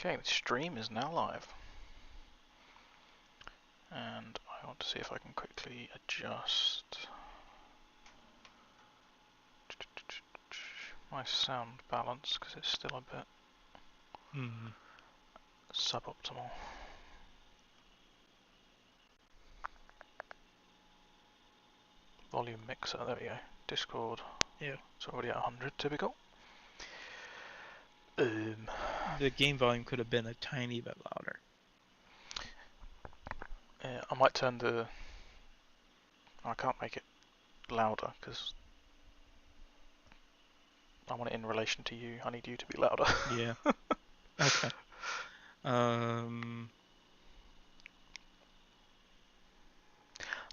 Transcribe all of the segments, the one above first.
Okay, the stream is now live. And I want to see if I can quickly adjust my sound balance because it's still a bit suboptimal. Volume mixer, there we go. Discord. Yeah. It's already at 100, typical. The game volume could have been a tiny bit louder. Yeah, I might turn the... I can't make it louder because I want it in relation to you. I need you to be louder. Yeah. Okay. I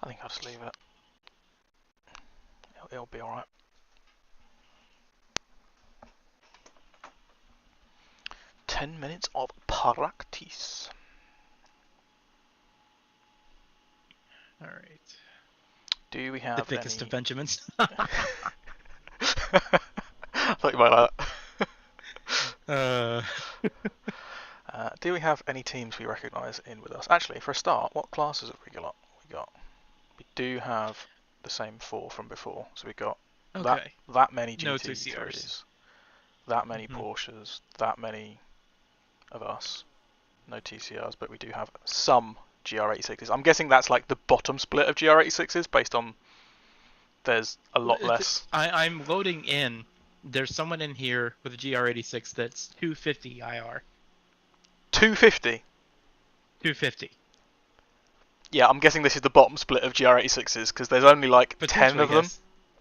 think I'll just leave it. It'll be alright. "10 minutes of practice." Alright. Do we have the thickest any... of Benjamins. I thought you might like that. Do we have any teams we recognise in with us? Actually, for a start, what classes have we got? We do have the same 4 from before. So we got that many GT3s, that many Porsches, that many of us. No TCRs, but we do have some GR86s. I'm guessing that's like the bottom split of GR86s based on there's a lot less. I'm loading in. There's someone in here with a GR86 that's 250 IR. 250? 250. Yeah, I'm guessing this is the bottom split of GR86s because there's only like 10 of them,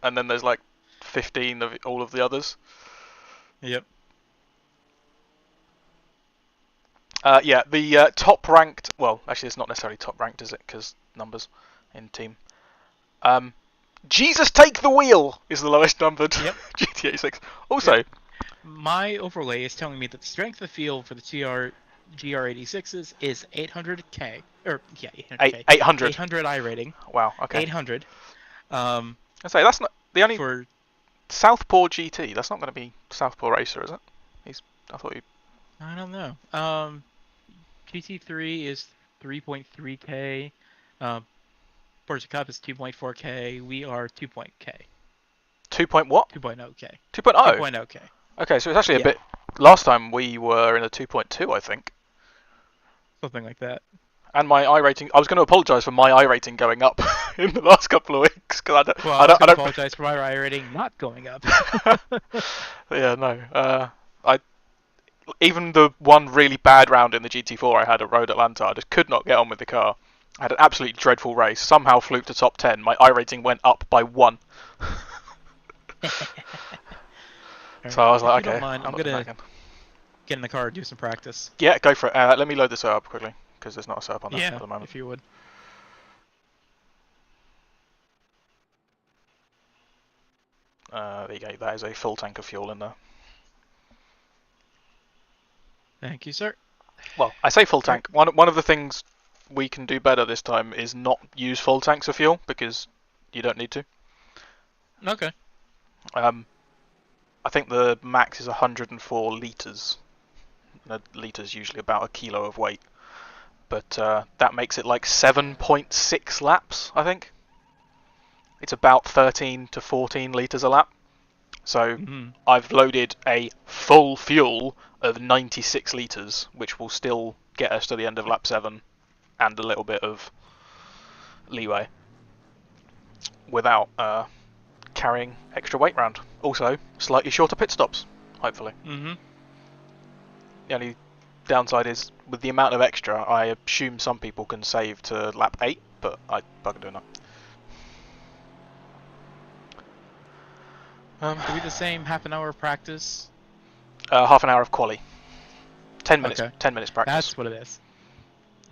and then there's like 15 of all of the others. Yep. Yeah, the top ranked. Well, actually, it's not necessarily top ranked, is it? Because numbers in team. Jesus Take the Wheel is the lowest numbered GT86. Also, my overlay is telling me that the strength of the field for the GR86s is 800k. Or yeah, 800k. 800. 800 I rating. Wow. Okay. 800. I say that's not the only for Southpaw GT. That's not going to be Southpaw Racer, is it? I thought you. I don't know. GT3 is 3.3k. Porsche Cup is 2.4k. We are 2.k. 2 point what? 2.0k. 2.0. 2.0k. Okay, so it's actually a bit. Last time we were in a 2.2, I think. Something like that. And my iRating. I was going to apologise for my iRating going up in the last couple of weeks because I don't apologise for my iRating not going up. Yeah, no. Even the one really bad round in the GT4 I had at Road Atlanta, I just could not get on with the car. I had an absolutely dreadful race. Somehow fluked to top 10. My iRating went up by 1. So I was like, okay, I'm gonna get in the car and do some practice. Yeah, go for it. Let me load this up quickly because there's not a setup on that at the moment. If you would. There you go. That is a full tank of fuel in there. Thank you, sir. Well, I say full tank. One of the things we can do better this time is not use full tanks of fuel because you don't need to. Okay. I think the max is 104 litres. A litre's usually about a kilo of weight. But that makes it like 7.6 laps, I think. It's about 13 to 14 litres a lap. So I've loaded a full fuel of 96 litres, which will still get us to the end of lap 7 and a little bit of leeway without carrying extra weight round. Also, slightly shorter pit stops, hopefully. The only downside is, with the amount of extra, I assume some people can save to lap 8, but I bugger doing that. Do we the same half an hour of practice? Half an hour of quali. 10 minutes. Okay. 10 minutes practice. That's what it is.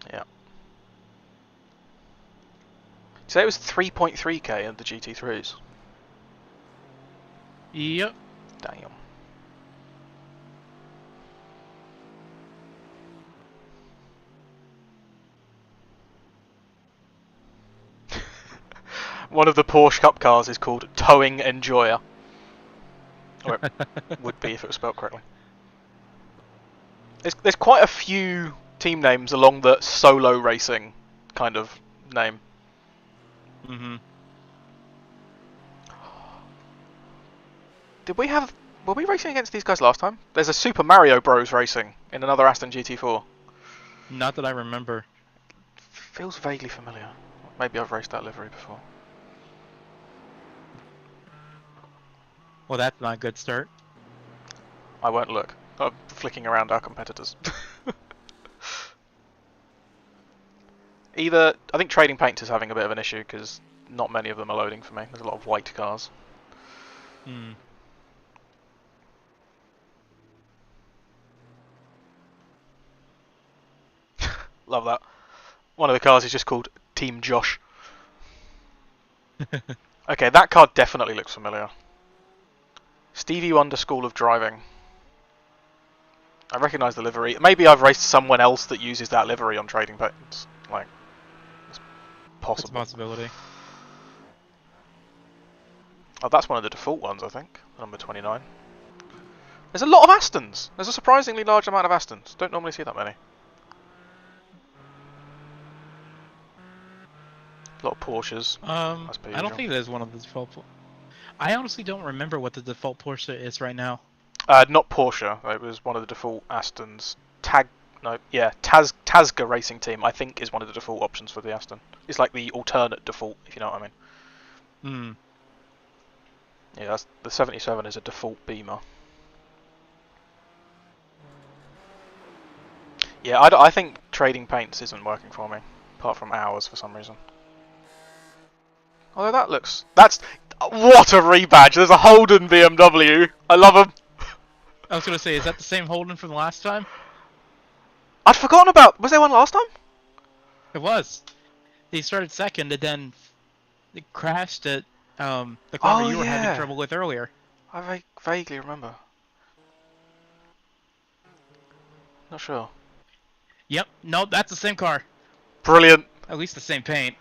Yeah. So it was 3.3k of the GT3s. Yep. Damn. One of the Porsche Cup cars is called Towing Enjoyer. Or it would be if it was spelled correctly. There's quite a few team names along the solo racing kind of name. Mm-hmm. Were we racing against these guys last time? There's a Super Mario Bros. Racing in another Aston GT4. Not that I remember. Feels vaguely familiar. Maybe I've raced that livery before. Well, that's not a good start. I won't look. I'm flicking around our competitors. I think Trading Paints is having a bit of an issue because not many of them are loading for me. There's a lot of white cars. Hmm. Love that. One of the cars is just called Team Josh. Okay, that car definitely looks familiar. Stevie Wonder School of Driving. I recognise the livery. Maybe I've raced someone else that uses that livery on Trading Paints. Like, it's possible. That's a possibility. Oh, that's one of the default ones, I think. Number 29. There's a lot of Astons. There's a surprisingly large amount of Astons. Don't normally see that many. A lot of Porsches. I don't think there's one of the default. I honestly don't remember what the default Porsche is right now. Not Porsche. It was one of the default Astons. Tazga Racing Team, I think, is one of the default options for the Aston. It's like the alternate default, if you know what I mean. Hmm. Yeah, the 77 is a default Beamer. Yeah, I think Trading Paints isn't working for me, apart from ours for some reason. Although that's what a rebadge. There's a Holden BMW. I love them. I was gonna say, is that the same Holden from the last time? I'd forgotten about. Was there one last time? It was. He started second and then it crashed at the car you were having trouble with earlier. I vaguely remember. Not sure. Yep. No, that's the same car. Brilliant. At least the same paint.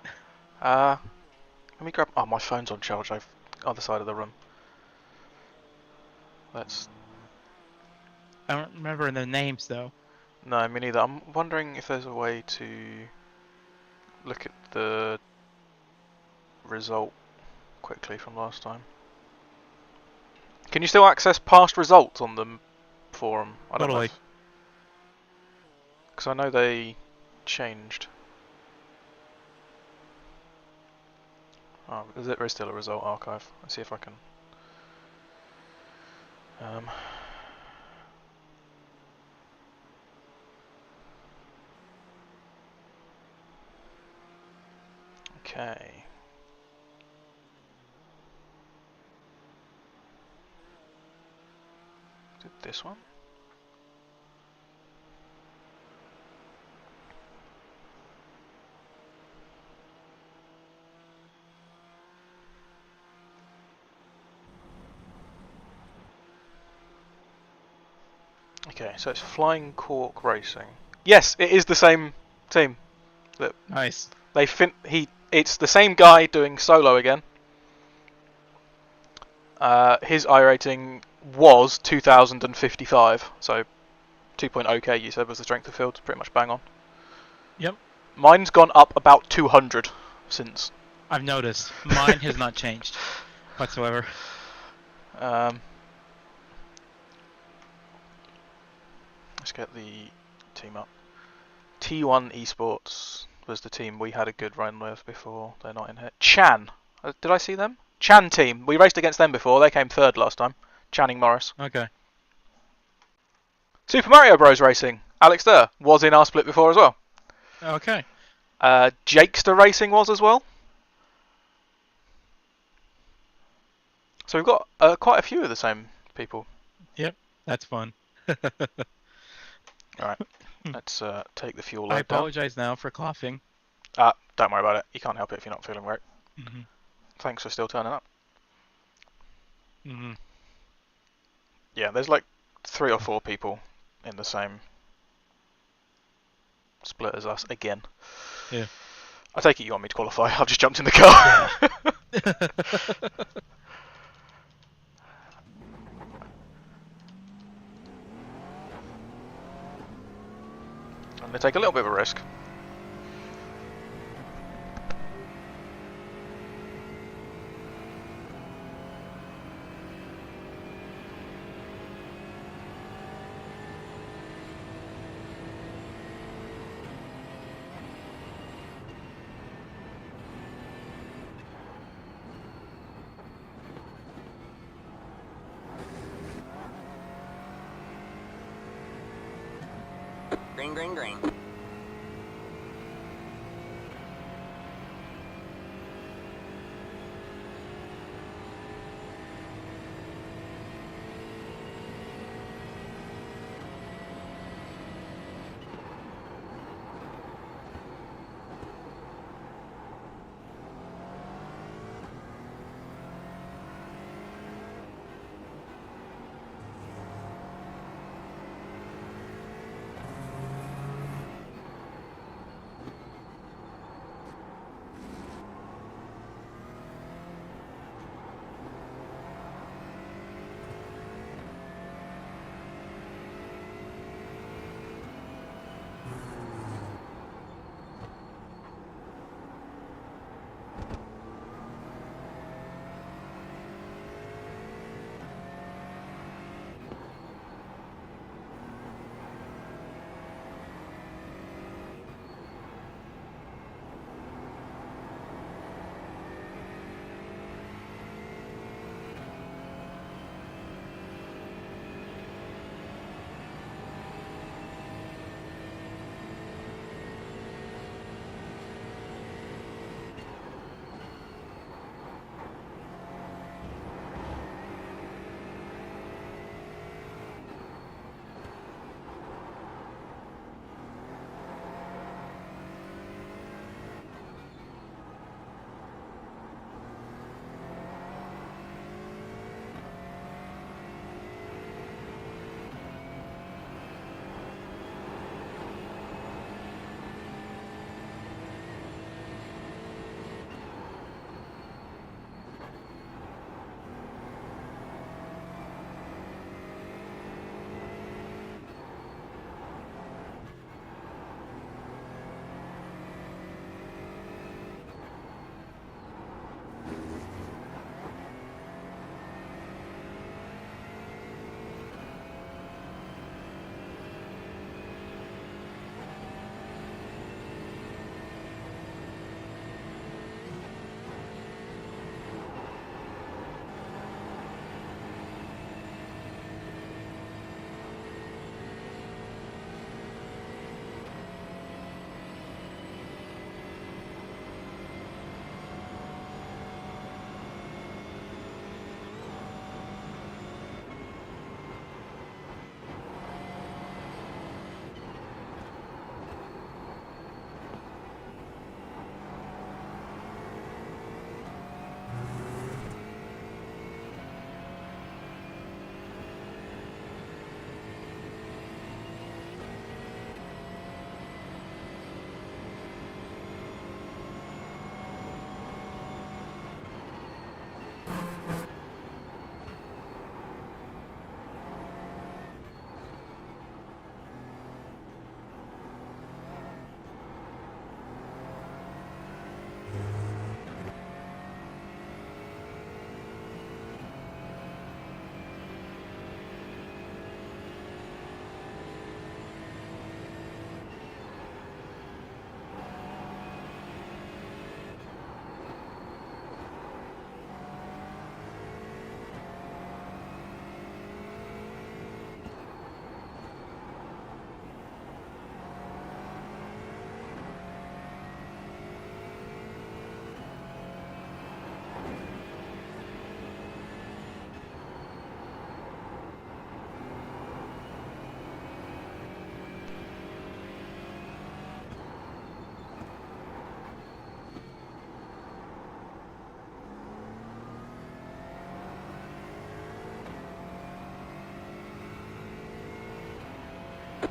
Let me grab. Oh, my phone's on charge. I've other side of the room. Let's. I don't remember the names though. No, me neither. I'm wondering if there's a way to look at the result quickly from last time. Can you still access past results on the forum? I don't know. Because I know they changed. Oh, there is still a result archive. Let's see if I can. Okay. Is it this one? Okay, so it's Flying Cork Racing. Yes, it is the same team. Nice. It's the same guy doing solo again. His I rating was 2055, so 2.0k you said was the strength of field, pretty much bang on. Yep. Mine's gone up about 200 since. I've noticed. Mine has not changed whatsoever. Let's get the team up. T1 Esports was the team we had a good run with before. They're not in here. Chan. Did I see them? Chan team. We raced against them before. They came third last time. Channing Morris. Okay. Super Mario Bros. Racing. Alex Durr was in our split before as well. Okay. Jakester Racing was as well. So we've got quite a few of the same people. Yep. That's fun. Alright. Let's take the fuel load I apologize now for coughing. Don't worry about it. You can't help it if you're not feeling right. Mm-hmm. Thanks for still turning up. Mm-hmm. Yeah, there's like 3 or 4 people in the same split as us again. Yeah. I take it you want me to qualify. I've just jumped in the car. Yeah. to take a little bit of a risk. Green, green, green.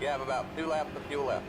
You have about 2 laps of fuel left.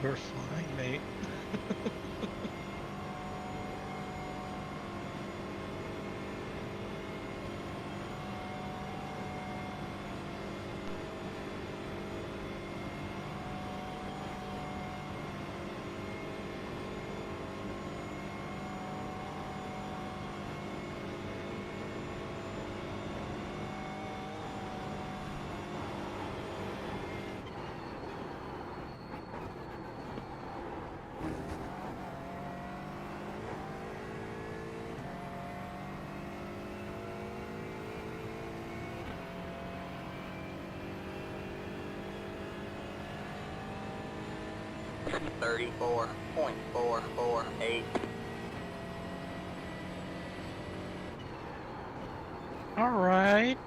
We're fine, mate. $34.448. All right.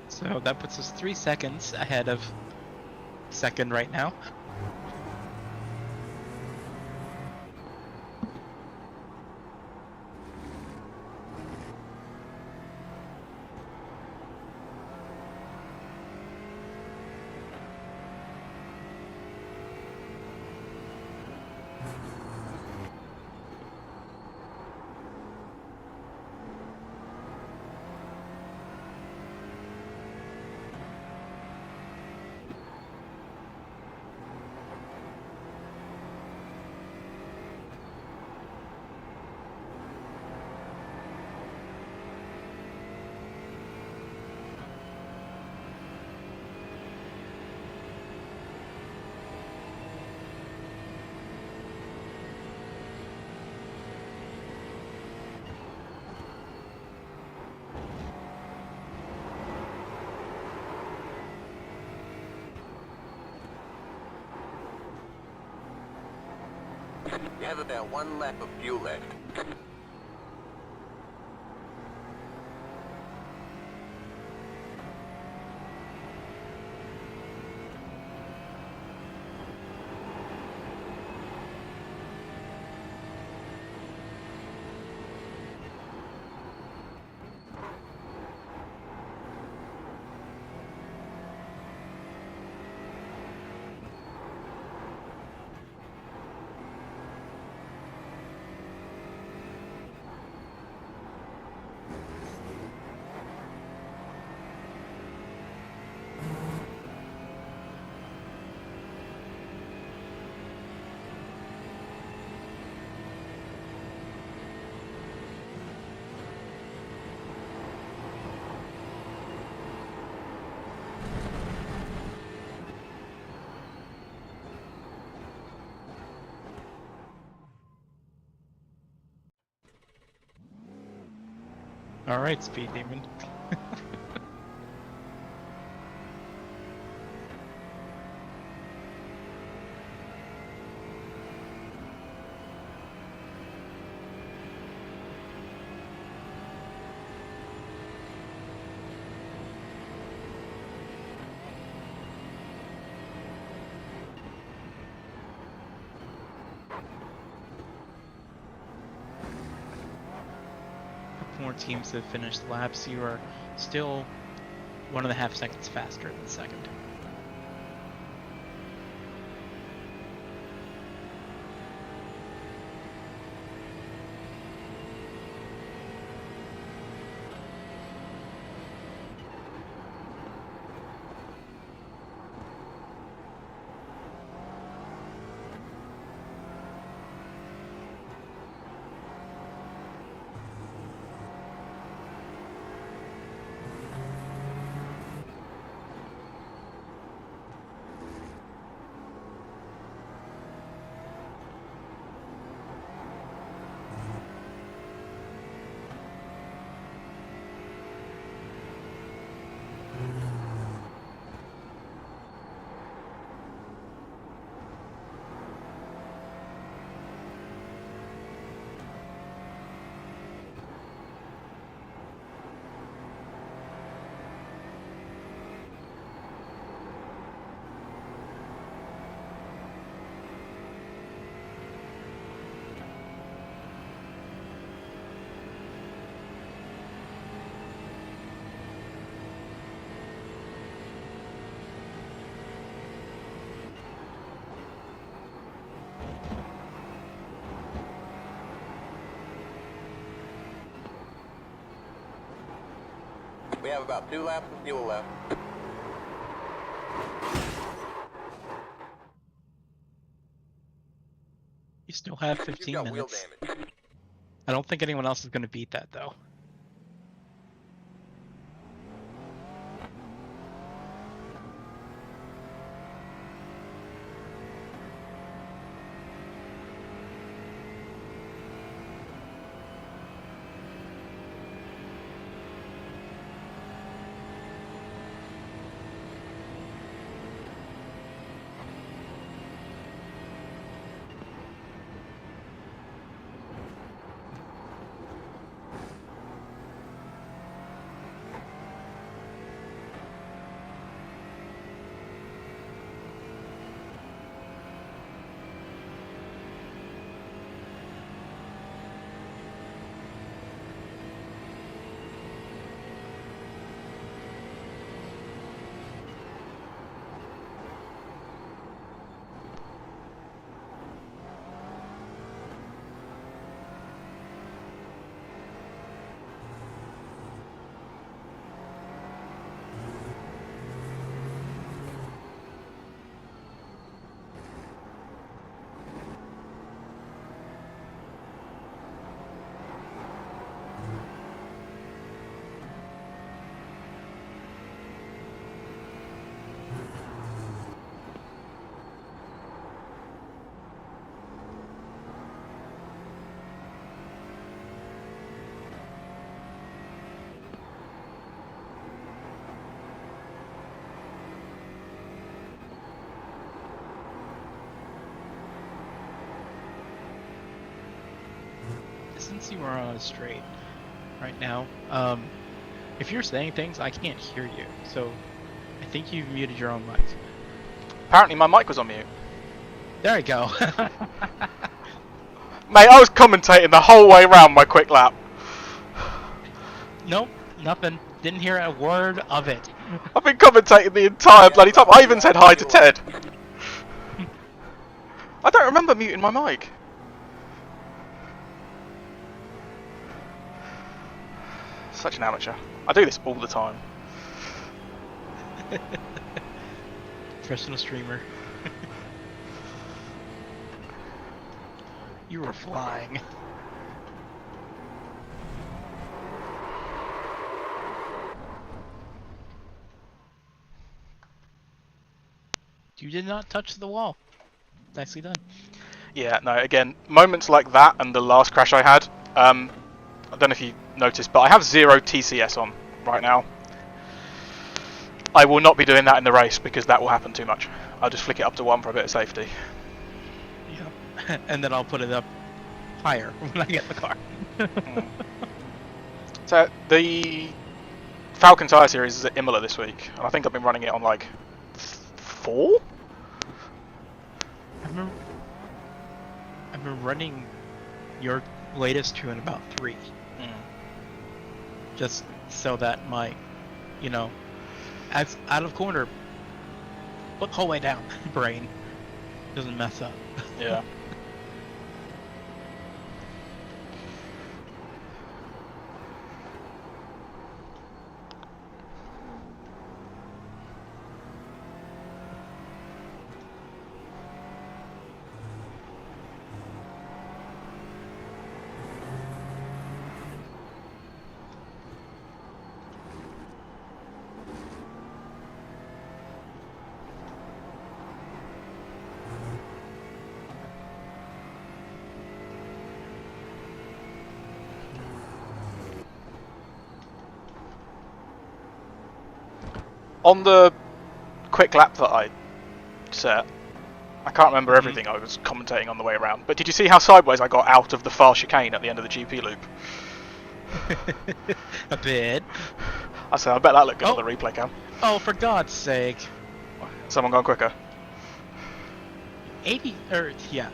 So that puts us 3 seconds ahead of second right now. You have about 1 lap of fuel left. All right, Speed Demon. More teams have finished laps. You are still 1.5 seconds faster than second. We have about 2 laps of fuel left. You still have You've 15 got wheel minutes. damage. I don't think anyone else is going to beat that, though. Since you are on a straight right now, if you're saying things, I can't hear you. So I think you've muted your own mic. Apparently my mic was on mute. There you go. Mate, I was commentating the whole way around my quick lap. Nope, nothing. Didn't hear a word of it. I've been commentating the entire bloody time. I even said hi to Ted. I don't remember muting my mic. Such an amateur. I do this all the time. Professional streamer. You were flying. You did not touch the wall. Nicely done. Yeah, no, again, moments like that and the last crash I had, I don't know if you noticed, but I have 0 TCS on right now. I will not be doing that in the race because that will happen too much. I'll just flick it up to 1 for a bit of safety. Yeah. And then I'll put it up higher when I get the car. So, the Falcon Tyre Series is at Imola this week, and I think I've been running it on like 4? I've been running your latest tune about 3. Just so that my, you know, as out of corner, look whole way down, brain doesn't mess up. Yeah. On the quick lap that I set, I can't remember everything I was commentating on the way around, but did you see how sideways I got out of the far chicane at the end of the GP loop? A bit. I said, I bet that looked good on the replay cam. Oh, for God's sake. Someone gone quicker. 80, or, yeah,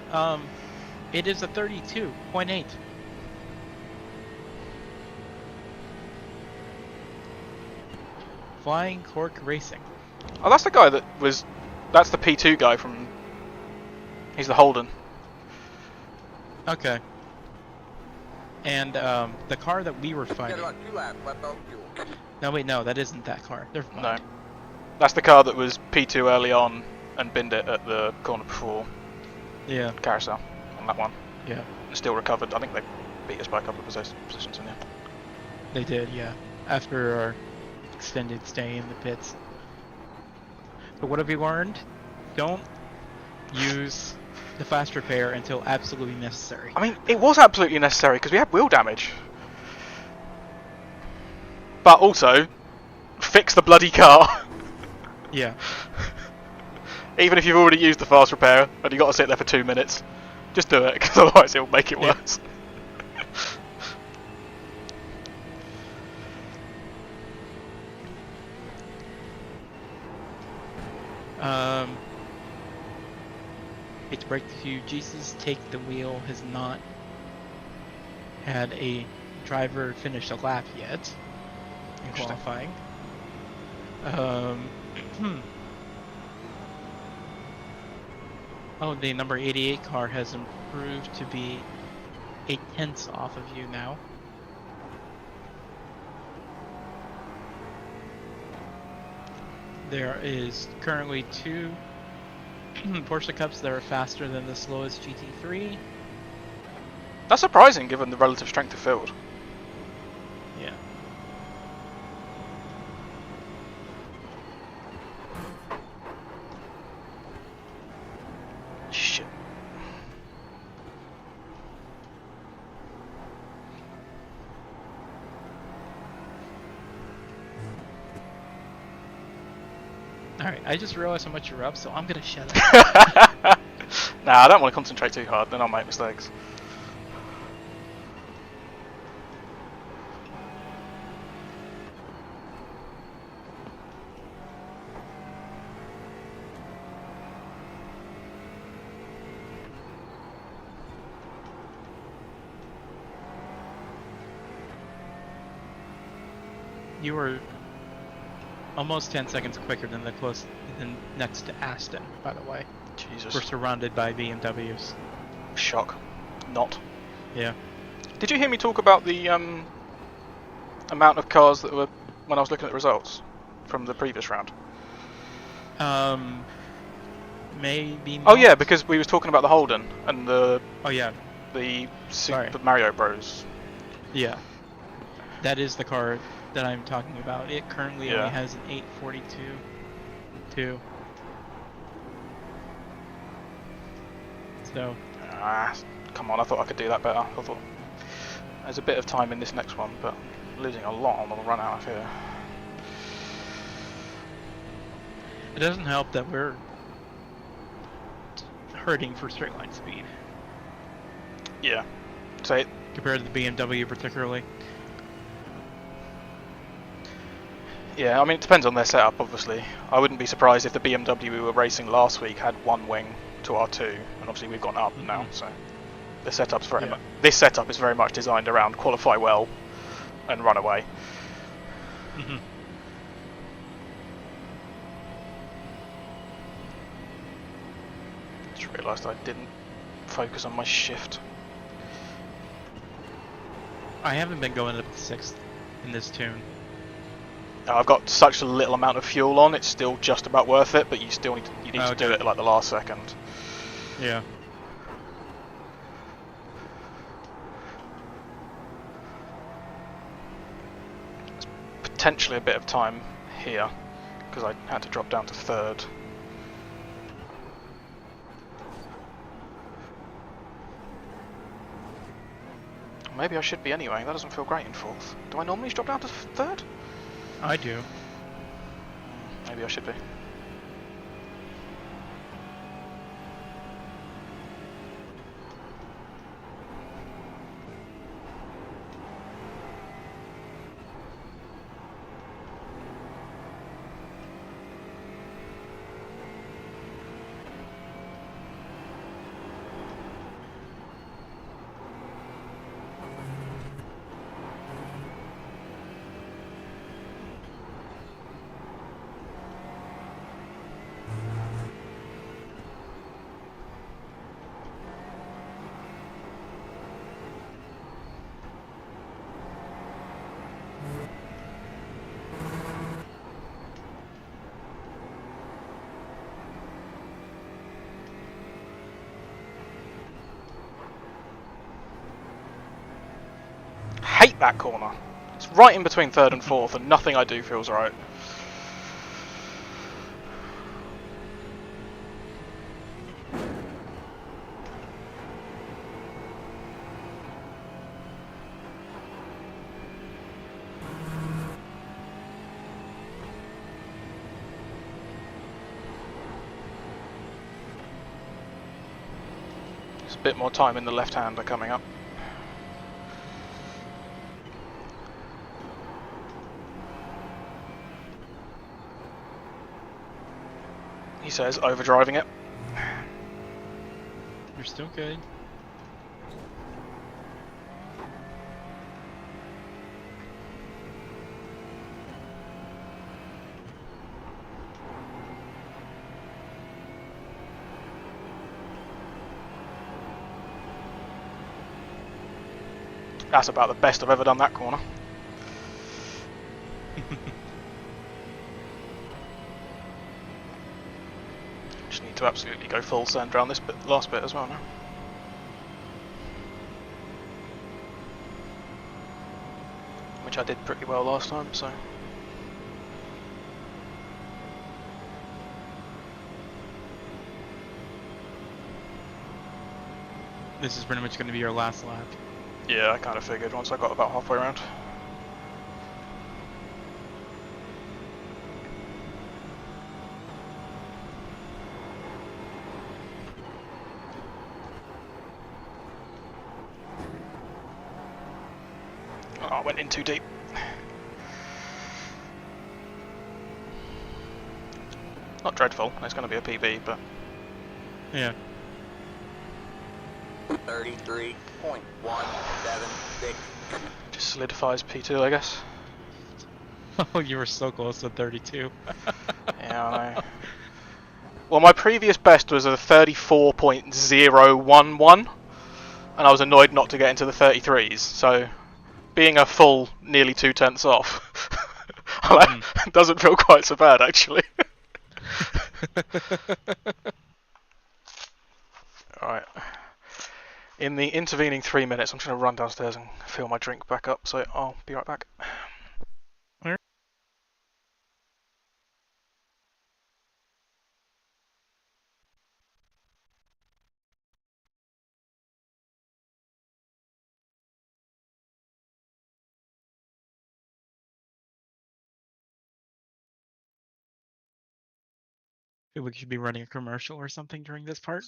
it is a 32.8. Flying Cork Racing. Oh, that's the guy that was... That's the P2 guy from... He's the Holden. Okay. And the car that we were Got fighting. about 2 laps left on fuel. No, wait, no, that isn't that car. Never No. mind. That's the car that was P2 early on and binned it at the corner before Yeah, carousel on that one. yeah, And still recovered. I think they beat us by a couple of positions in the end. they did. Yeah, after our extended stay in the pits. But what have we learned? Don't use the fast repair until absolutely necessary. I mean, it was absolutely necessary because we had wheel damage. But also, fix the bloody car. Yeah. Even if you've already used the fast repair and you've got to sit there for 2 minutes, just do it because otherwise it will make it Yeah. worse. Hate to break to you, Jesus Take the Wheel has not had a driver finish a lap yet in Interesting. qualifying. Oh, the number 88 car has improved to be 8/10 off of you now. There is currently 2 Porsche Cups that are faster than the slowest GT3. That's surprising given the relative strength of field. Yeah. Shit. Alright, I just realized how much you're up, so I'm gonna shut up. Nah, I don't want to concentrate too hard, then I'll make mistakes. You were almost 10 seconds quicker than than next to Aston, by the way. Jesus. We're surrounded by BMWs. Shock. Not. Yeah. Did you hear me talk about the amount of cars that were when I was looking at the results from the previous round? Maybe Oh not. yeah, because we was talking about the Holden and the Oh yeah, Super Sorry. Mario Bros. yeah. That is the car that I'm talking about. It currently Yeah. only has an 842 too. So, Ah, come on, I thought I could do that better. I thought there's a bit of time in this next one, but I'm losing a lot on the run out of here. it doesn't help that we're hurting for straight line speed Yeah. So it, compared to the BMW particularly. yeah, I mean it depends on their setup, obviously. I wouldn't be surprised if the BMW we were racing last week had one wing to R2, and obviously we've gone up now, so the setup's very much. This setup is very much designed around qualify well and run away. Mm-hmm. Just realised I didn't focus on my shift. I haven't been going up to 6th in this tune. I've got such a little amount of fuel on; it's still just about worth it. But you still need to Okay. do it at like the last second. Yeah. Potentially a bit of time here because I had to drop down to 3rd. Maybe I should be anyway. That doesn't feel great in 4th. Do I normally drop down to 3rd? I do. Maybe I should be. hate that corner. It's right in between third and fourth, and nothing I do feels right. There's a bit more time in the left-hander coming up. He says, overdriving it. You're still good. That's about the best I've ever done that corner. Just need to absolutely go full send around this last bit as well now. Which I did pretty well last time, so. This is pretty much going to be your last lap. Yeah, I kind of figured once I got about halfway around. Oh, I went in too deep. Not dreadful, it's going to be a PB, but... Yeah. 33.176. just solidifies P2, I guess. Oh, you were so close to 32. Yeah, I know. Well, my previous best was a 34.011, and I was annoyed not to get into the 33s, so being a full nearly 2/10 off doesn't feel quite so bad, actually. Alright. In the intervening 3 minutes, I'm just going to run downstairs and fill my drink back up, so I'll be right back. I feel like you should be running a commercial or something during this part.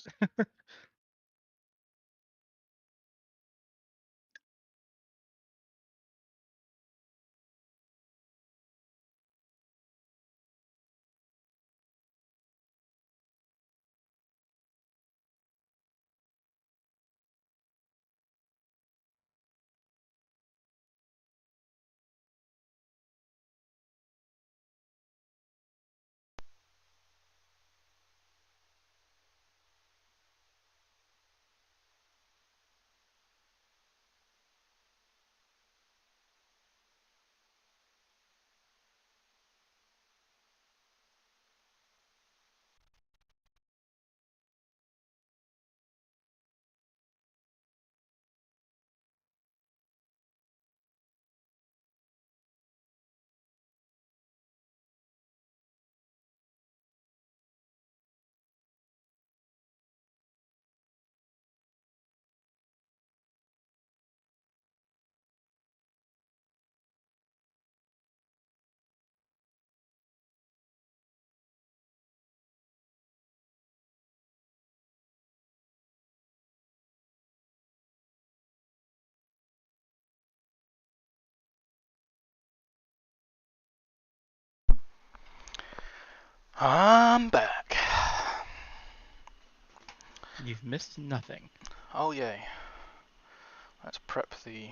I'm back. You've missed nothing. Oh yay. Let's prep the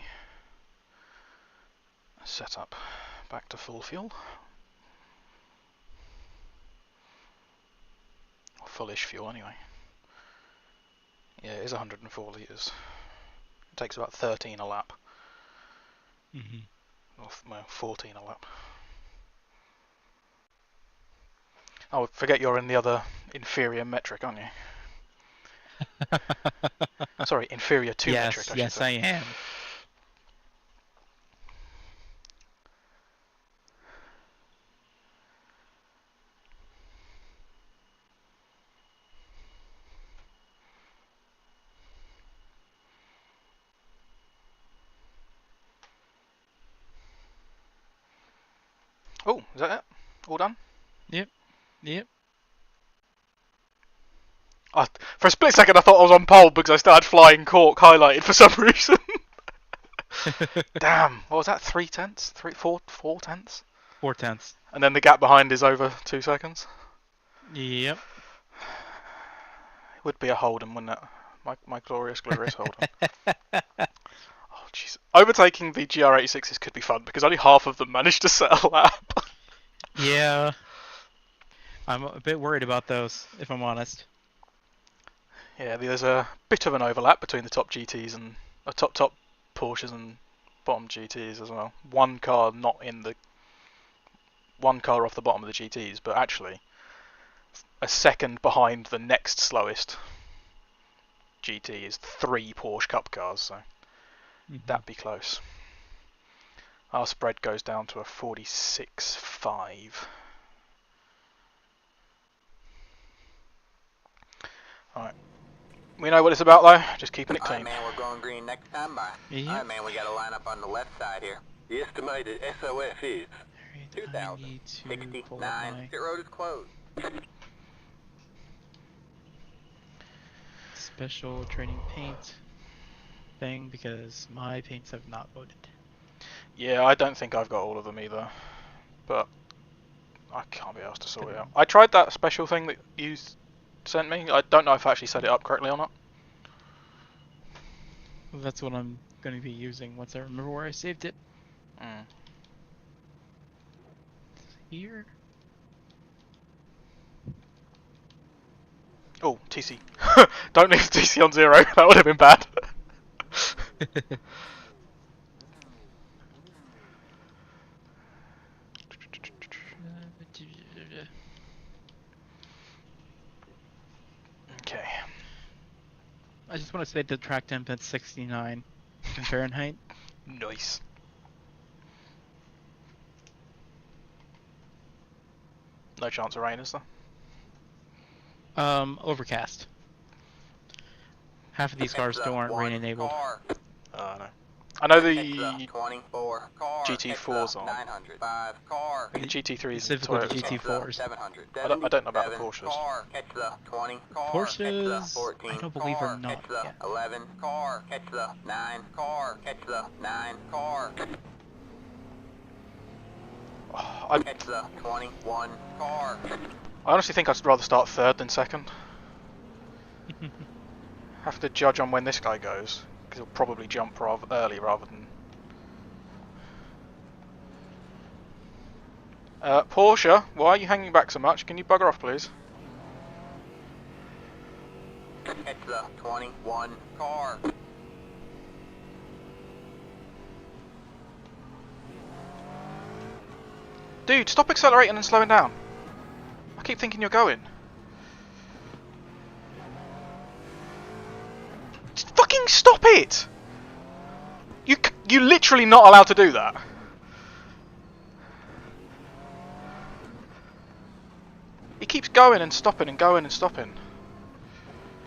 setup back to full fuel. Or fullish fuel anyway. Yeah, it is 104 litres. It takes about 13 a lap. Or well, 14 a lap. Oh, forget you're in the other inferior metric, aren't you? Sorry, inferior to metric, I should Yes, say. I am. Oh, is that it? All done? Yep. Yep. For a split second I thought I was on pole because I still had flying cork highlighted for some reason. Damn, what was that? 3/10? 4/10? 4/10. And then the gap behind is over 2 seconds. Yep. It would be a Holden, wouldn't it? My glorious Holden. Oh, jeez. Overtaking the GR86s could be fun because only half of them managed to settle up. Yeah. I'm a bit worried about those, if I'm honest. Yeah, there's a bit of an overlap between the top GTs and top Porsches and bottom GTs as well. One car off the bottom of the GTs, but actually a second behind the next slowest GT is 3 Porsche Cup cars, so that'd be close. Our spread goes down to a 46.5. Alright. We know what it's about though, just keeping it clean. Alright, man, we're going green next time by. Yep. Alright, man, we got a lineup on the left side here. The estimated SOS is I need to pull up 2069. my Pit road is closed. special training paint thing because my paints have not loaded. Yeah, I don't think I've got all of them either, but I can't be asked to sort it out. I tried that special thing that you sent me. I don't know if I actually set it up correctly or not. That's what I'm going to be using once I remember where I saved it. Here. Oh, TC. Don't leave TC on 0. That would have been bad. Okay. I just want to say the track temp at 69 in Fahrenheit. Nice. No chance of rain, is there? Overcast. Half of these cars still aren't rain enabled. No. I know the 24 car. GT4's on. 905 car. The GT3s and Specifically the Toyotas are. GT4s. 700. I don't know about the Porsches. Catch the 20 car. Porsches, Catch the 14 I don't believe car. are not Catch the yet. 11 car. Catch the 9 car. Catch the 9 car. I Catch the 21 car. honestly think I'd rather start third than second. Have to judge on when this guy goes, because he'll probably jump early rather than... Porsche, why are you hanging back so much? Can you bugger off, please? Catch the 21 car. Dude, stop accelerating and slowing down. I keep thinking you're going. Just fucking stop it! You're literally not allowed to do that. He keeps going and stopping and going and stopping.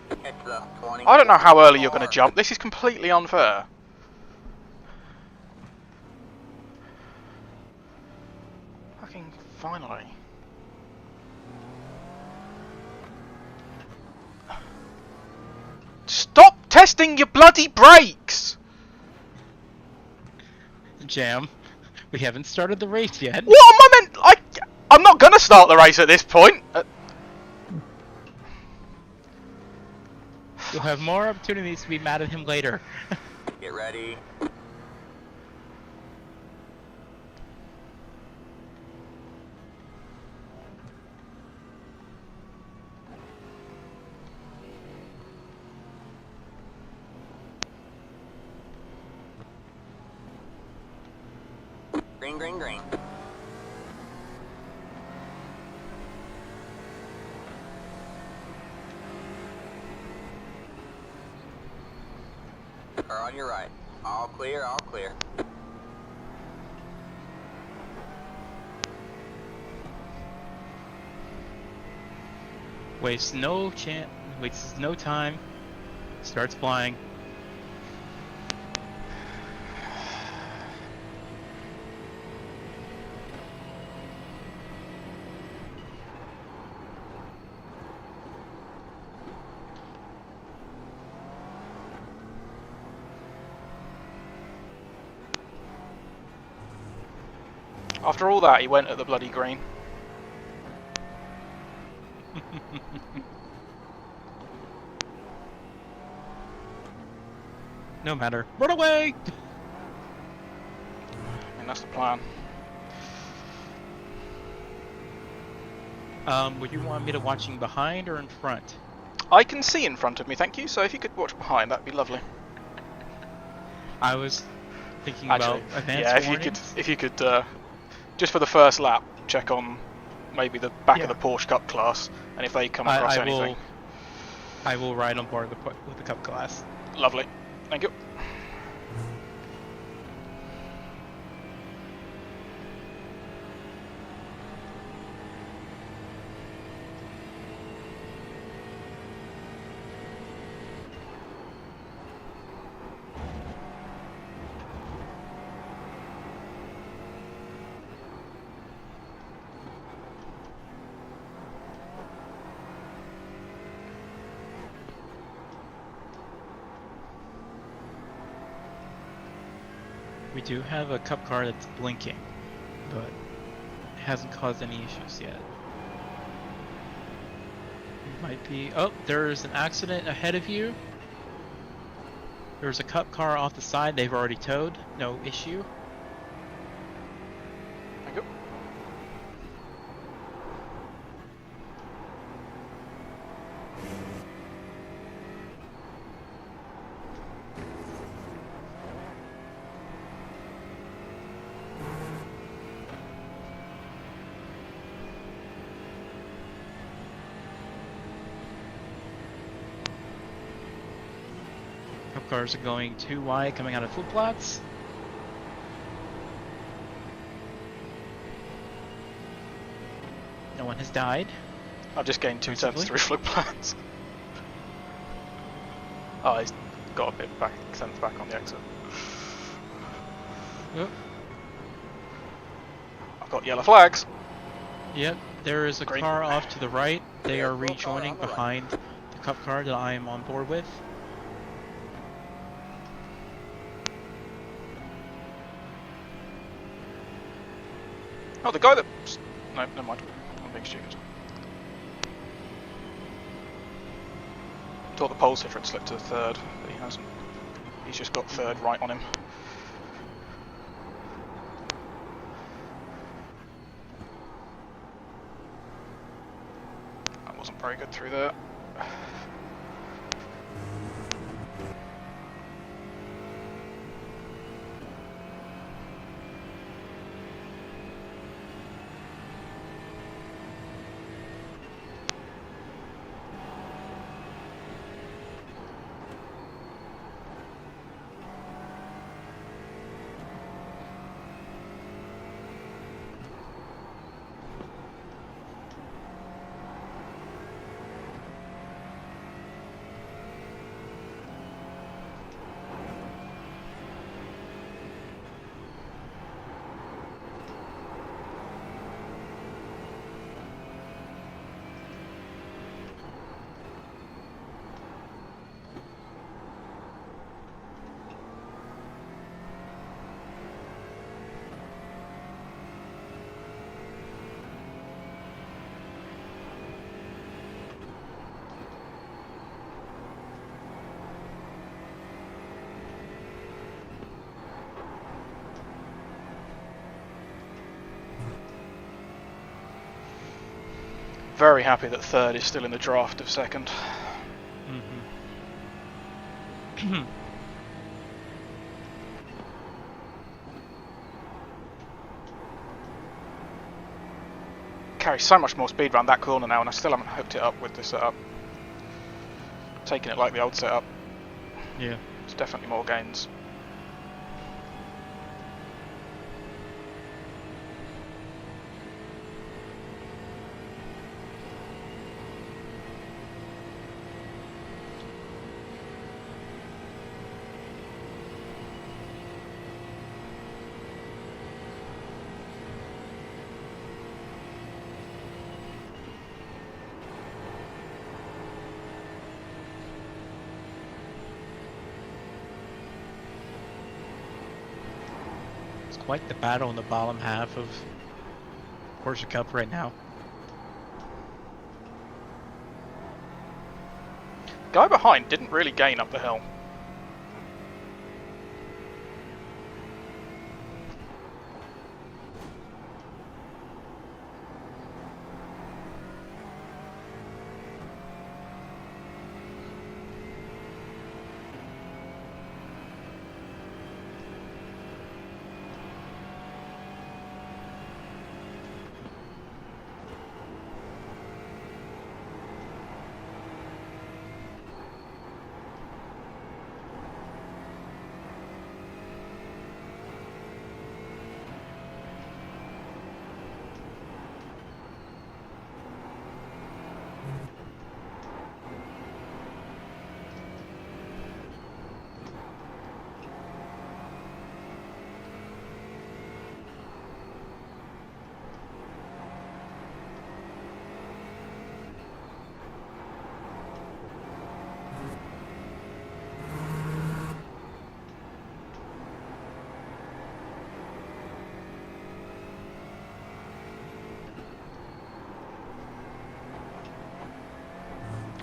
Catch the 20 I don't know how early you're going to jump. This is completely unfair. Fucking finally. Stop testing your bloody brakes! Jam. We haven't started the race yet. What am I meant? I'm not gonna start the race at this point. You'll have more opportunities to be mad at him later. Get ready. Green, green, green. Car on your right. All clear, all clear. Wastes no chance. Wastes no time. Starts flying. After all that, he went at the bloody green. No matter. Run away! I mean, that's the plan. Would you want me to watching behind or in front? I can see in front of me, thank you. So if you could watch behind, that'd be lovely. I was thinking Actually, about advanced yeah, warnings. if you could, just for the first lap, check on maybe the back Yeah. of the Porsche Cup class, and if they come across anything. I will ride on board with the Cup class. Lovely, thank you. We do have a Cup car that's blinking, but it hasn't caused any issues yet. It might be... Oh, there's an accident ahead of you. There's a Cup car off the side they've already towed. No issue. Thank you. Cup cars are going too wide coming out of Flipflats. No one has died. I've just gained 2 tenths Possibly. through flip plans. Oh, he's got a bit back, tenths back on the exit. Oh, I've got yellow flags. yep, there is a Green. car off to the right. They Yeah, are full car rejoining on the right. behind the Cup car that I am on board with. Oh, the guy that... No, never mind. I'm being stupid. Thought the pole sitter had slipped to the third, but he hasn't. He's just got third right on him. That wasn't very good through there. Very happy that third is still in the draft of second. Mm-hmm. Carry so much more speed around that corner now, and I still haven't hooked it up with the setup. Taking it like the old setup. Yeah. It's definitely more gains. quite the battle in the bottom half of Porsche Cup right now. Guy behind didn't really gain up the hill.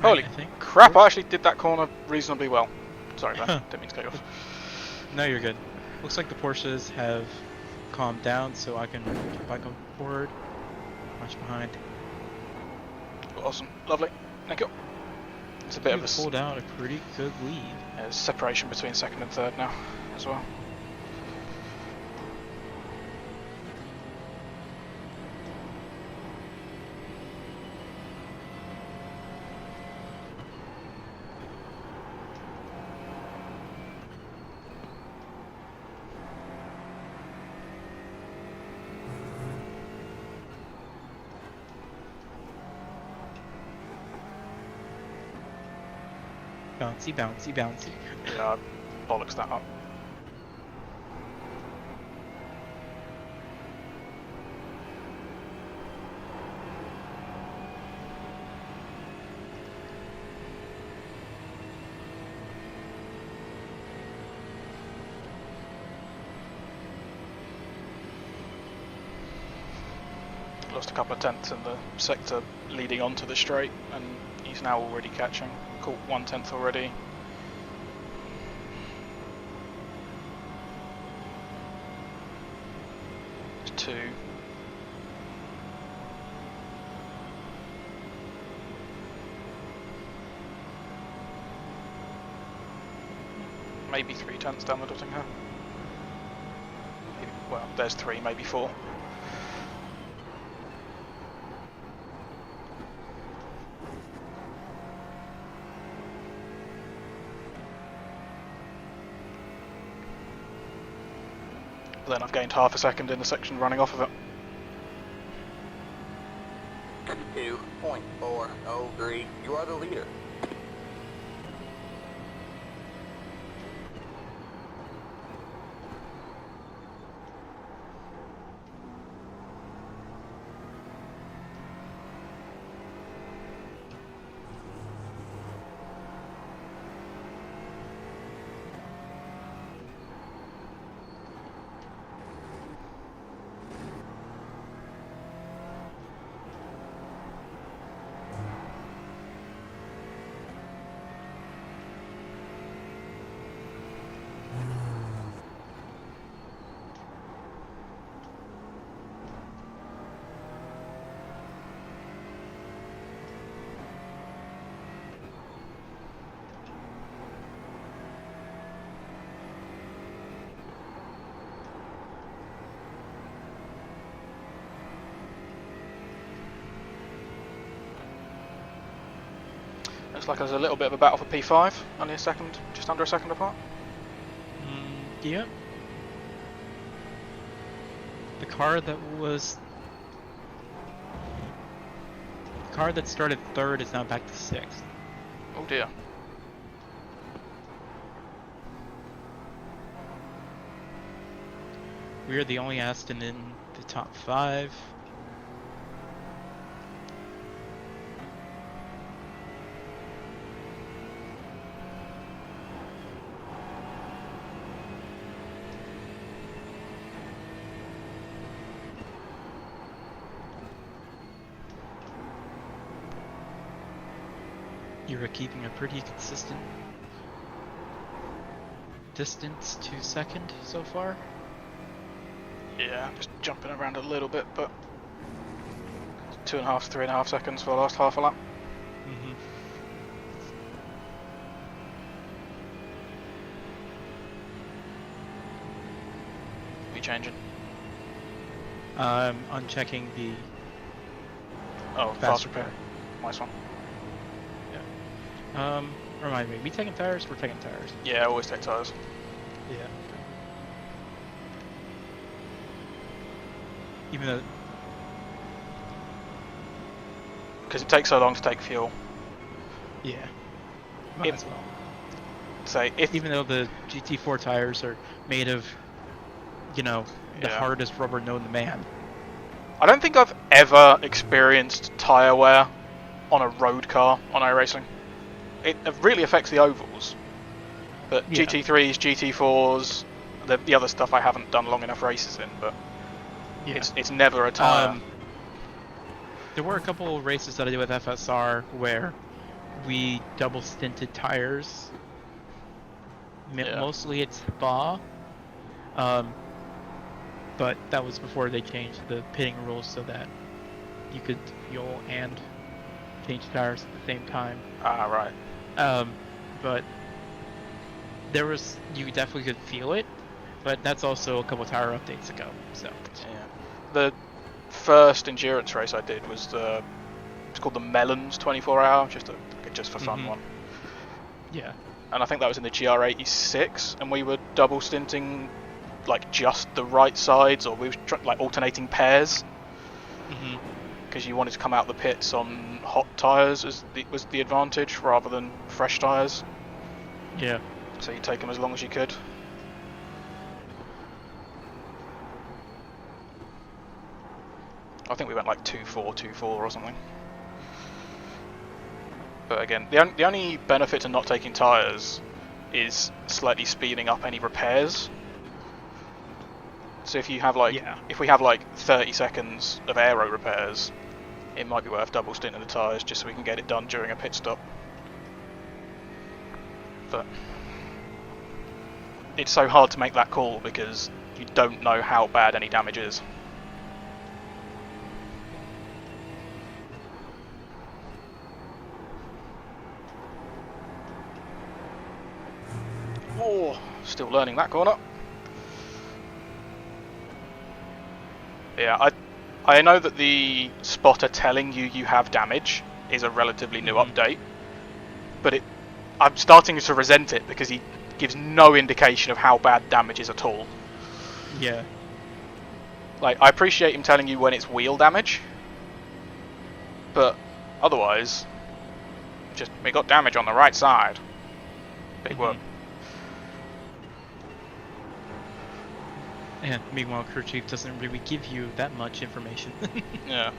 Holy I think. crap, I actually did that corner reasonably well. Sorry, man. Didn't mean to cut you off. No, you're good. Looks like the Porsches have calmed down, so I can get back on board. Much behind. Awesome. Lovely. Thank you. It's a bit of You've a pulled out a pretty good lead. there's separation between second and third now as well. Bouncy, bouncy, bouncy. Yeah, I bollocks that up. Lost a couple of tenths in the sector leading onto the straight, and he's now already catching. Caught 1/10 already. It's 2. Maybe 3/10 down the Dottingham. Well, there's 3, maybe 4. Then I've gained half a second in the section running off of it. 2.403. You are the leader. Looks like there's a little bit of a battle for P5, only a second, just under a second apart. Yep. The car that started third is now back to sixth. Oh dear. We are the only Aston in the top 5. You're keeping a pretty consistent distance to second so far. Yeah, just jumping around a little bit, but 2.5 to 3.5 seconds for the last half a lap. Mm-hmm. Be changing. I'm unchecking the Oh, fast repair. Nice one. Remind me, we taking tires? We're taking tires. Yeah, always take tyres. Yeah. Even though, Because it takes so long to take fuel. yeah, might If- as well. Say, if Even though the GT4 tires are made of, you know, the Yeah. hardest rubber known to man. I don't think I've ever experienced tyre wear on a road car on iRacing. It really affects the ovals. But Yeah. GT3s, GT4s, the other stuff I haven't done long enough races in, but Yeah. it's never a tyre. There were a couple of races that I did with FSR where we double stinted tires. Yeah. Mostly it's Spa. But that was before they changed the pitting rules so that you could fuel and change tires at the same time. Ah, right. But you definitely could feel it, but that's also a couple tire updates ago. So Yeah. The first endurance race I did was it's called the Melons 24 hour, just for fun one. yeah, And I think that was in the GR86, and we were double stinting like just the right sides, or we were like alternating pairs, because you wanted to come out the pits on hot tyres was the advantage rather than fresh tyres. yeah. So you take them as long as you could. I think we went like 2.4, 2.4 or something. But again, the only benefit to not taking tyres is slightly speeding up any repairs. So if you have if we have like 30 seconds of aero repairs, it might be worth double stinting the tyres just so we can get it done during a pit stop. But it's so hard to make that call because you don't know how bad any damage is. Oh, still learning that corner. Yeah, I know that the spotter telling you have damage is a relatively new update, but I'm starting to resent it because he gives no indication of how bad damage is at all. Yeah. Like, I appreciate him telling you when it's wheel damage, but otherwise, just we got damage on the right side. Big whoop. And meanwhile, crew chief doesn't really give you that much information. Yeah.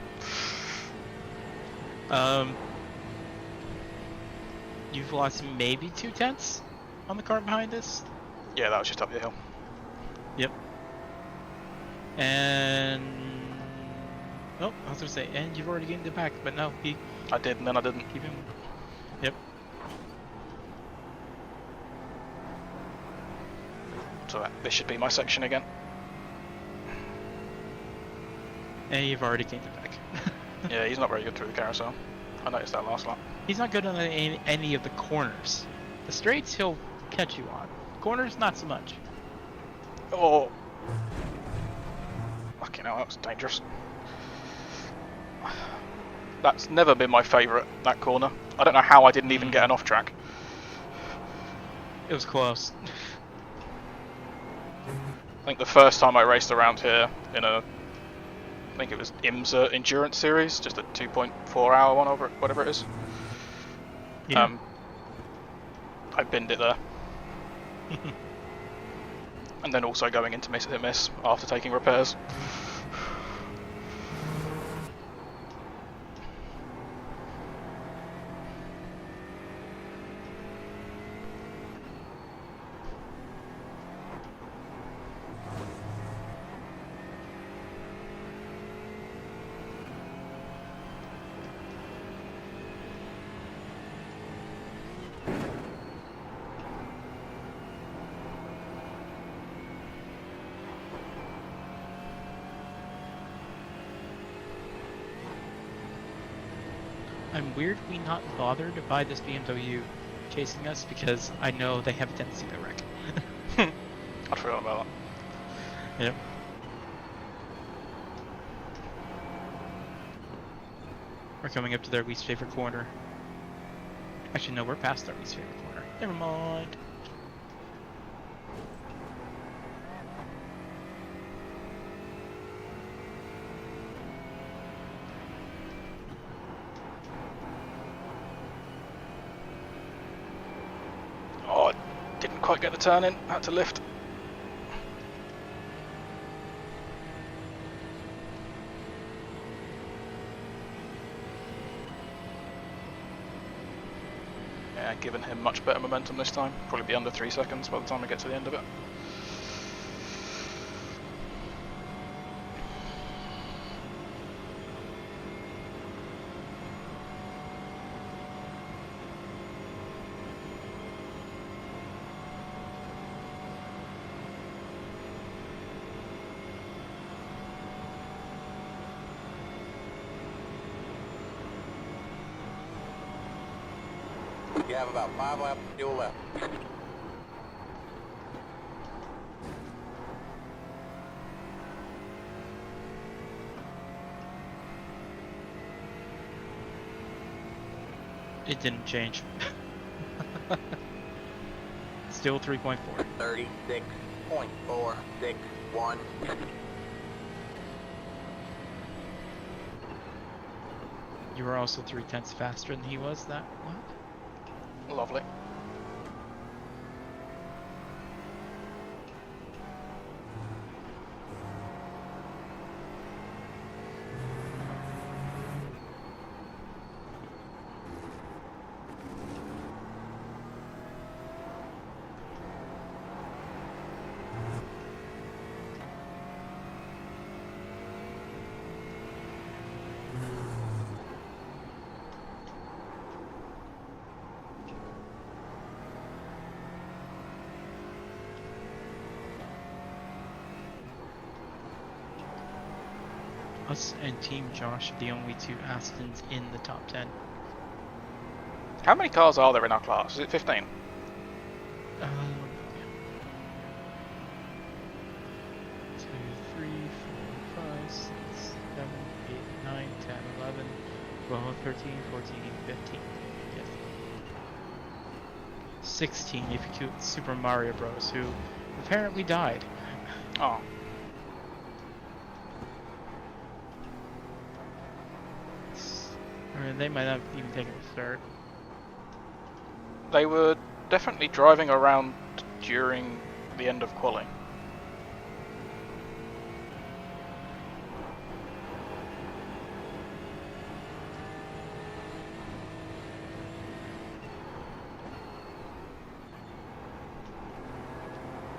You've lost maybe 2/10 on the car behind us. Yeah, that was just up the hill. Yep. And oh, I was gonna say, and you've already gained it back, but no, I did, and then I didn't. keep him. Yep. So this should be my section again. And you've already gained it back. Yeah, he's not very good through the carousel. I noticed that last lap. He's not good on any of the corners. The straights he'll catch you on. Corners, not so much. Oh! Fucking hell, that was dangerous. That's never been my favourite, that corner. I don't know how I didn't even get an off track. It was close. I think the first time I raced around here in I think it was IMSA Endurance Series, just a 2.4 hour one over whatever it is. Yeah. I binned it there. And then also going into miss hit miss after taking repairs. I'm weirdly not bothered by this BMW chasing us because I know they have a tendency to wreck. I'd forgot about that. Yep. We're coming up to their least favorite corner. Actually, no, we're past their least favorite corner. Never mind. Oh, didn't quite get the turn in. Had to lift. Yeah, giving him much better momentum this time. Probably be under 3 seconds by the time I get to the end of it. You have about 5 laps of fuel left. It didn't change. Still 3.4. 36.461. You were also 0.3 faster than he was. That what? Lovely. Us and Team Josh are the only two Astons in the top 10. How many cars are there in our class? Is it 15? 2, 3, 4, 5, 6, 7, 8, 9, 10, 11, 12, 13, 14, 15. Yes. 16 if you count Super Mario Bros. Who apparently died. Oh. Or they might not have even taken the start. They were definitely driving around during the end of quali.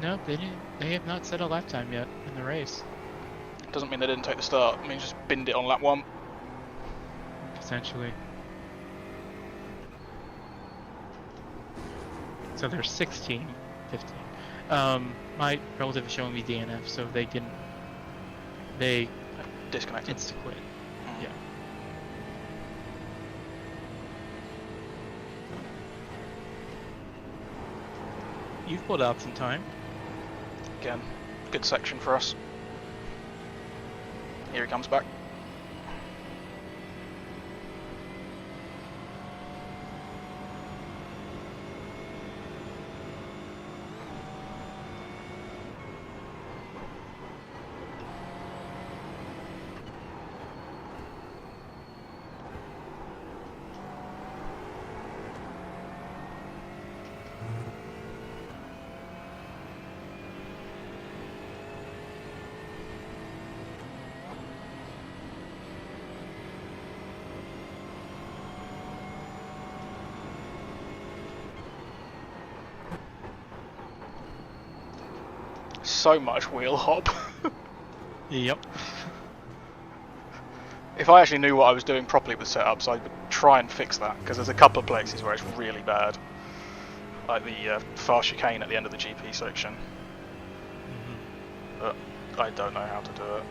No, they didn't. They have not set a lap time yet in the race. Doesn't mean they didn't take the start. It means just binned it on lap 1. Potentially. So they're 16, 15. My relative is showing me DNF, so they didn't. They Disconnected. insta quit. Yeah. You've pulled out some time. Again, good section for us. Here he comes back. So much wheel hop. Yep. If I actually knew what I was doing properly with setups, I would try and fix that, because there's a couple of places where it's really bad. Like the fast chicane at the end of the GP section. But I don't know how to do it.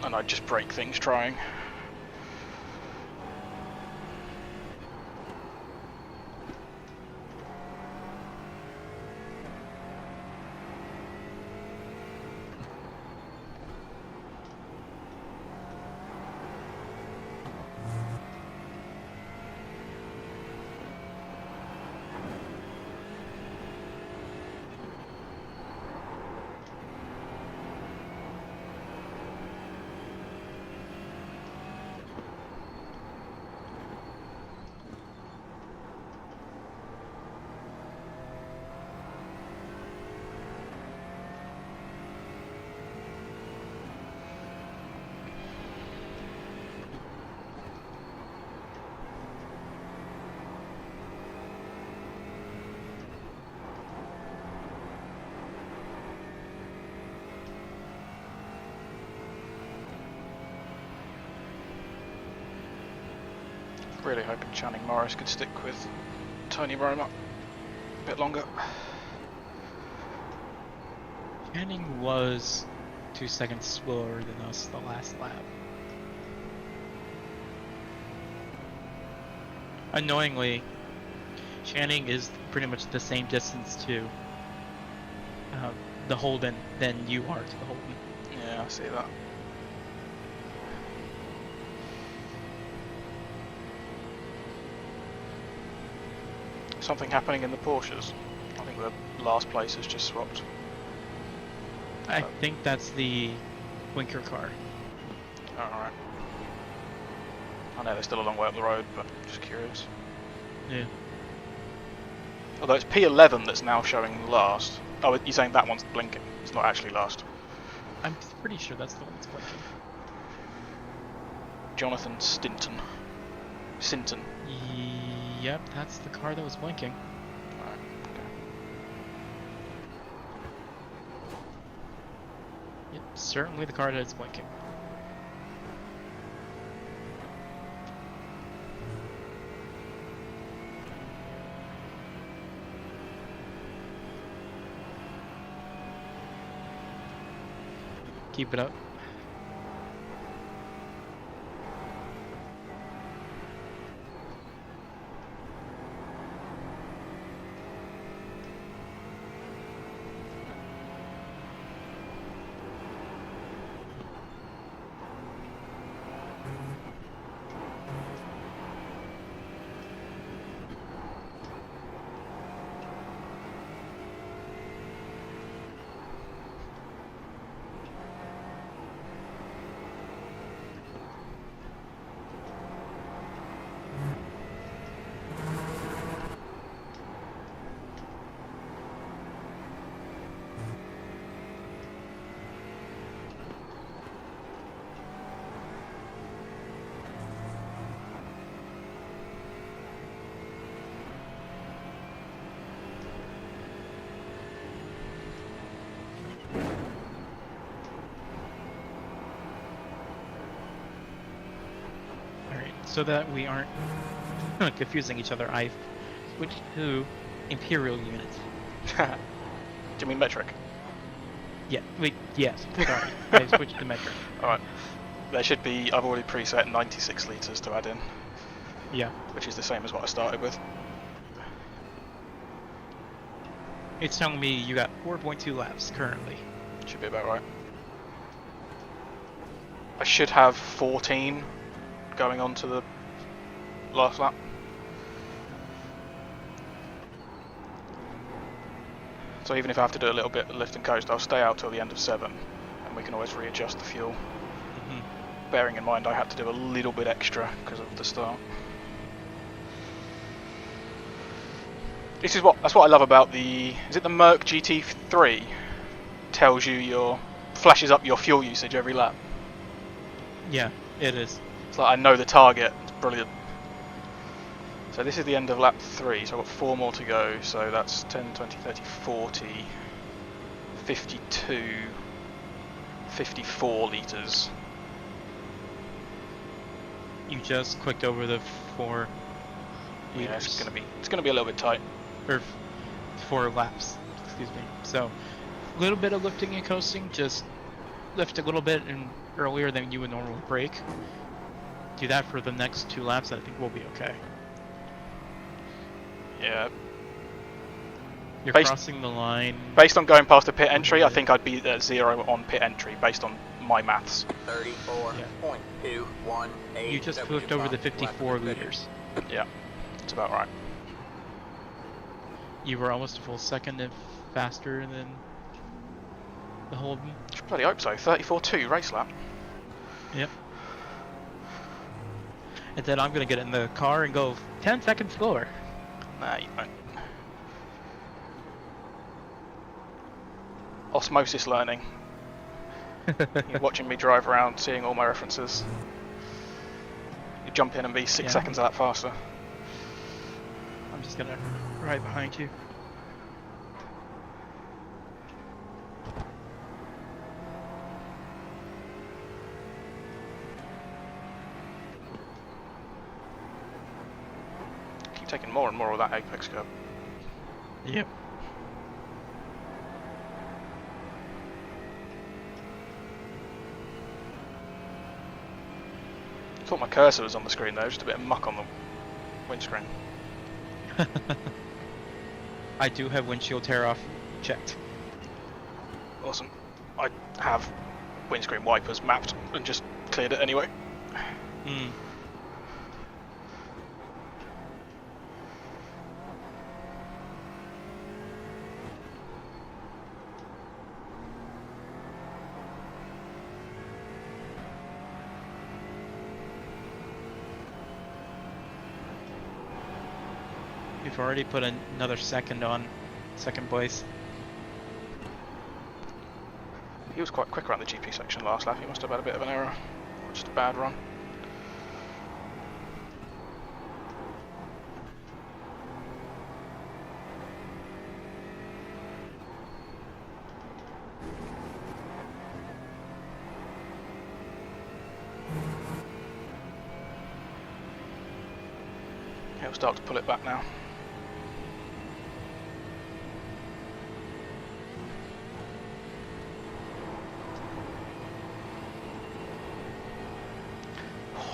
And I just break things trying. Really hoping Channing Morris could stick with Tony Roma a bit longer. Channing was 2 seconds slower than us the last lap. Annoyingly, Channing is pretty much the same distance to the Holden than you are to the Holden. Yeah, I see that. Something happening in the Porsches. I think the last place has just swapped. I think that's the Winker car. Alright. I know they're still a long way up the road, but just curious. Yeah. Although it's P11 that's now showing last. Oh, you're saying that one's blinking. It's not actually last. I'm pretty sure that's the one that's blinking. Jonathan Sinton. Yep, that's the car that was blinking. Alright, okay. Yep, certainly the car that is blinking. Keep it up. So that we aren't confusing each other, I've switched to Imperial units. Do you mean metric? Yeah, wait, yes, sorry. I've switched to metric. Alright. There should be, I've already preset 96 litres to add in. Yeah. Which is the same as what I started with. It's telling me you got 4.2 laps currently. Should be about right. I should have 14 going on to the last lap. So even if I have to do a little bit of lift and coast, I'll stay out till the end of 7 and we can always readjust the fuel. Bearing in mind I had to do a little bit extra because of the start. That's what I love about the, is it the Merc GT3? Tells you flashes up your fuel usage every lap. Yeah, it is. It's like I know the target. It's brilliant. So this is the end of lap 3, so I've got 4 more to go. So that's 10, 20, 30, 40, 52, 54 litres. You just clicked over the 4 liters. Yeah, it's gonna be a little bit tight. Or 4 laps, excuse me. So a little bit of lifting and coasting, just lift a little bit and earlier than you would normally brake. Do that for the next 2 laps, and I think we'll be okay. Yeah. You're crossing the line. Based on going past the pit entry, I think I'd be at 0 on pit entry based on my maths. 34.218. You just flipped over the 54 liters. Yeah, that's about right. You were almost a full second if faster than the Holden. Bloody hope so. 34.2 race lap. Yep. And then I'm gonna get in the car and go 10 seconds slower. Nah, you won't. Osmosis learning. You're watching me drive around, seeing all my references. You jump in and be 6 seconds a lap faster. I'm just gonna right behind you. taking more and more of that apex curb. Yep. I thought my cursor was on the screen though, just a bit of muck on the windscreen. I do have windshield tear off checked. Awesome. I have windscreen wipers mapped and just cleared it anyway. Hmm. You've already put another second on second place. He was quite quick around the GP section last lap. He must have had a bit of an error, or just a bad run. He'll start to pull it back now.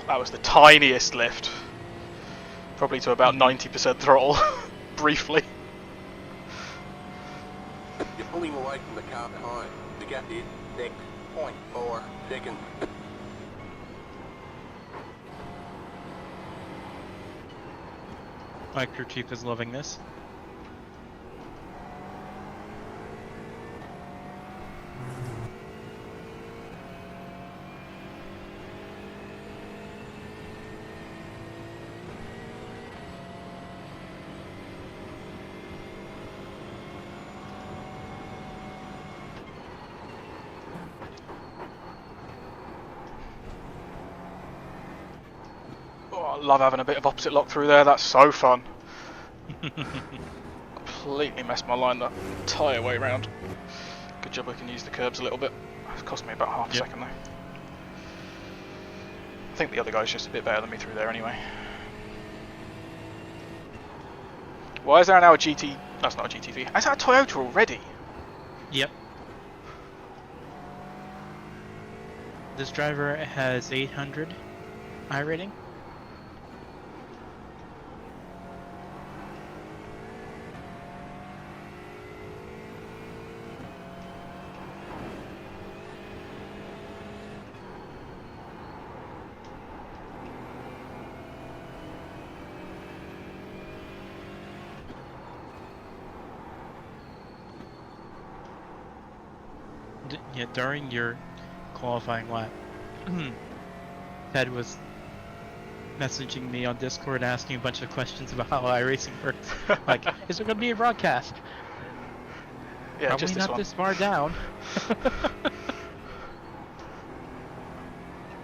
That was the tiniest lift. Probably to about 90% throttle, briefly. You're pulling away from the car behind. The gap is 6.4 seconds. My crew chief is loving this. Oh, I love having a bit of opposite lock through there. That's so fun. Completely messed my line the entire way round. Good job I can use the curbs a little bit. It's cost me about half a second though. I think the other guy's just a bit better than me through there anyway. Why is there now a GT? That's not a GTV. Is that a Toyota already? Yep. This driver has 800 iRating. Yeah, during your qualifying lap, Ted was messaging me on Discord asking a bunch of questions about how iRacing works. Like, is there going to be a broadcast? Yeah, Probably just this not one. this far down.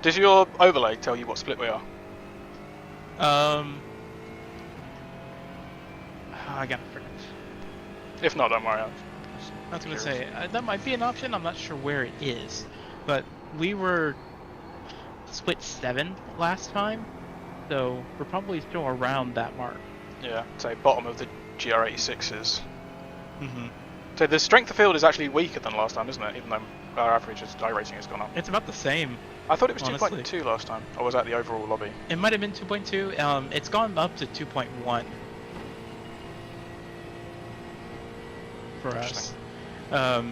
Does your overlay tell you what split we are? I got it. If not, don't worry. I was going to say, that might be an option. I'm not sure where it is. But we were split 7 last time, so we're probably still around that mark. Yeah, say bottom of the GR86s. Mm-hmm. So the strength of field is actually weaker than last time, isn't it? Even though our average iRacing has gone up. It's about the same. I thought it was honestly. 2.2 last time. Or was that the overall lobby? It might have been 2.2. It's gone up to 2.1 for us. I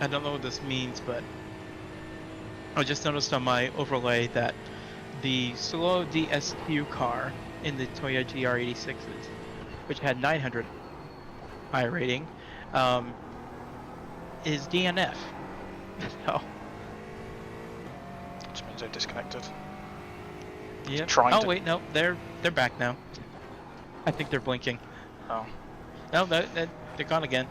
don't know what this means, but I just noticed on my overlay that the slow DSQ car in the Toyota GR86s, which had 900 iRating, is DNF. So, Which means they're disconnected. yeah. Trying Oh to... wait, no, they're back now. I think they're blinking. Oh. No, they're gone again.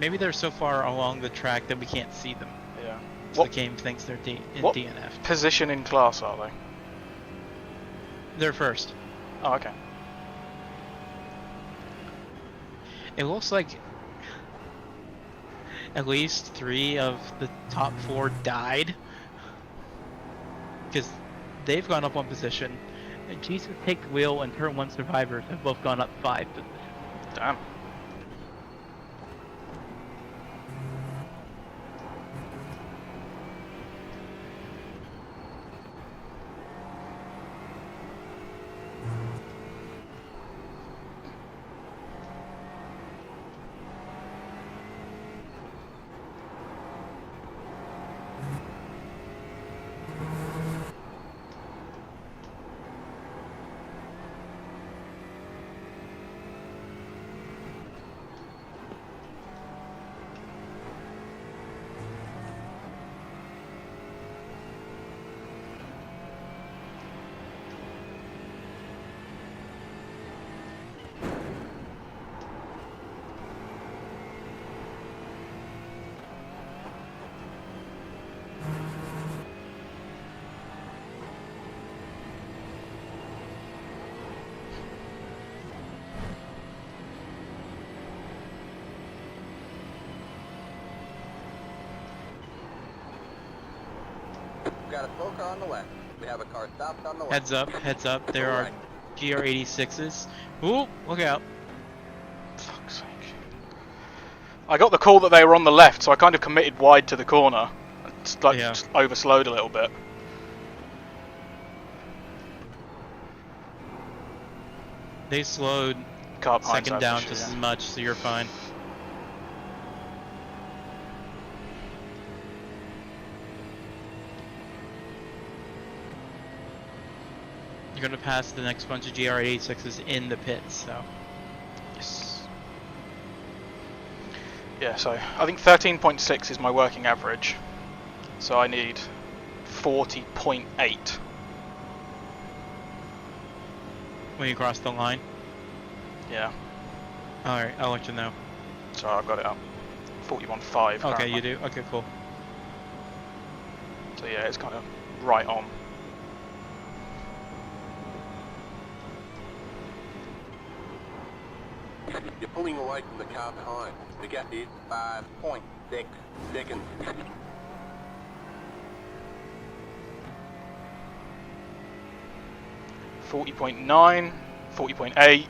Maybe they're so far along the track that we can't see them. Yeah. So the game thinks they're in DNF. Position in class are they? They're first. Oh, okay. It looks like at least 3 of the top 4 died. Because they've gone up 1 position. And Jesus Take the Wheel and Turn 1 Survivors have both gone up 5 positions. Damn. Got a slow car on the left. We have a car stopped on the left. Heads up, there are Right. GR86s. Ooh, look out. Fuck's sake. I got the call that they were on the left, so I kind of committed wide to the corner. It's like Yeah. just overslowed a little bit. They slowed Car behind second down issue, just yeah. as much, so you're fine. You're gonna pass the next bunch of GR86s in the pits, so. Yes. Yeah, so I think 13.6 is my working average. So I need 40.8. When you cross the line. Yeah, Alright, I'll let you know. so I've got it up. 41.5. Okay, currently. you do? Okay, cool. So yeah, it's kind of right on. You're pulling away from the car behind. The gap is 5.6 seconds. 40.9, 40.8,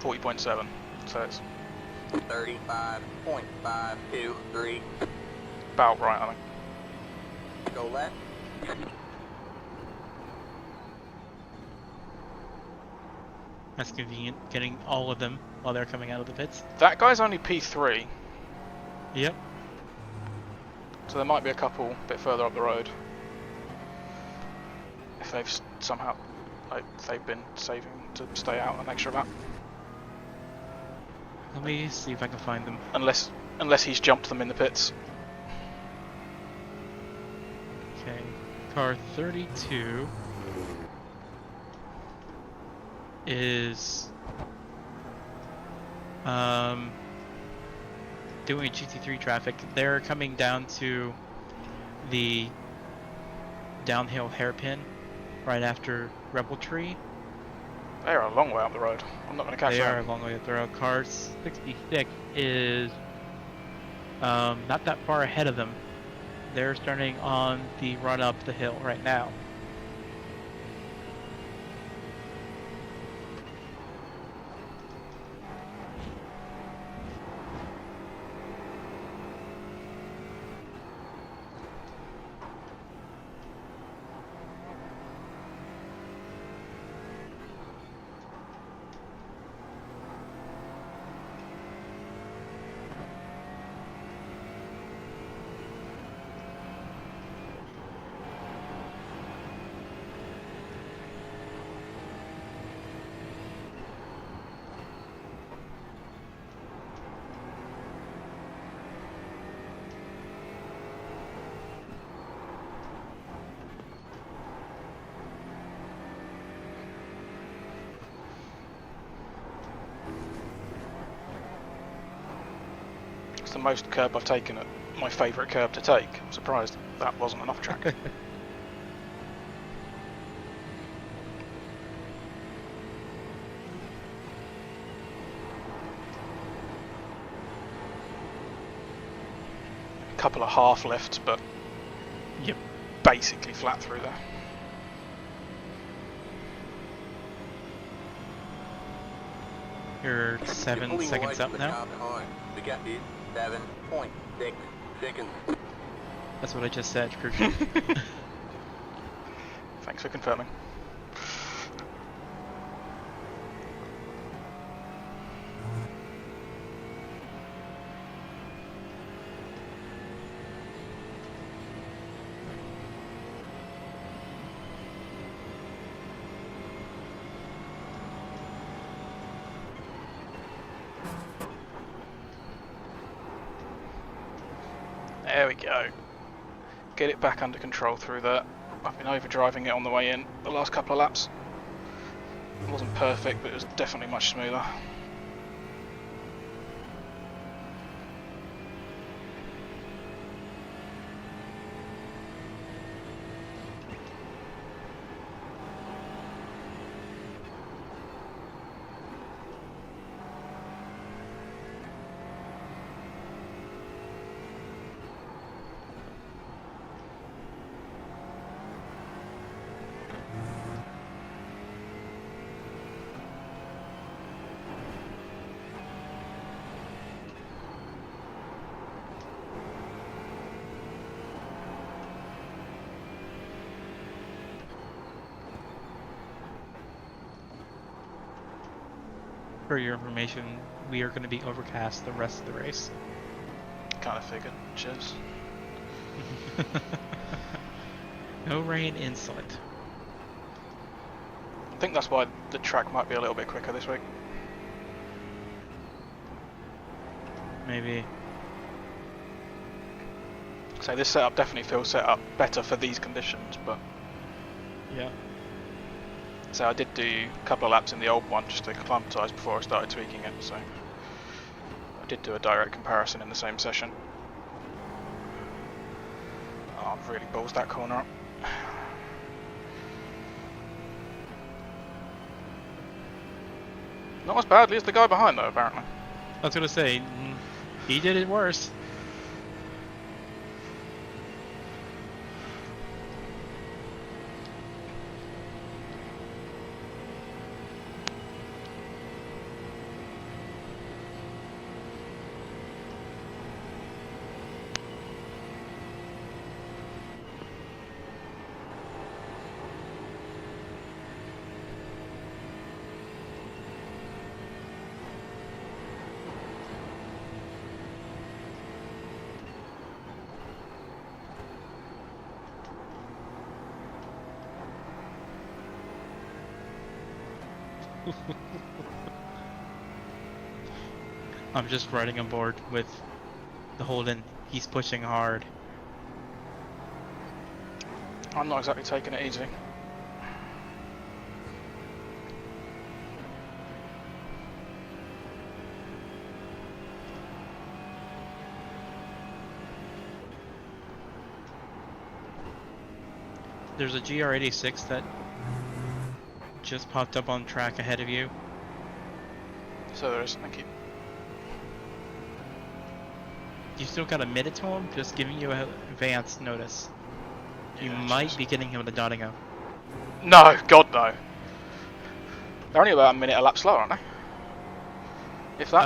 40.7. So it's 35.523. about right, I think. Go left. That's convenient, getting all of them while they're coming out of the pits. That guy's only P3, Yep. so there might be a couple a bit further up the road. If they've somehow, like, they've been saving to stay out an extra lap. Let me see if I can find them. Unless he's jumped them in the pits. Okay. Car 32 is doing GT3 traffic. They're coming down to the downhill hairpin right after Rebel Tree. They're a long way up the road. I'm not going to catch They are a them. long way up the road. Car 66 is not that far ahead of them. They're starting on the run up the hill right now. It's the most curb I've taken at my favourite curb to take. I'm surprised that wasn't an off track. couple of half lifts, but Yep. basically flat through there. You're You're 7 pulling away seconds from up the now. car behind. The gap is 7.6 seconds. That's what I just said, Kirk. Thanks for confirming. There we go. Get it back under control through there. I've been overdriving it on the way in the last couple of laps. It wasn't perfect, but it was definitely much smoother. For your information, we are going to be overcast the rest of the race. Kind of figured. Cheers. No rain in sight. I think that's why the track might be a little bit quicker this week. Maybe. So this setup definitely feels set up better for these conditions, but Yeah. so I did do a couple of laps in the old one just to acclimatise before I started tweaking it, so I did do a direct comparison in the same session. Oh, I've really balls that corner up. Not as badly as the guy behind though, apparently. I was going to say, he did it worse. I'm just riding on board with the Holden. He's pushing hard. I'm not exactly taking it easy. There's a GR86 that just popped up on track ahead of you. So there is, thank you. You still got a minute to him, just giving you an advance notice. You Yeah, might cheers. be getting him to Nottingham. No, God no. They're only about a minute a lap slower, aren't they? If that,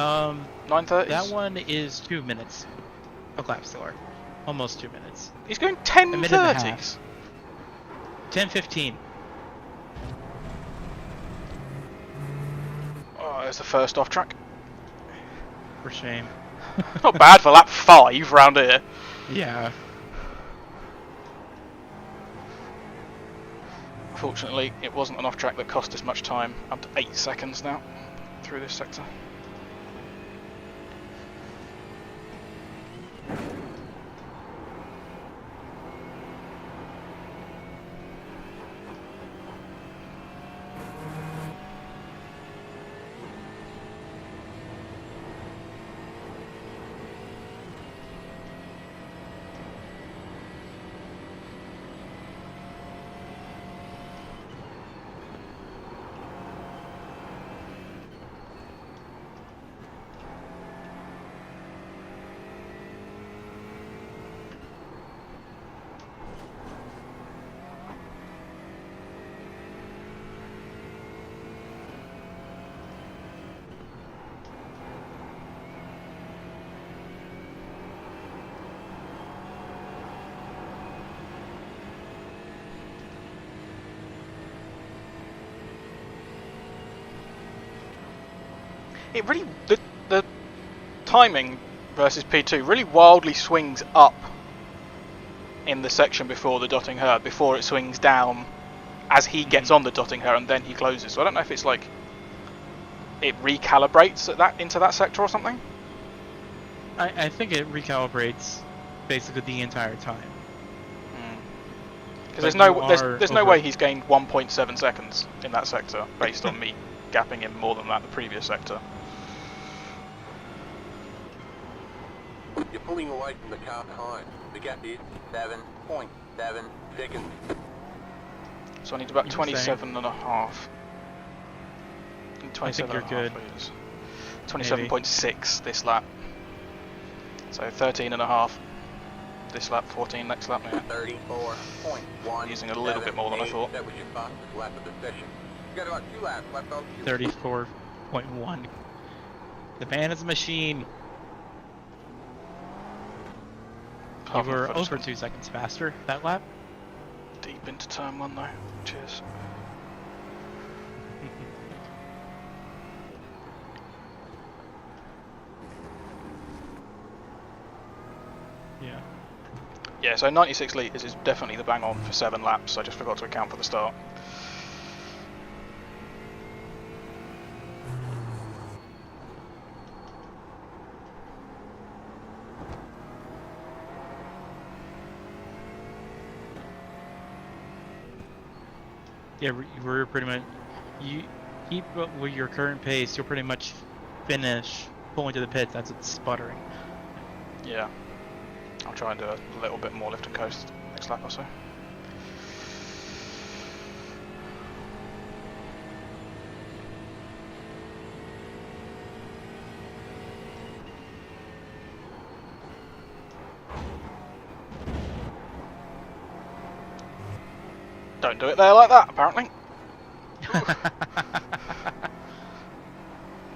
9:30s. That one is 2 minutes. A lap slower. Almost 2 minutes. He's going A minute and a 10:30s. half. 10:15. Oh, there's the first off track. For shame. Not bad for lap 5 round here. Yeah. Fortunately, it wasn't an off track that cost us much time. Up to 8 seconds now through this sector. it really the timing versus P2 really wildly swings up in the section before the dotting her, before it swings down as he gets on the dotting her, and then he closes. So I don't know if it's like it recalibrates at that into that sector or something. I think it recalibrates basically the entire time. Because there's no way he's gained 1.7 seconds in that sector based on me gapping him more than that the previous sector. You're pulling away from the car behind. The gap is 7.7 seconds. So I need about 27 and a half. I think you're good. 27.6 this lap. So 13 and a half this lap, 14 next lap. Yeah. 34.1. Using a little bit more than I thought. That was your fastest lap of the session. You got about 2 laps left on you. 34.1. The man is a machine. You were over 2 seconds faster that lap. Deep into turn 1 though. Cheers. Yeah. Yeah, so 96 litres is definitely the bang on for 7 laps. I just forgot to account for the start. Yeah, we're pretty much. You keep up with your current pace, you'll pretty much finish pulling to the pits. That's it's sputtering. Yeah. I'll try and do a little bit more lift and coast next lap or so. Don't do it there like that, apparently.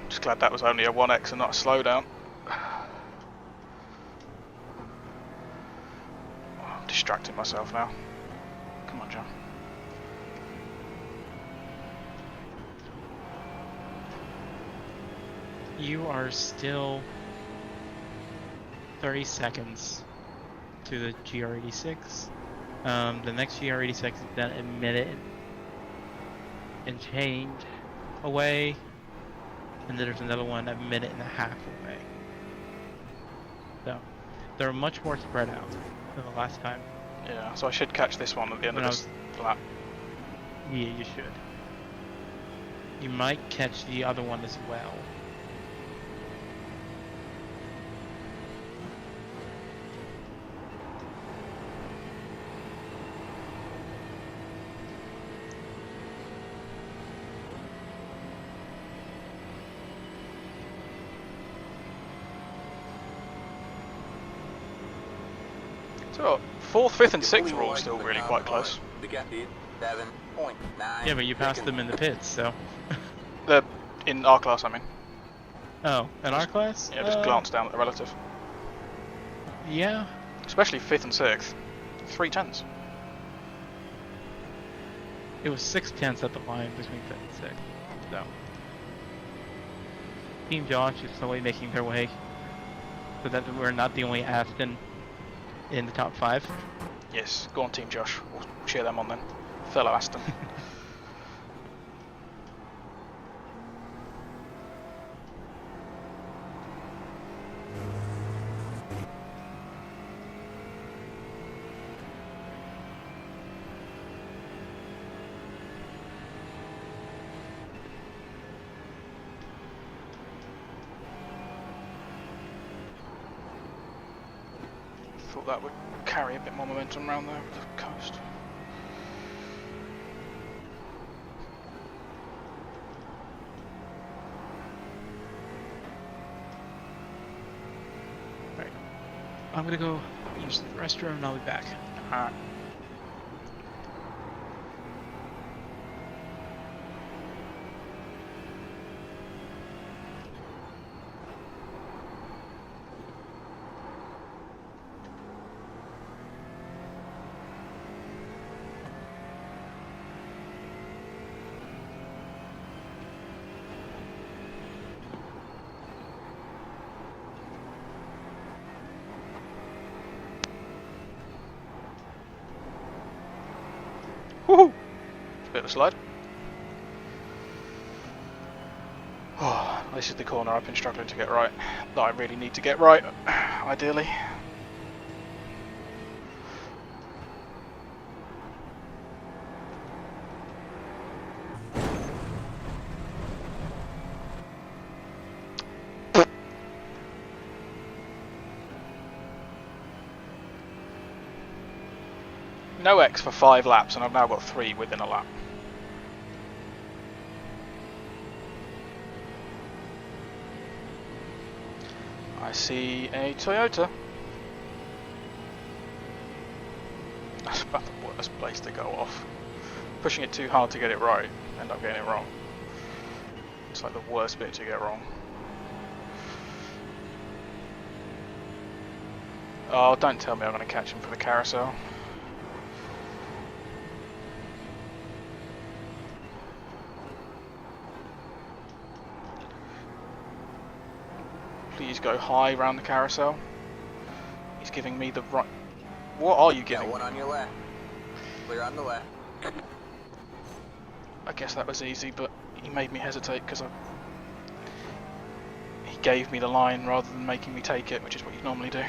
Just glad that was only a 1x and not a slowdown. I'm distracting myself now. Come on, John. You are still 30 seconds to the GR86. The next GR86 is done a minute and change away, and then there's another one a minute and a half away. So they're much more spread out than the last time. Yeah, so I should catch this one at the end of this lap. Yeah, you should. You might catch the other one as well. So, 4th, 5th and 6th are all still really quite close. The gap is 7.9. Yeah, but you passed them in the pits, so. They're in our class, I mean. Oh, in our class? Yeah, just glance down at the relative. Yeah. Especially 5th and 6th. 3/10s. It was 6/10 at the line between 5th and 6th. So. Team Josh is slowly making their way. So that we're not the only Aston in the top 5. Yes, go on Team Josh. We'll cheer them on then. Fellow Aston. Thought that would carry a bit more momentum around there with the coast. Alright. I'm gonna go use the restroom and I'll be back. Alright. slide. Oh, this is the corner I've been struggling to get right. That I really need to get right, ideally. No X for 5 laps, and I've now got 3 within a lap. I see a Toyota. That's about the worst place to go off. Pushing it too hard to get it right, end up getting it wrong. It's like the worst bit to get wrong. Oh, don't tell me I'm going to catch him for the carousel. Please go high round the carousel. He's giving me the right... What are you giving? Got one on your left. Clear on the left. I guess that was easy, but he made me hesitate because he gave me the line rather than making me take it, which is what you normally do.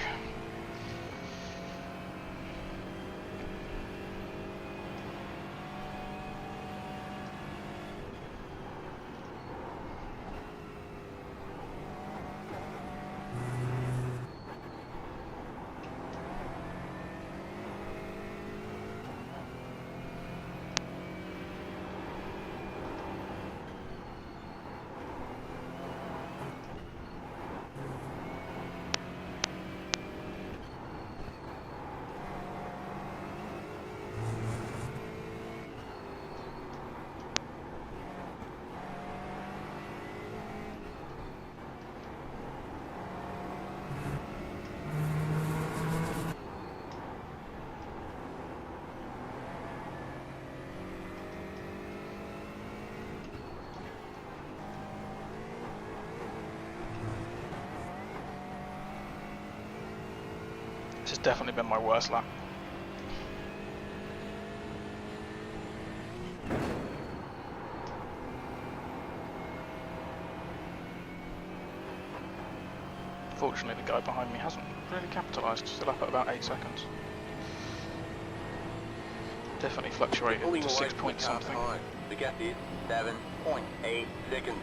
This has definitely been my worst lap. Fortunately, the guy behind me hasn't really capitalised, still up at about 8 seconds. Definitely fluctuated Pulling to away 6 from point the car something. behind. The gap is 7.8 seconds.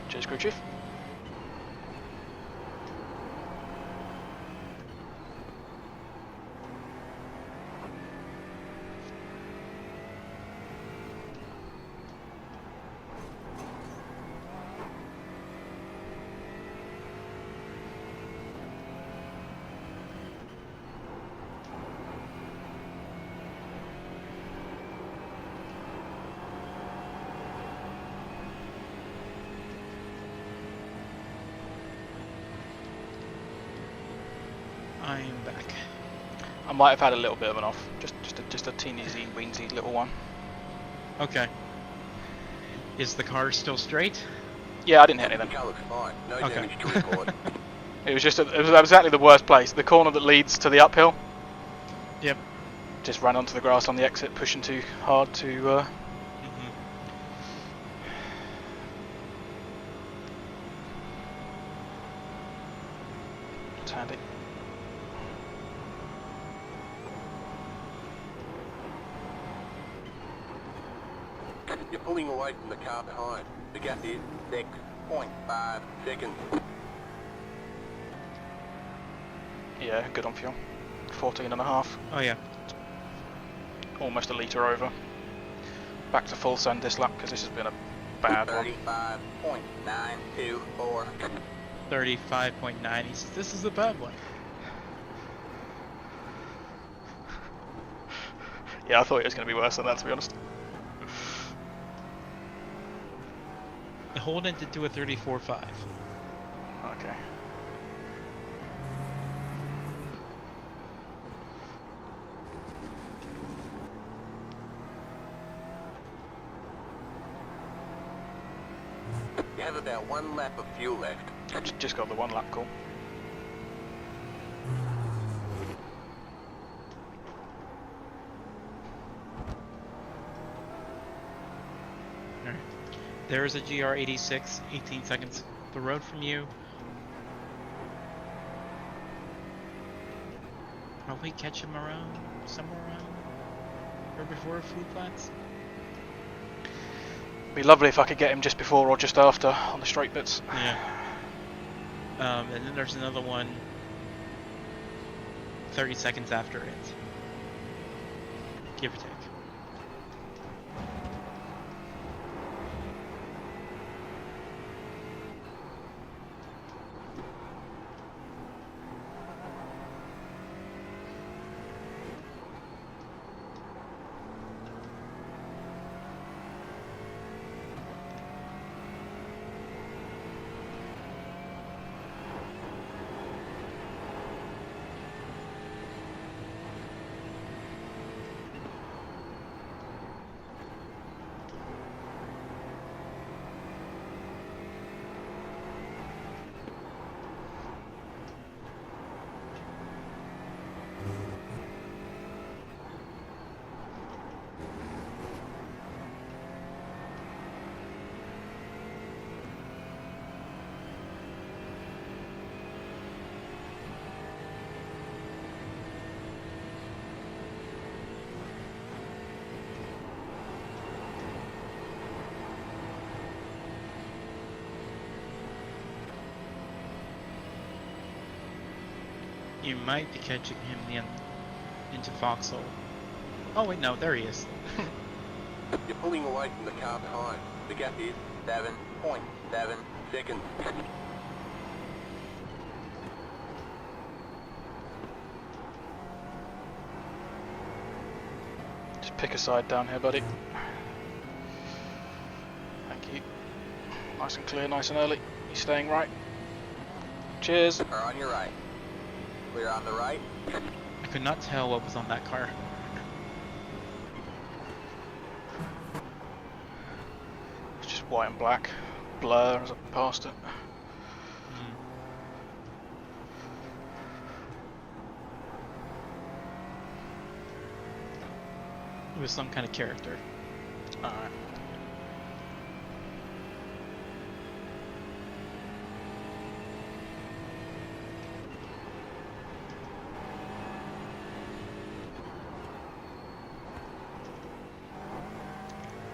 Cheers, crew chief. I'm back. I might have had a little bit of an off, just a teensy weensy little one. Okay. Is the car still straight? Yeah, I didn't hit The anything. car looks fine. No Okay. damage to report. It was just it was exactly the worst place. The corner that leads to the uphill. Yep. Just ran onto the grass on the exit, pushing too hard to. It's handy. You're pulling away from the car behind. The gap is 6.5 seconds. Yeah, good on fuel. 14.5. Oh yeah. Almost a litre over. Back to full send this lap because this has been a bad one. 35.924. 35.9. He says, this is a bad one. Yeah, I thought it was going to be worse than that, to be honest. Holden did do a 34.5. Okay. You have about 1 lap of fuel left. Just got the 1 lap call. There is a GR86, 18 seconds up the road from you. Probably catch him around, somewhere around, or before food plants. Be lovely if I could get him just before or just after on the straight bits. Yeah. And then there's another one 30 seconds after it. Give or take. You might be catching him into Foxhole. Oh wait, no, there he is. You're pulling away from the car behind. The gap is 7.7 seconds. Just pick a side down here, buddy. Thank you. Nice and clear, nice and early. You staying right? Cheers. Are on your right. Clear on the right. I could not tell what was on that car. It's just white and black. Blur as I passed it. It was some kind of character. Alright.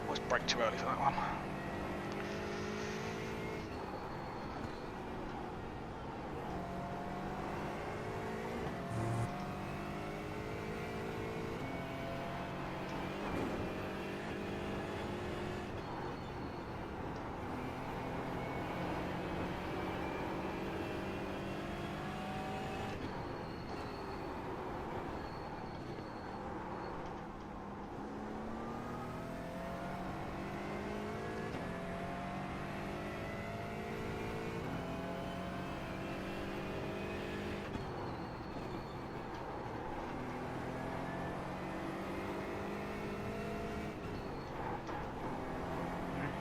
Always brake too early for that one.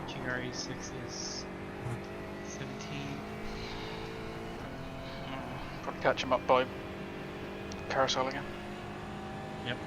GR86 is 17. Probably catch him up by carousel again. Yep.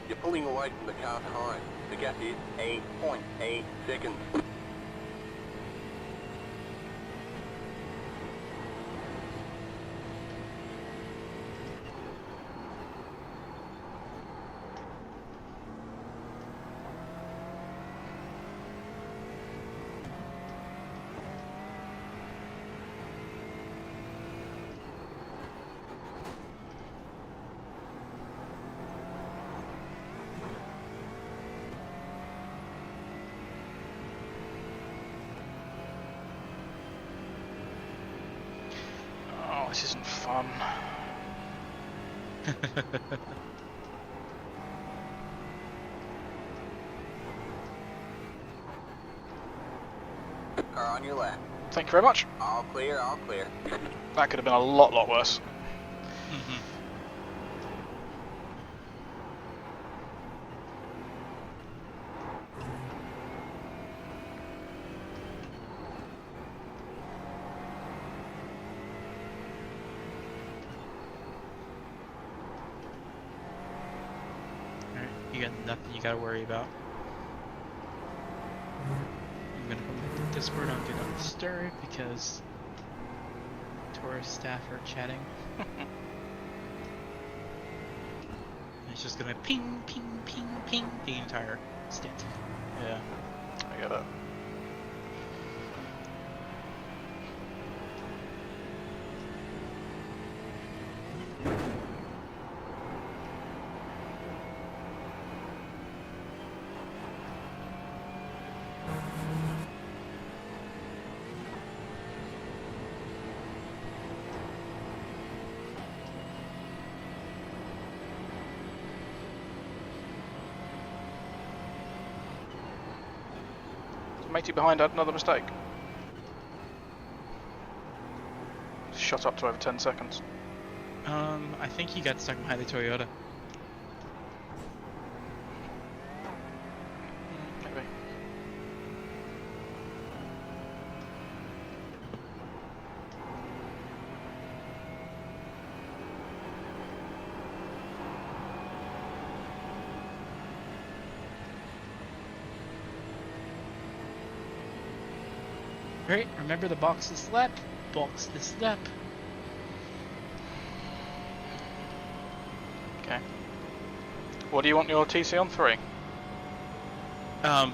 You're pulling away from the car behind. The gap is 8.8 seconds. Oh, this isn't fun. Car on your left. Thank you very much. All clear, all clear. That could have been a lot worse. Mhm. Alright, you got nothing you gotta worry about. I'm gonna go back to Discord and get undisturbed because tourist staff are chatting. It's just gonna ping, ping, ping, ping the entire stint. Yeah, I get it. Matey behind had another mistake. Shot up to over 10 seconds. I think he got stuck behind the Toyota. Maybe. Right, remember the box this lap? Box this lap. Okay. What do you want your TC on? 3?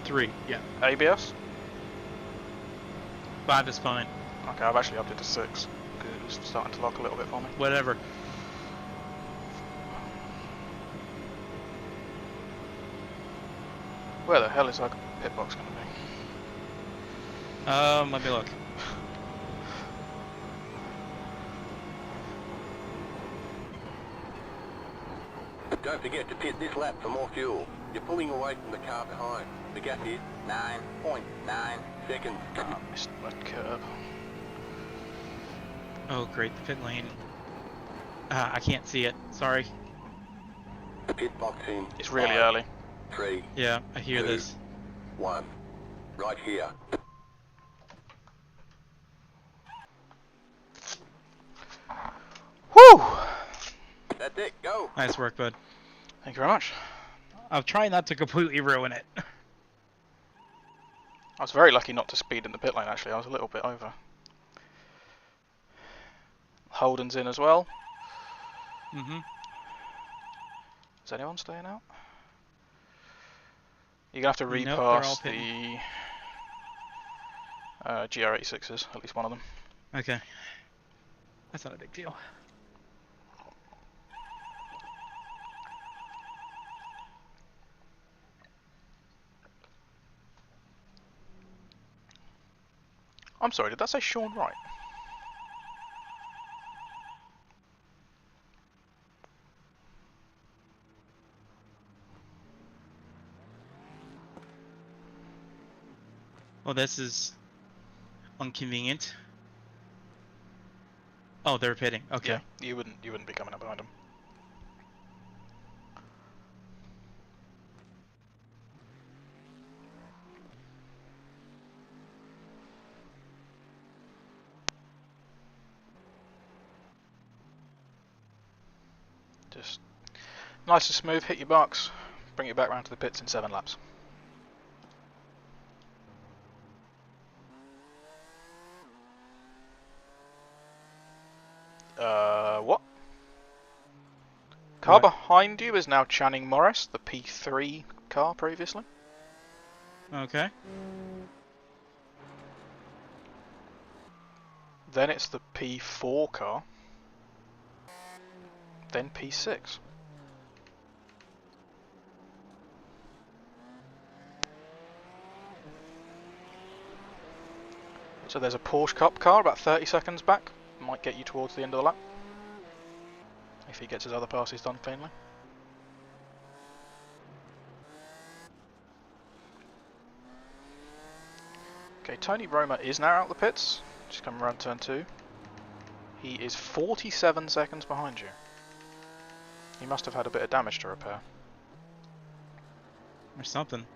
3, yeah. ABS? 5 is fine. Okay, I've actually upped it to 6 because it's starting to lock a little bit for me. Whatever. Where the hell is our pit box going to be? Let me look. Don't forget to pit this lap for more fuel. You're pulling away from the car behind. The gap is 9.9 seconds. Ah, missed that curb. Oh, great, the pit lane. I can't see it. Sorry. Pit box in. It's really 5, early. 3, Yeah, I hear 2, this. 1. Right here. Whew! That's it, go! Nice work, bud. Thank you very much. I'll try not to completely ruin it. I was very lucky not to speed in the pit lane actually, I was a little bit over. Holden's in as well. Mm-hmm. Is anyone staying out? You're going to have to Nope, they're all repass pitting. the GR86s, at least one of them. Okay. That's not a big deal. I'm sorry, did that say Sean Wright? Well, this is inconvenient. Oh, they're pitting. Okay. Yeah, you wouldn't be coming up behind them. Just nice and smooth, hit your marks, bring it back round to the pits in 7 laps. What? Car What? behind you is now Channing Morris, the P3 car previously. Okay. Then it's the P4 car. Then P6. So there's a Porsche Cup car about 30 seconds back. Might get you towards the end of the lap. A he gets his other passes done cleanly. Okay, Tony Roma is now out of the pits. Just coming around turn 2. He is 47 seconds behind you. He must have had a bit of damage to repair. Or something.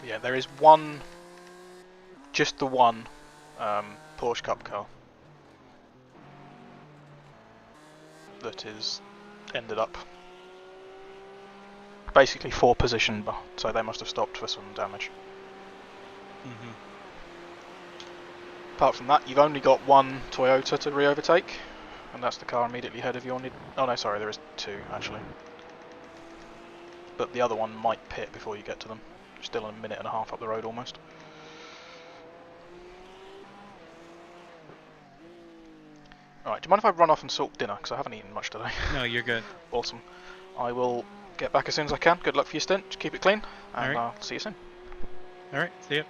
Yeah, there is one, just the one Porsche Cup car that is ended up basically 4 position, so they must have stopped for some damage. Mm-hmm. Apart from that, you've only got one Toyota to re-overtake, and that's the car immediately ahead of you on. Oh no, sorry, there is 2 actually. But the other one might pit before you get to them. Still a minute and a half up the road almost. Alright, do you mind if I run off and sort dinner? Because I haven't eaten much today. No, you're good. Awesome. I will get back as soon as I can. Good luck for your stint. Just keep it clean, and Alright. I'll see you soon. Alright, see ya.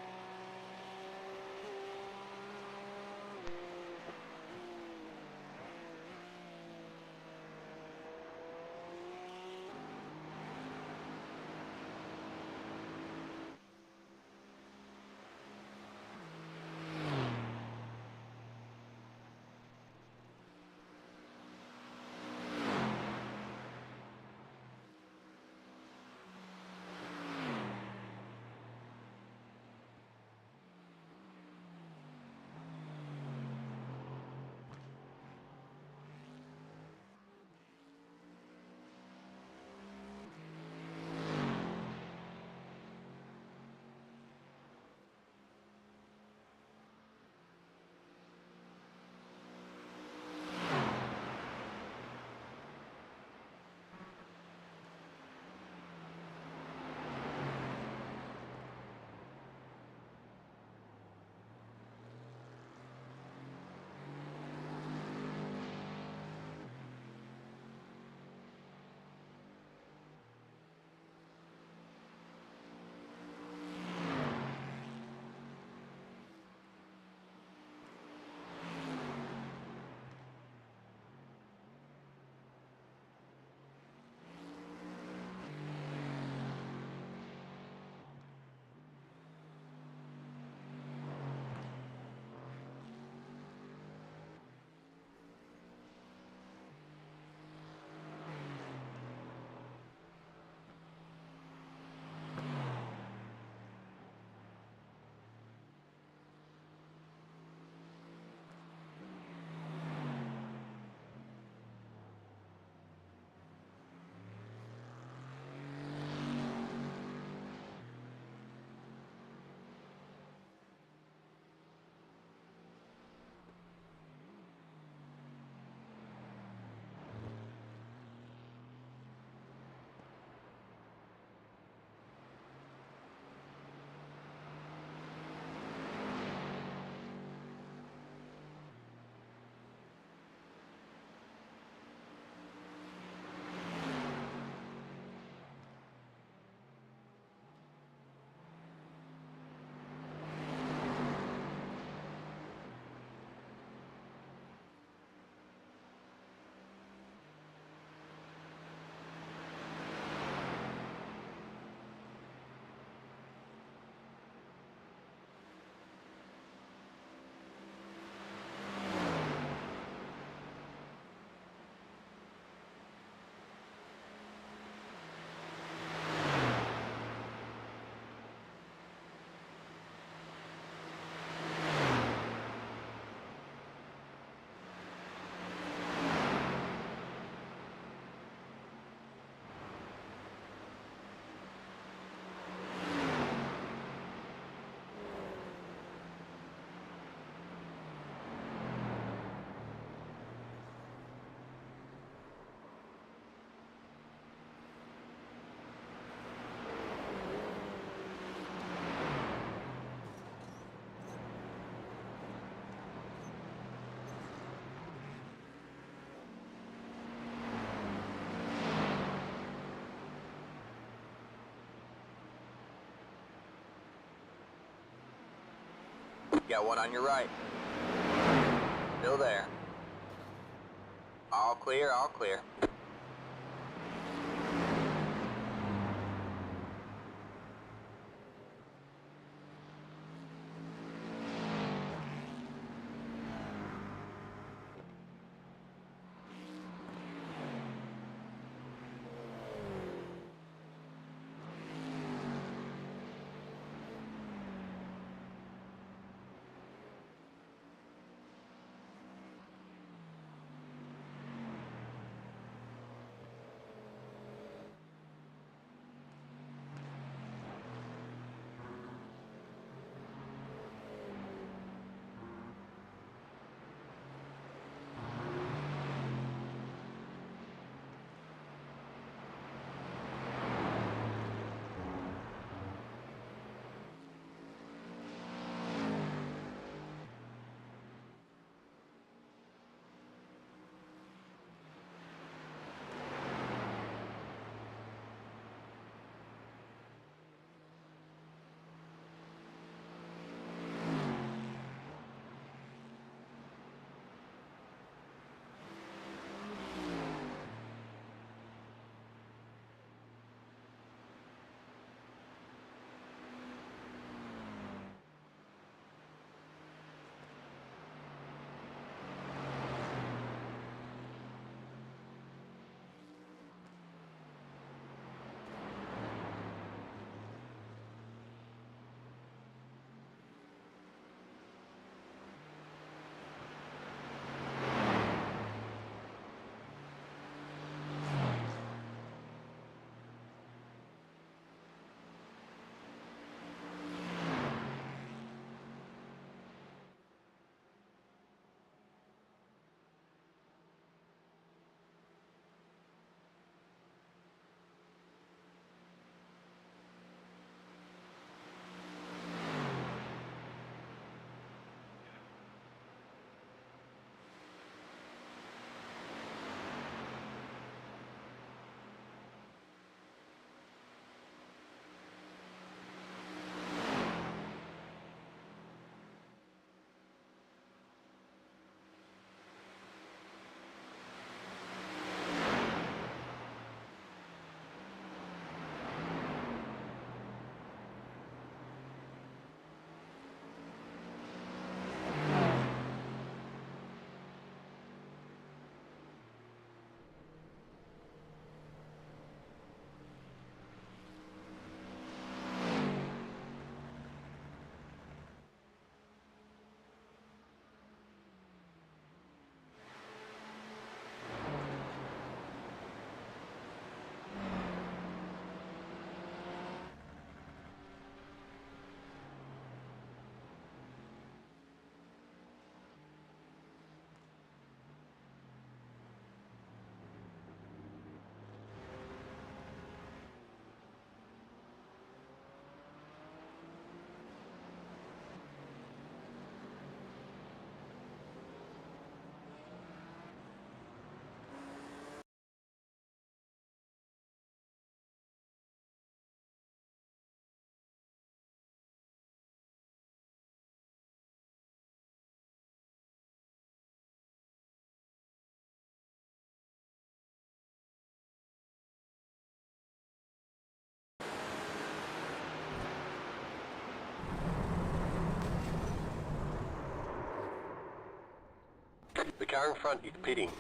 Got one on your right. Still there. All clear, all clear. The car in front is pitting.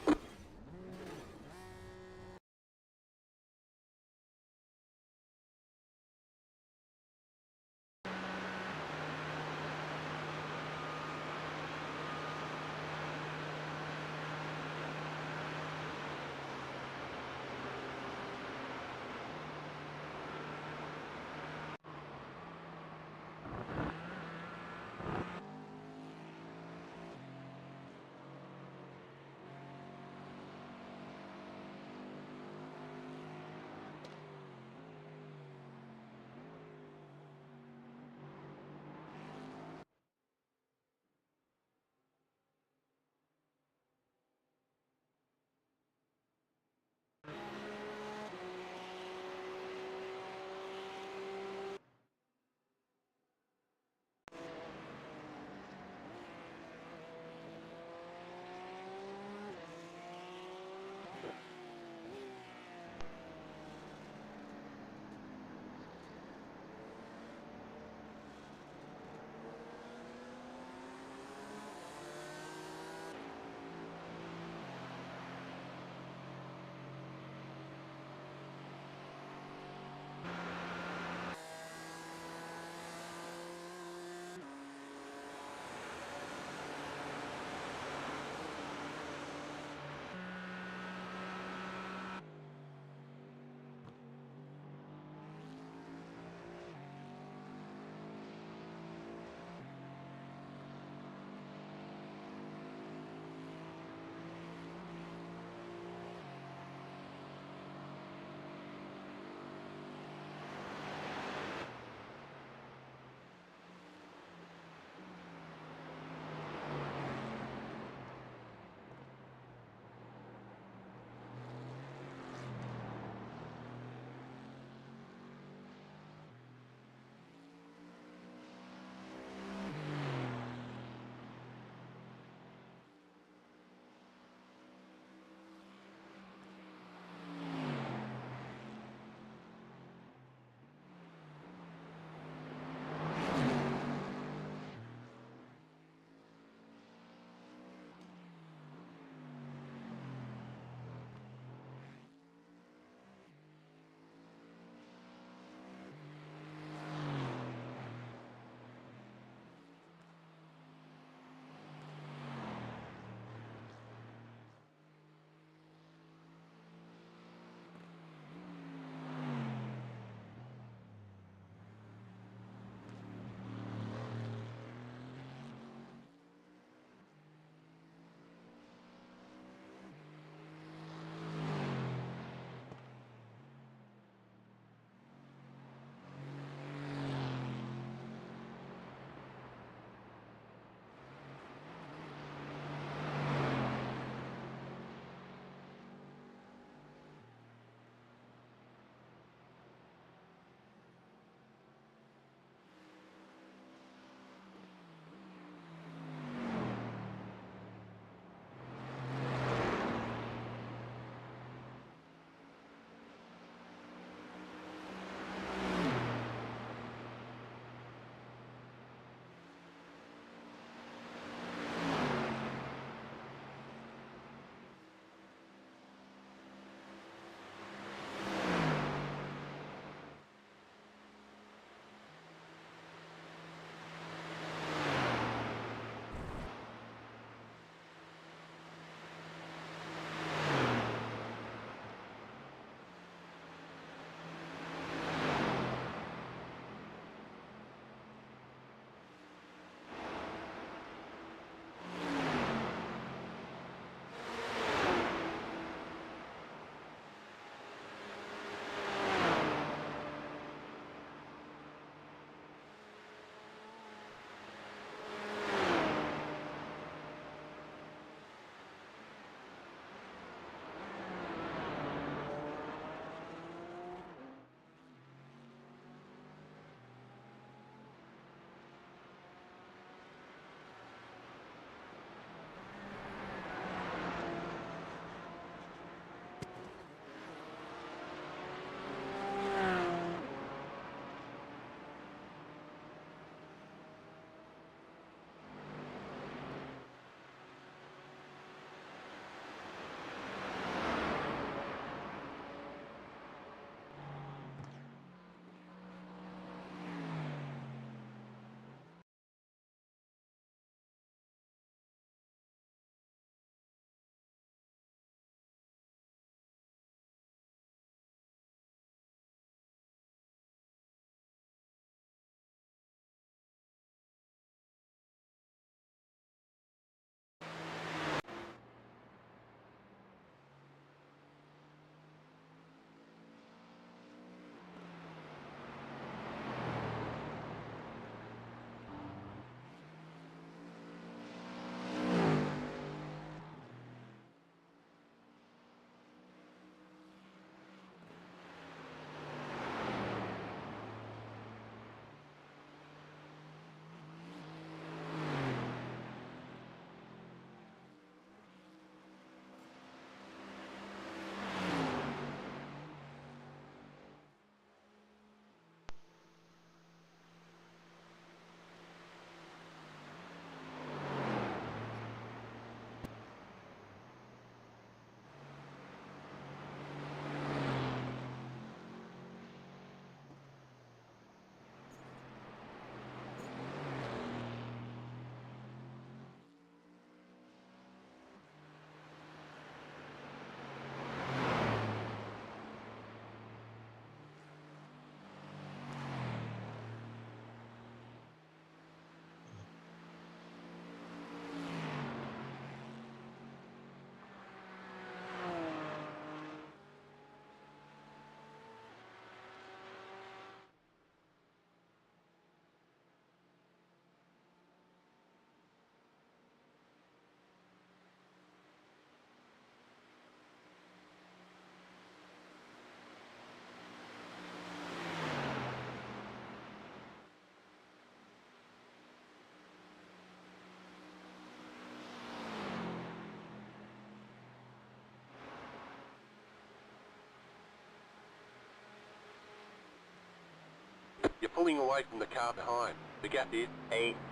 pulling away from the car behind. The gap is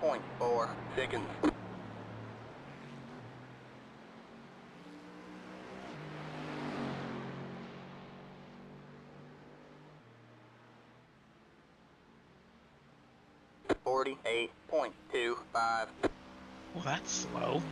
8.4 seconds. .25. Well, that's slow.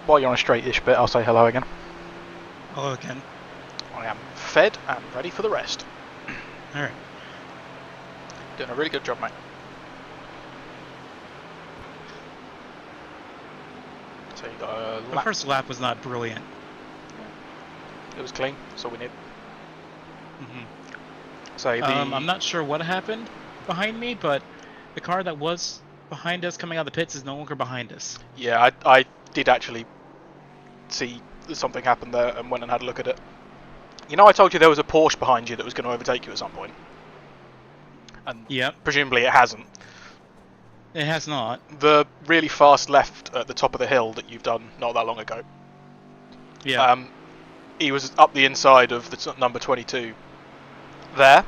while you're on a straight-ish bit, I'll say hello again. Hello again. I am fed and ready for the rest. Alright. Doing a really good job, mate. So you got a The lap. first lap was not brilliant. It was clean, that's all we need. Hmm. So I'm not sure what happened behind me, but the car that was behind us coming out of the pits is no longer behind us. Yeah, I did actually see something happen there and went and had a look at it. You know, I told you there was a Porsche behind you that was going to overtake you at some point, and Yep, presumably it hasn't. it has not. The really fast left at the top of the hill that you've done not that long ago. Yeah. He was up the inside of the number 22 there.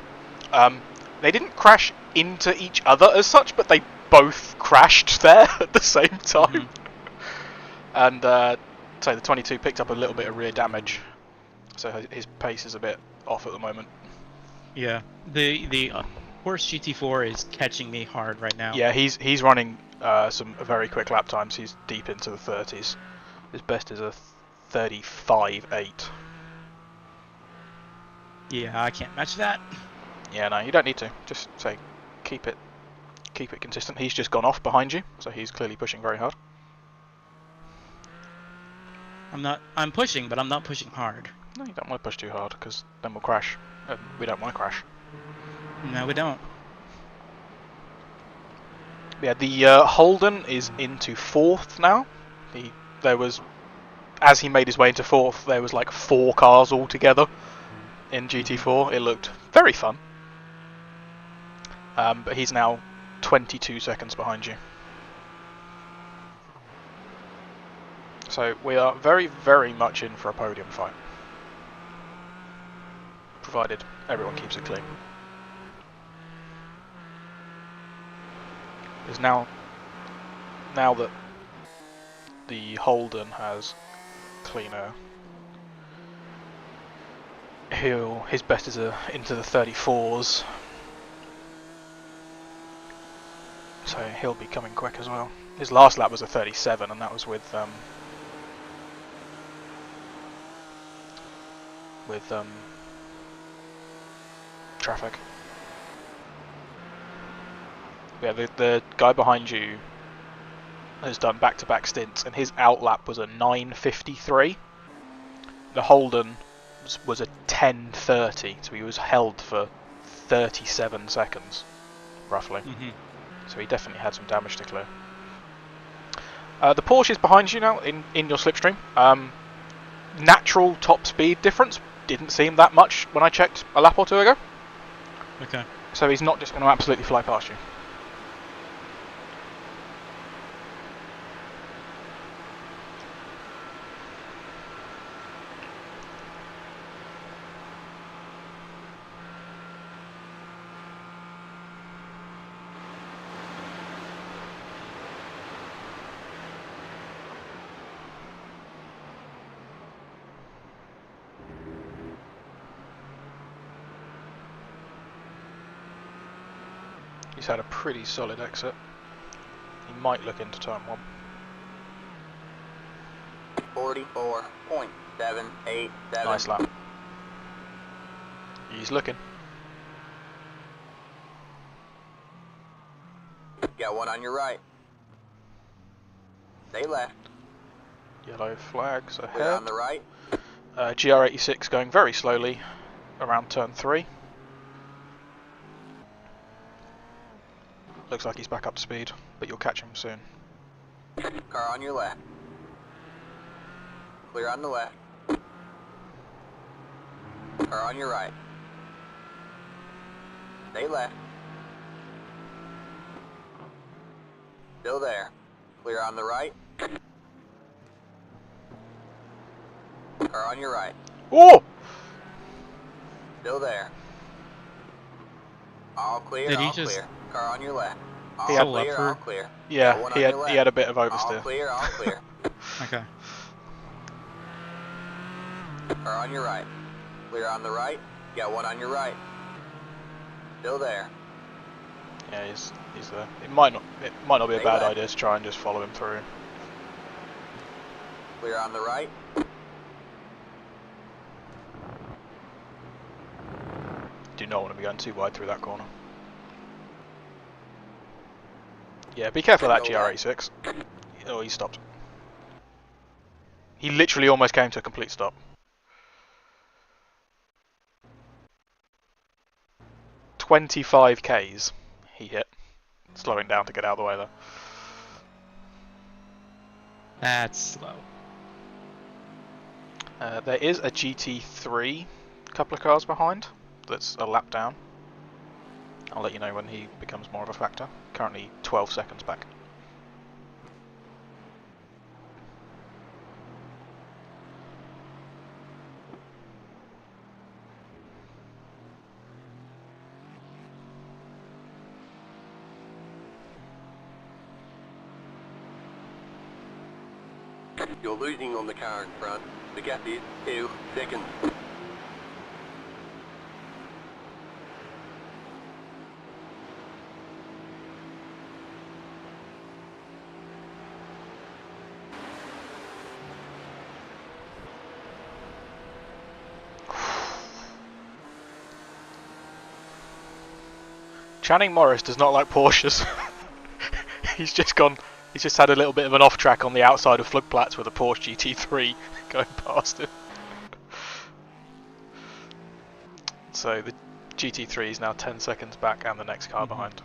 They didn't crash into each other as such, but they both crashed there at the same time. And so the 22 picked up a little bit of rear damage, so his pace is a bit off at the moment. Yeah. The Porsche GT4 is catching me hard right now. Yeah, he's running some very quick lap times. He's deep into the 30s. His best is a 35.8. Yeah, I can't match that. Yeah, no, you don't need to. Just say keep it consistent. He's just gone off behind you, so he's clearly pushing very hard. I'm pushing, but I'm not pushing hard. No, you don't want to push too hard, because then we'll crash. And we don't want to crash. No, we don't. Yeah, the Holden is into 4th now. As he made his way into 4th, there was like 4 cars all together in GT4. It looked very fun. But he's now 22 seconds behind you. So we are very, very much in for a podium fight. Provided everyone keeps it clean. Because now that the Holden has clean air, his best is into the 34s. So he'll be coming quick as well. His last lap was a 37, and that was with traffic. Yeah, the guy behind you has done back-to-back stints, and his outlap was a 9:53. The Holden was a 10:30, so he was held for 37 seconds, roughly. So he definitely had some damage to clear. The Porsche is behind you now in your slipstream. Natural top speed difference didn't seem that much when I checked a lap or two ago. Okay. So he's not just going to absolutely fly past you. He's had a pretty solid exit. He might look into turn 1. 44.787. Nice lap. He's looking. Got one on your right. Stay left. Yellow flags Clear ahead. on the right. GR86 going very slowly around turn 3. Looks like he's back up to speed, but you'll catch him soon. Car on your left. Clear on the left. Car on your right. Stay left. Still there. Clear on the right. Car on your right. Oh! Still there. All clear, Did he all just- clear. Car on your left. All He had- clear, all clear. Yeah, Got one he on had, your left. he had a bit of All oversteer. clear, all clear. Okay. Car on your right. Clear on the right. Got one on your right. Still there. Yeah, he's there. It might not be a Stay bad left. idea to try and just follow him through. Clear on the right. Do not want to be going too wide through that corner. Yeah, be careful of that GR86. Oh, he stopped. He literally almost came to a complete stop. 25 Ks he hit. Slowing down to get out of the way there. That's slow. There is a GT3 a couple of cars behind that's a lap down. I'll let you know when he becomes more of a factor. Currently 12 seconds back. You're losing on the car in front. The gap is 2 seconds. Channing Morris does not like Porsches. He's just had a little bit of an off track on the outside of Flugplatz with a Porsche GT3 going past him. So the GT3 is now 10 seconds back and the next car behind.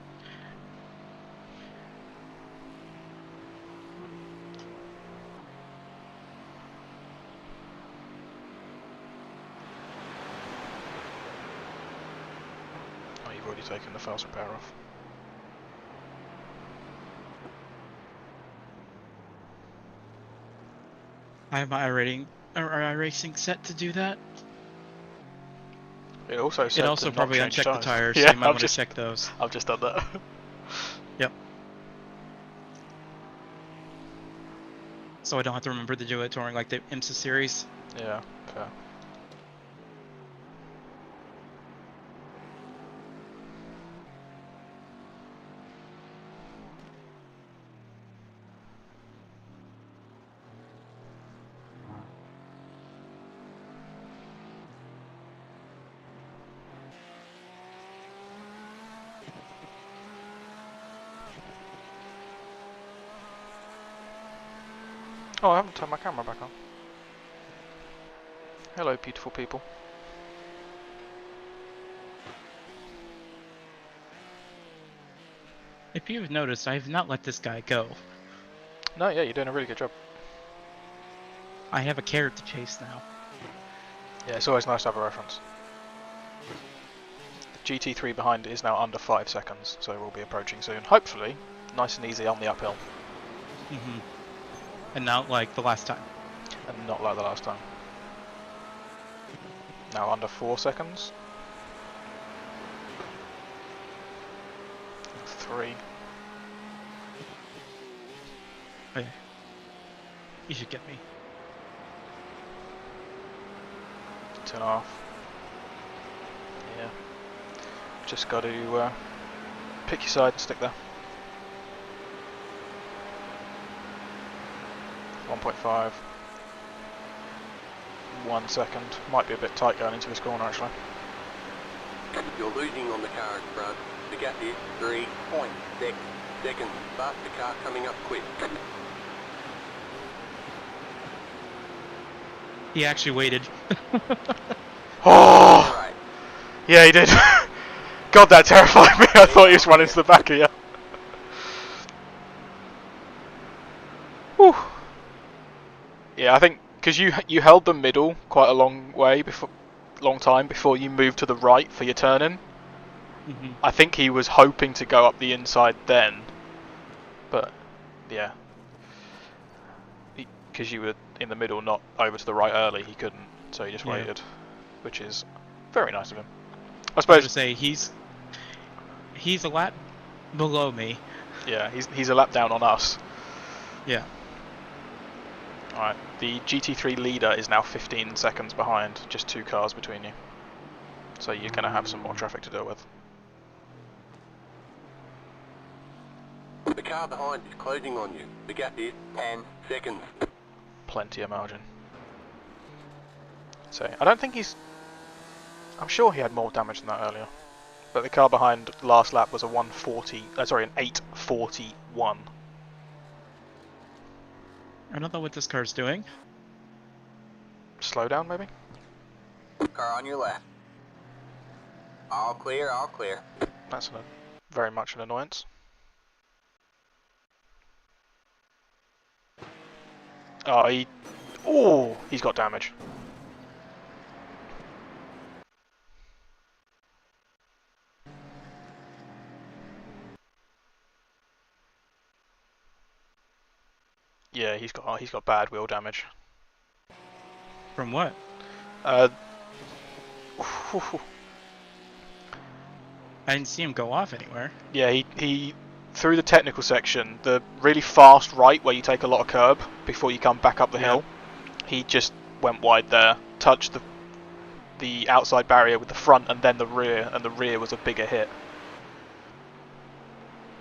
Oh, you've already taken the fast repair off. I have my iRacing set to do that. It also It also probably unchecked the tires, so yeah, you might want to check those. I've just done that. Yep. So I don't have to remember to do it during like the IMSA series. Yeah, fair. Oh, I haven't turned my camera back on. Hello, beautiful people. If you've noticed, I have not let this guy go. No, yeah, you're doing a really good job. I have a carrot to chase now. Yeah, it's always nice to have a reference. The GT3 behind is now under 5 seconds, so we'll be approaching soon. Hopefully, nice and easy on the uphill. And not like the last time. And not like the last time. Now under 4 seconds. 3. Okay. You should get me. 2.5. Yeah. Just got to pick your side and stick there. 1.5. 1 second. Might be a bit tight going into this corner actually. You're losing on the car in front. The gap is 3.6 seconds. Faster car coming up quick. He actually waited. Oh! Right. Yeah, he did. God, that terrified me. I thought he was running to the back of you. Whew. Yeah, I think because you held the middle quite a long time before you moved to the right for your turn-in. I think he was hoping to go up the inside then, but yeah, because you were in the middle, not over to the right early, he couldn't, so he just waited, which is very nice of him. I suppose. I was to say he's a lap below me. Yeah, he's a lap down on us. Yeah. Alright, the GT3 leader is now 15 seconds behind, just 2 cars between you. So you're going to have some more traffic to deal with. The car behind is closing on you. The gap is 10 seconds. plenty of margin. So I don't think he's. I'm sure he had more damage than that earlier. But the car behind last lap was a 140. Sorry, an 841. I don't know what this car's doing. Slow down, maybe. Car on your left. All clear, all clear. That's very much an annoyance. Oh, he's got damage. Yeah, he's got bad wheel damage. From what? Uh, I didn't see him go off anywhere. yeah, he through the technical section, the really fast right where you take a lot of curb before you come back up the hill, he just went wide there, touched the outside barrier with the front and then the rear, and the rear was a bigger hit.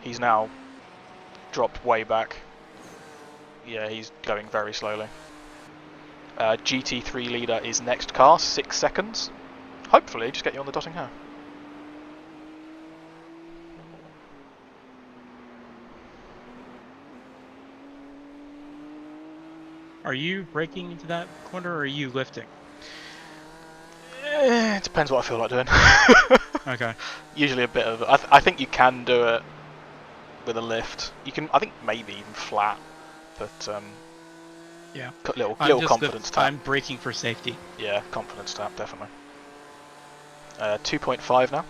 He's now dropped way back. Yeah, he's going very slowly. GT3 leader is next car, 6 seconds. Hopefully, just get you on the dotting here. Are you braking into that corner or are you lifting? It depends what I feel like doing. Okay. Usually a bit of. I think you can do it with a lift. You can. I think maybe even flat, but Yeah. little I'm confidence tap. I'm braking for safety. Yeah, confidence tap definitely. 2.5 now.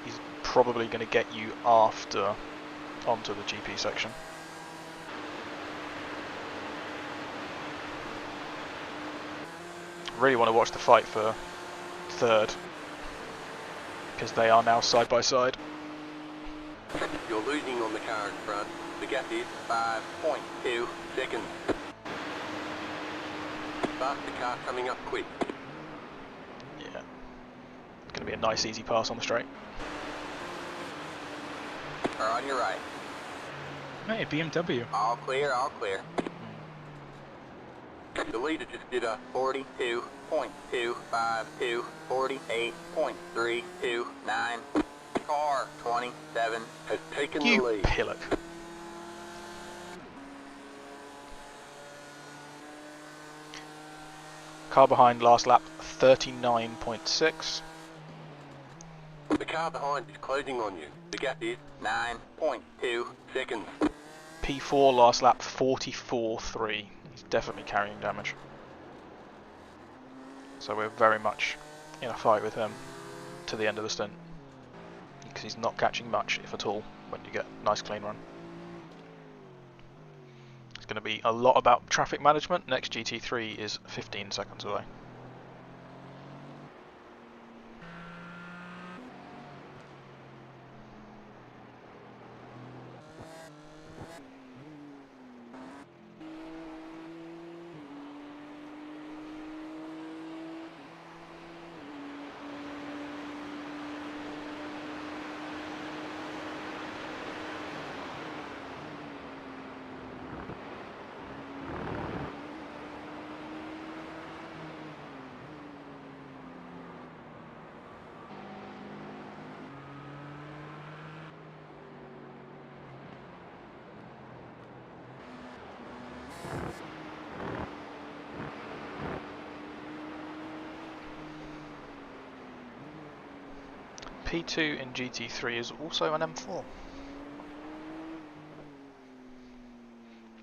He's probably going to get you after onto the GP section. Really want to watch the fight for third, because they are now side by side. You're losing on the car in front. The gap is 5.2 seconds. Faster car coming up quick. Yeah, it's going to be a nice easy pass on the straight. Car on your right. Hey, BMW. All clear, all clear. The leader just did a 42.252, 48.329. Car 27 has taken the You lead. pillock. Car behind last lap 39.6. The car behind is closing on you. The gap is 9.2 seconds. P4 last lap 44.3. He's definitely carrying damage. So we're very much in a fight with him to the end of the stint. Because he's not catching much, if at all, when you get a nice clean run. It's going to be a lot about traffic management. Next GT3 is 15 seconds away. P2 in GT3 is also an M4.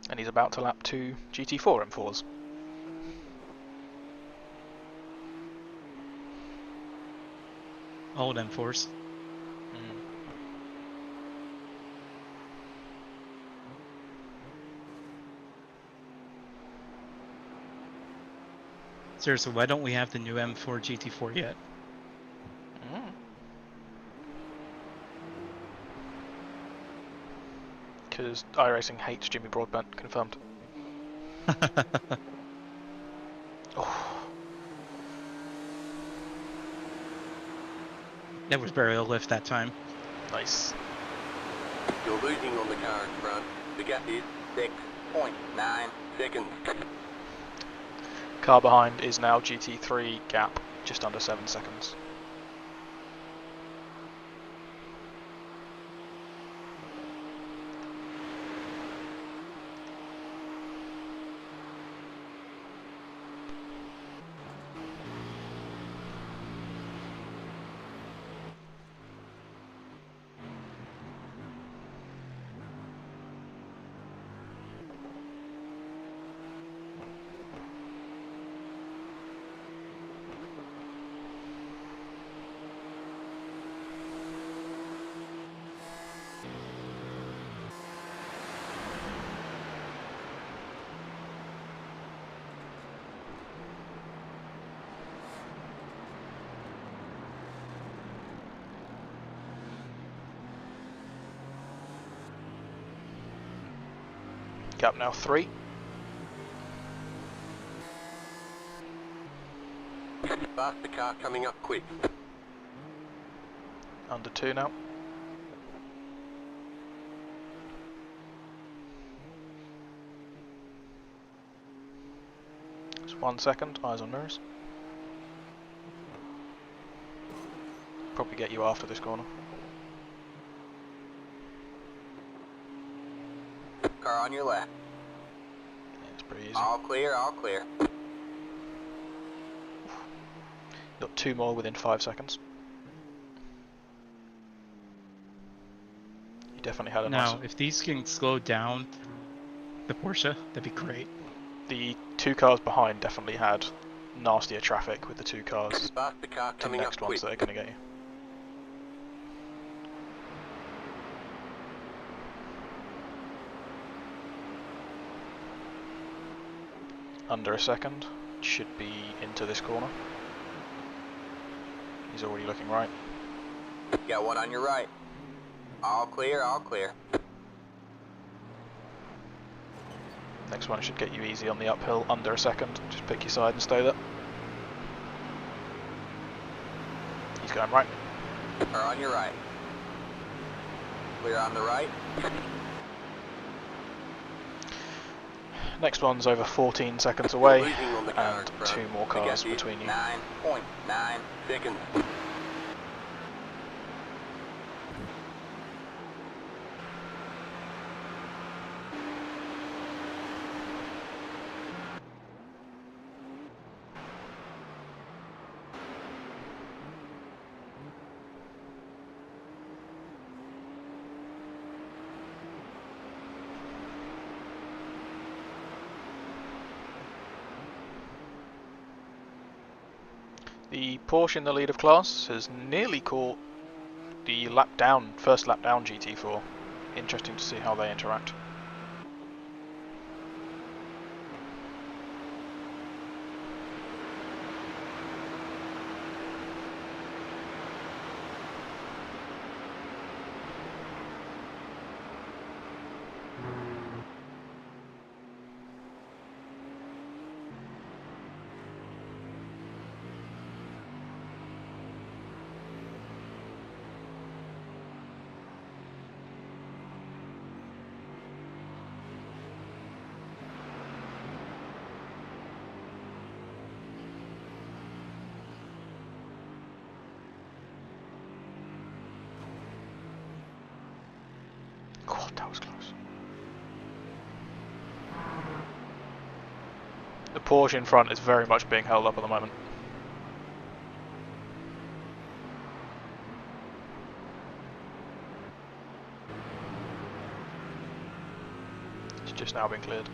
And he's about to lap 2 GT4 M4s. Old M4s. Seriously, why don't we have the new M4 GT4 yet? Because iRacing hates Jimmy Broadbent, confirmed. Oh. That was barely a lift that time. Nice. You're losing on the car in front. The gap is 6 9.9 seconds. Car behind is now GT3 gap, just under 7 seconds. Gap now 3. Faster car coming up quick. Under 2 now. It's 1 second, eyes on mirrors. Probably get you after this corner. Car on your left. Yeah, it's pretty easy. All clear, all clear. Got 2 more within 5 seconds. You definitely had a nice... Now, if these can slow down the Porsche, that'd be great. The 2 cars behind definitely had nastier traffic with the 2 cars. Faster car The coming up next ones quick. that are going to get you. Under a second, should be into this corner. He's already looking right. Got one on your right. All clear, all clear. Next one should get you easy on the uphill, under a second. Just pick your side and stay there. He's going right. Car on your right. Clear on the right. Next one's over 14 seconds away, Losing on the car and in front. 2 more cars Got between you. 9.9 seconds. The Porsche in the lead of class has nearly caught the first lap down GT4. Interesting to see how they interact. God, that was close. The Porsche in front is very much being held up at the moment. It's just now been cleared.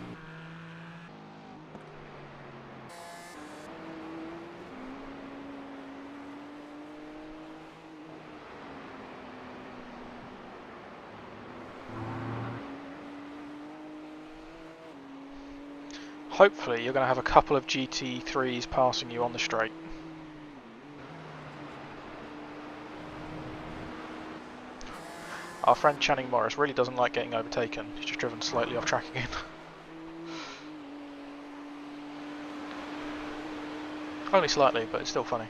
Hopefully you're going to have a couple of GT3s passing you on the straight. Our friend Channing Morris really doesn't like getting overtaken. He's just driven slightly off track again. Only slightly, but it's still funny.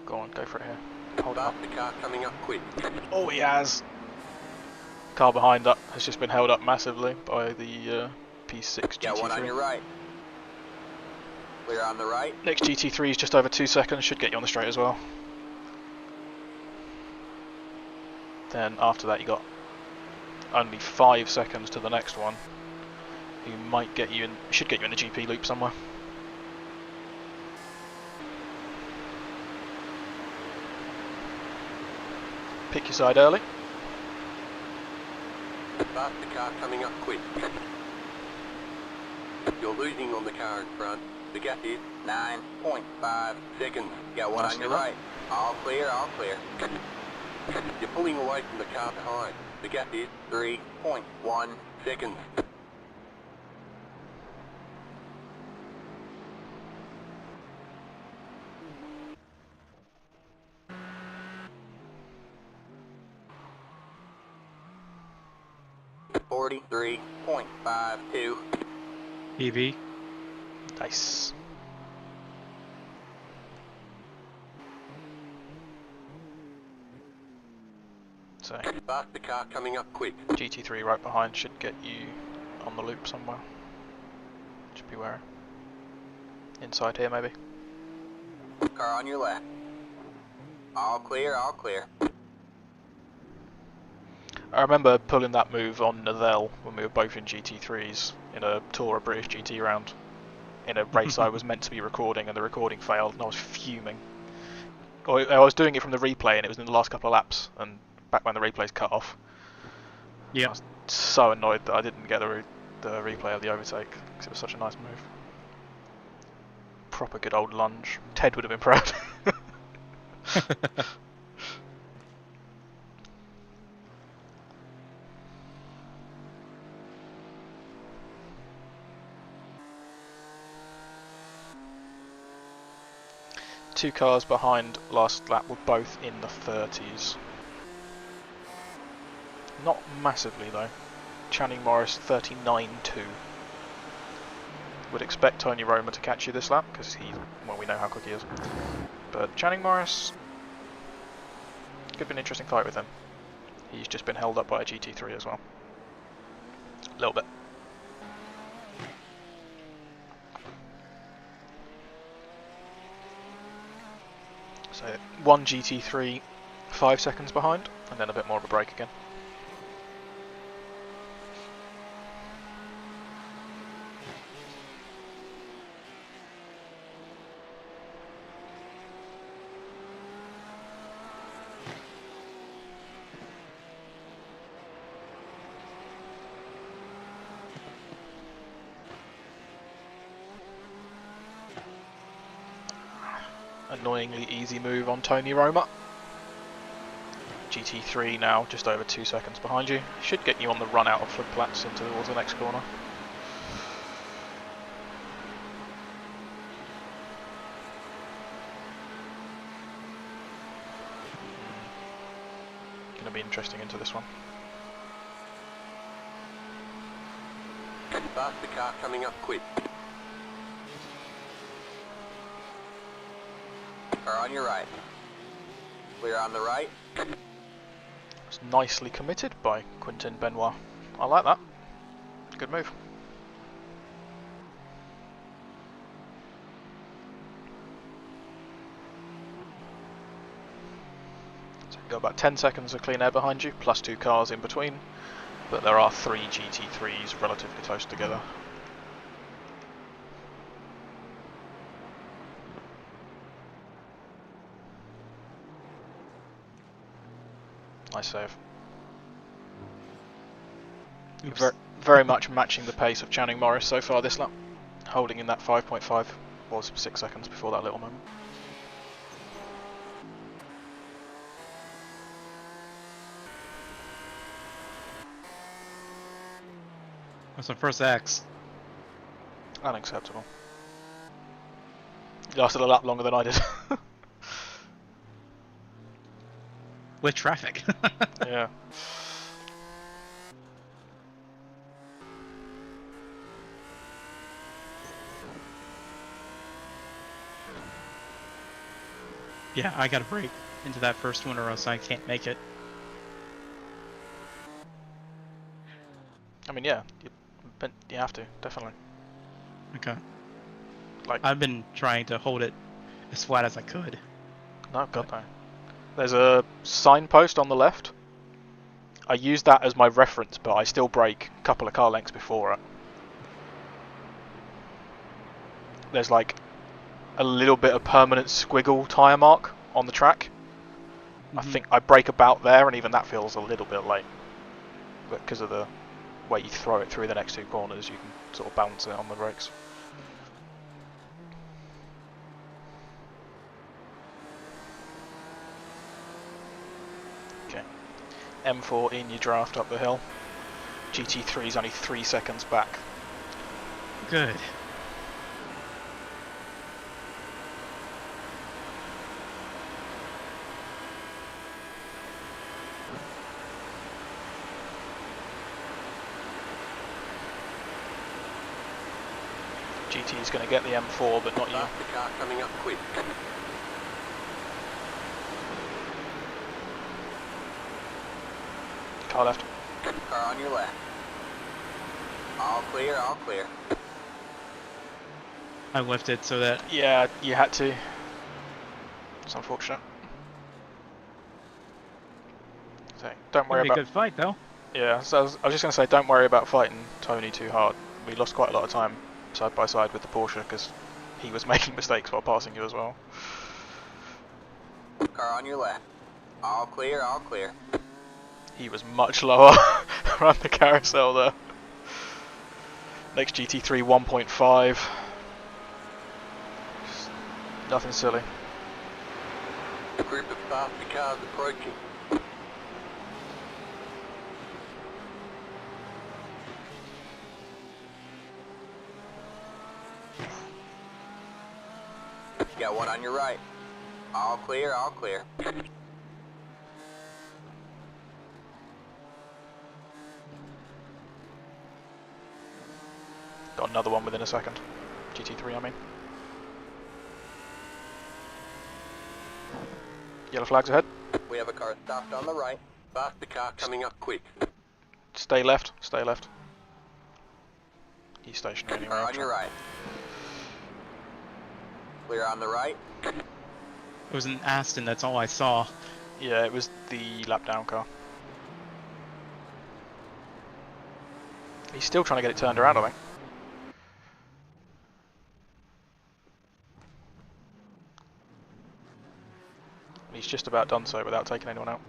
Go on, go for it here. Hold it up. Faster car coming up quick. Oh, he has! Car behind that has just been held up massively by the P6 Got one on your GT3. right. Clear on the right. Next GT3 is just over 2 seconds, should get you on the straight as well. Then after that you got only 5 seconds to the next one. Who might get you in, should get you in the GP loop somewhere. Pick your side early. Faster car coming up quick. You're losing on the car in front. The gap is 9.5 seconds. Got one Nice on your enough. right. All clear, all clear. You're pulling away from the car behind. The gap is 3.1 seconds. .52. EV. Nice. So Faster car coming up quick. GT3 right behind should get you on the loop somewhere. Just be wary. Inside here maybe. Car on your left. All clear, all clear. I remember pulling that move on Nadell when we were both in GT3s in a tour of British GT round. In a race I was meant to be recording and the recording failed and I was fuming. I was doing it from the replay and it was in the last couple of laps and back when the replay's cut off. I Yeah. was so annoyed that I didn't get the replay of the overtake because it was such a nice move. Proper good old lunge. Ted would have been proud. Two cars behind last lap were both in the 30s. Not massively though. Channing Morris 39.2. Would expect Tony Roma to catch you this lap because well, we know how quick he is. But Channing Morris could be an interesting fight with him. He's just been held up by a GT3 as well. A little bit. So one GT3 5 seconds behind and then a bit more of a break again. Annoyingly easy move on Tony Roma. GT3 now just over 2 seconds behind you. Should get you on the run out of Flipplats into towards the next corner. Gonna be interesting into this one. Faster car coming up quick. Car on your right. Clear on the right. It's nicely committed by Quentin Benoit. I like that. Good move. So you've got about 10 seconds of clean air behind you, plus 2 cars in between, but there are 3 GT3s relatively close together. Nice save. Very much matching the pace of Channing Morris so far this lap, holding in that 5.5, was 6 seconds before that little moment. That's my first X. Unacceptable. He lasted a lap longer than I did. With traffic. Yeah. Yeah, I gotta break into that first one or else I can't make it. I mean, yeah, but you have to, definitely. Okay. Like, I've been trying to hold it as flat as I could. no, God no. There's a signpost on the left. I use that as my reference, but I still brake a couple of car lengths before it. There's like a little bit of permanent squiggle tyre mark on the track. I think I brake about there, and even that feels a little bit late. But because of the way you throw it through the next two corners, you can sort of balance it on the brakes. Okay. M4 in your draft up the hill. GT3 is only 3 seconds back. Good. GT is going to get the M4, but not you. Faster car coming up quick. Car left. Car on your left. All clear, all clear. I lifted so that Yeah, you had to. It's unfortunate. So, don't worry it'll be a about... good fight though. Yeah, so I was just going to say, don't worry about fighting Tony too hard. We lost quite a lot of time side by side with the Porsche because he was making mistakes while passing you as well. Car on your left. All clear, all clear. He was much lower around the carousel there. Next GT3 1.5. Nothing silly. A group of faster cars approaching. Got one on your right. All clear, all clear. Got another one within a second. GT3, I mean. Yellow flags ahead. We have a car stopped on the right. Faster car coming up quick. Stay left, stay left. He's stationary anyway. Car on your right. Clear on the right. It was an Aston, that's all I saw. Yeah, it was the lap down car. He's still trying to get it turned around, I think. He's just about done so without taking anyone out.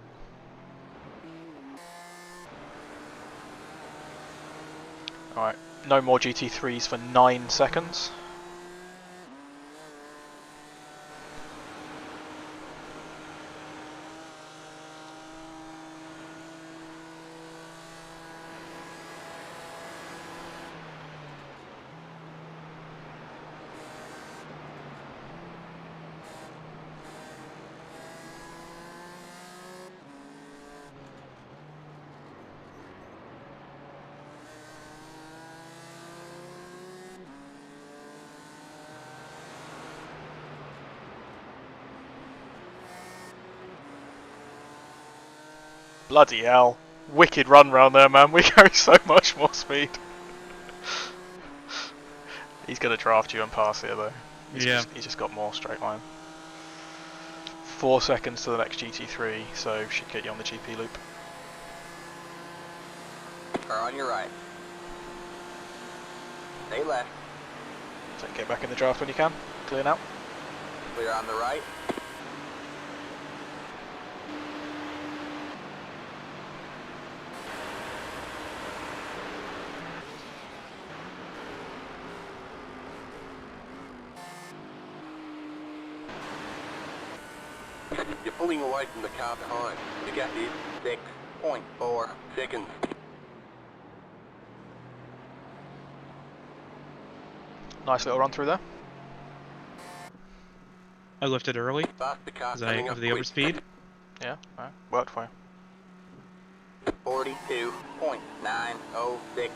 Alright, no more GT3s for 9 seconds. Bloody hell. Wicked run round there, man. We carry so much more speed. He's going to draft you and pass here, though. He's just got more straight line. 4 seconds to the next GT3, so should get you on the GP loop. Car on your right. Stay left. So get back in the draft when you can. Clear now. Clear on the right. You're pulling away from the car behind. The gap is 6.4 seconds. Nice little run through there. I lifted early Faster car because coming up of the quick. overspeed. Yeah, right. Worked for you. 42.906.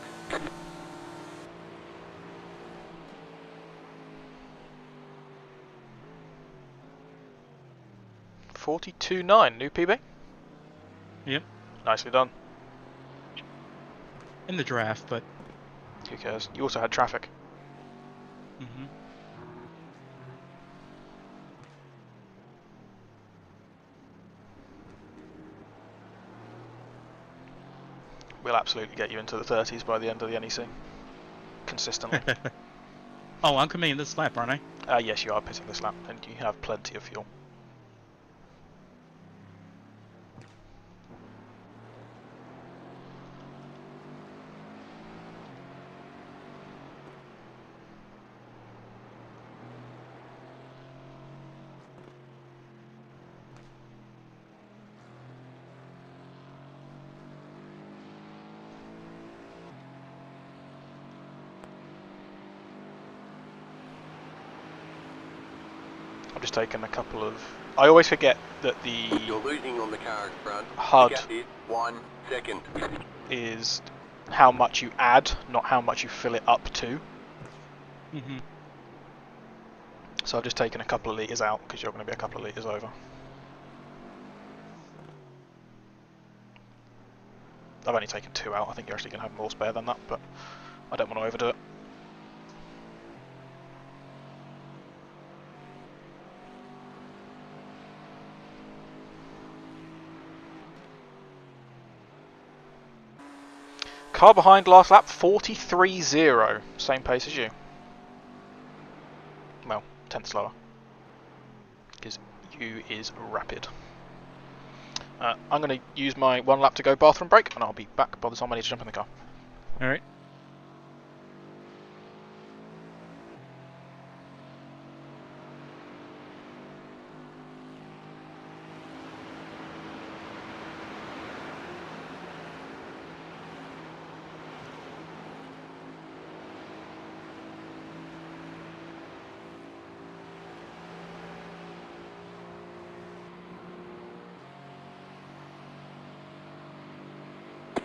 42.9, new PB. Yep. Nicely done. In the draft, but. Who cares? You also had traffic. Mm-hmm. We'll absolutely get you into the 30s by the end of the NEC. Consistently. Oh, I'm coming in this lap, aren't I? Yes, you are pitting this lap, and you have plenty of fuel. I'm just taking a couple of... I always forget that You're the losing on the car in front. HUD The gap is 1 second. is how much you add, not how much you fill it up to. Mm-hmm. So I've just taken a couple of litres out, because you're going to be a couple of litres over. I've only taken 2 out. I think you're actually going to have more spare than that, but I don't want to overdo it. Car behind last lap, 43.0. Same pace as you. Well, 10th slower. Because you is rapid. I'm going to use my 1 lap to go bathroom break, and I'll be back by the time I need to jump in the car. Alright.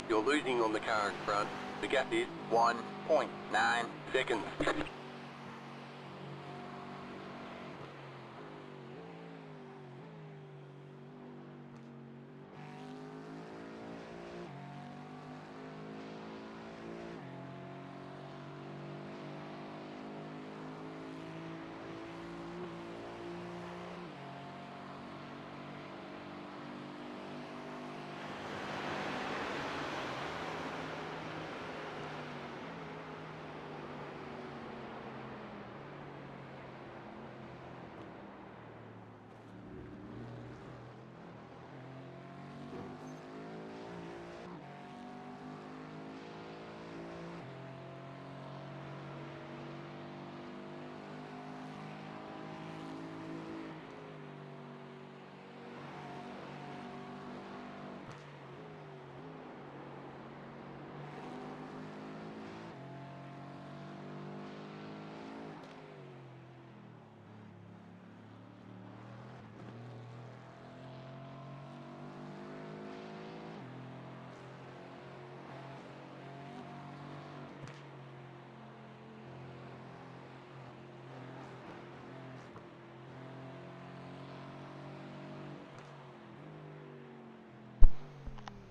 You're losing on the car in front. The gap is 1.9 seconds.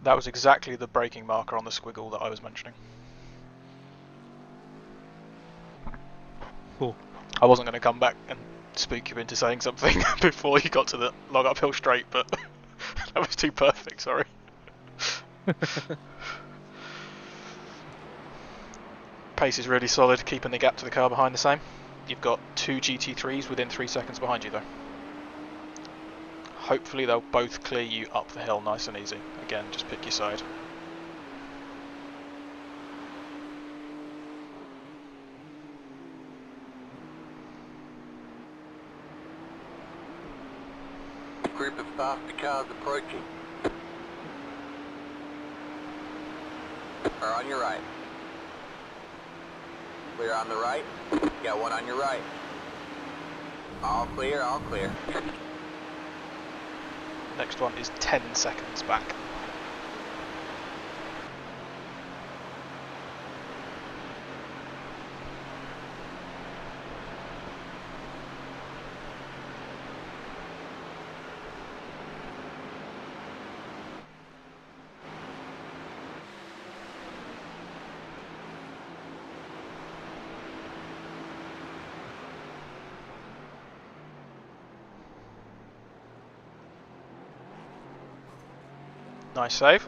That was exactly the braking marker on the squiggle that I was mentioning. Cool. I wasn't going to come back and spook you into saying something before you got to the log uphill straight, but that was too perfect, sorry. Pace is really solid, keeping the gap to the car behind the same. You've got 2 GT3s within 3 seconds behind you though. Hopefully they'll both clear you up the hill nice and easy. Again, just pick your side. Group of faster cars approaching. Are on your right. Clear on the right. Got one on your right. All clear, all clear. Next one is 10 seconds back. Nice save.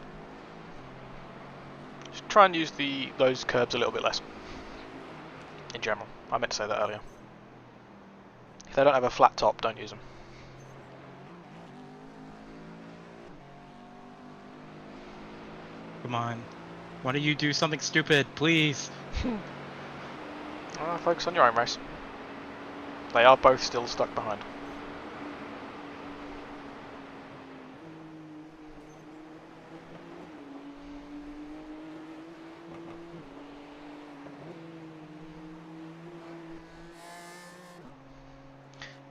Just try and use those curbs a little bit less. In general. I meant to say that earlier. If they don't have a flat top, don't use them. Come on. Why don't you do something stupid, please? Focus on your own race. They are both still stuck behind.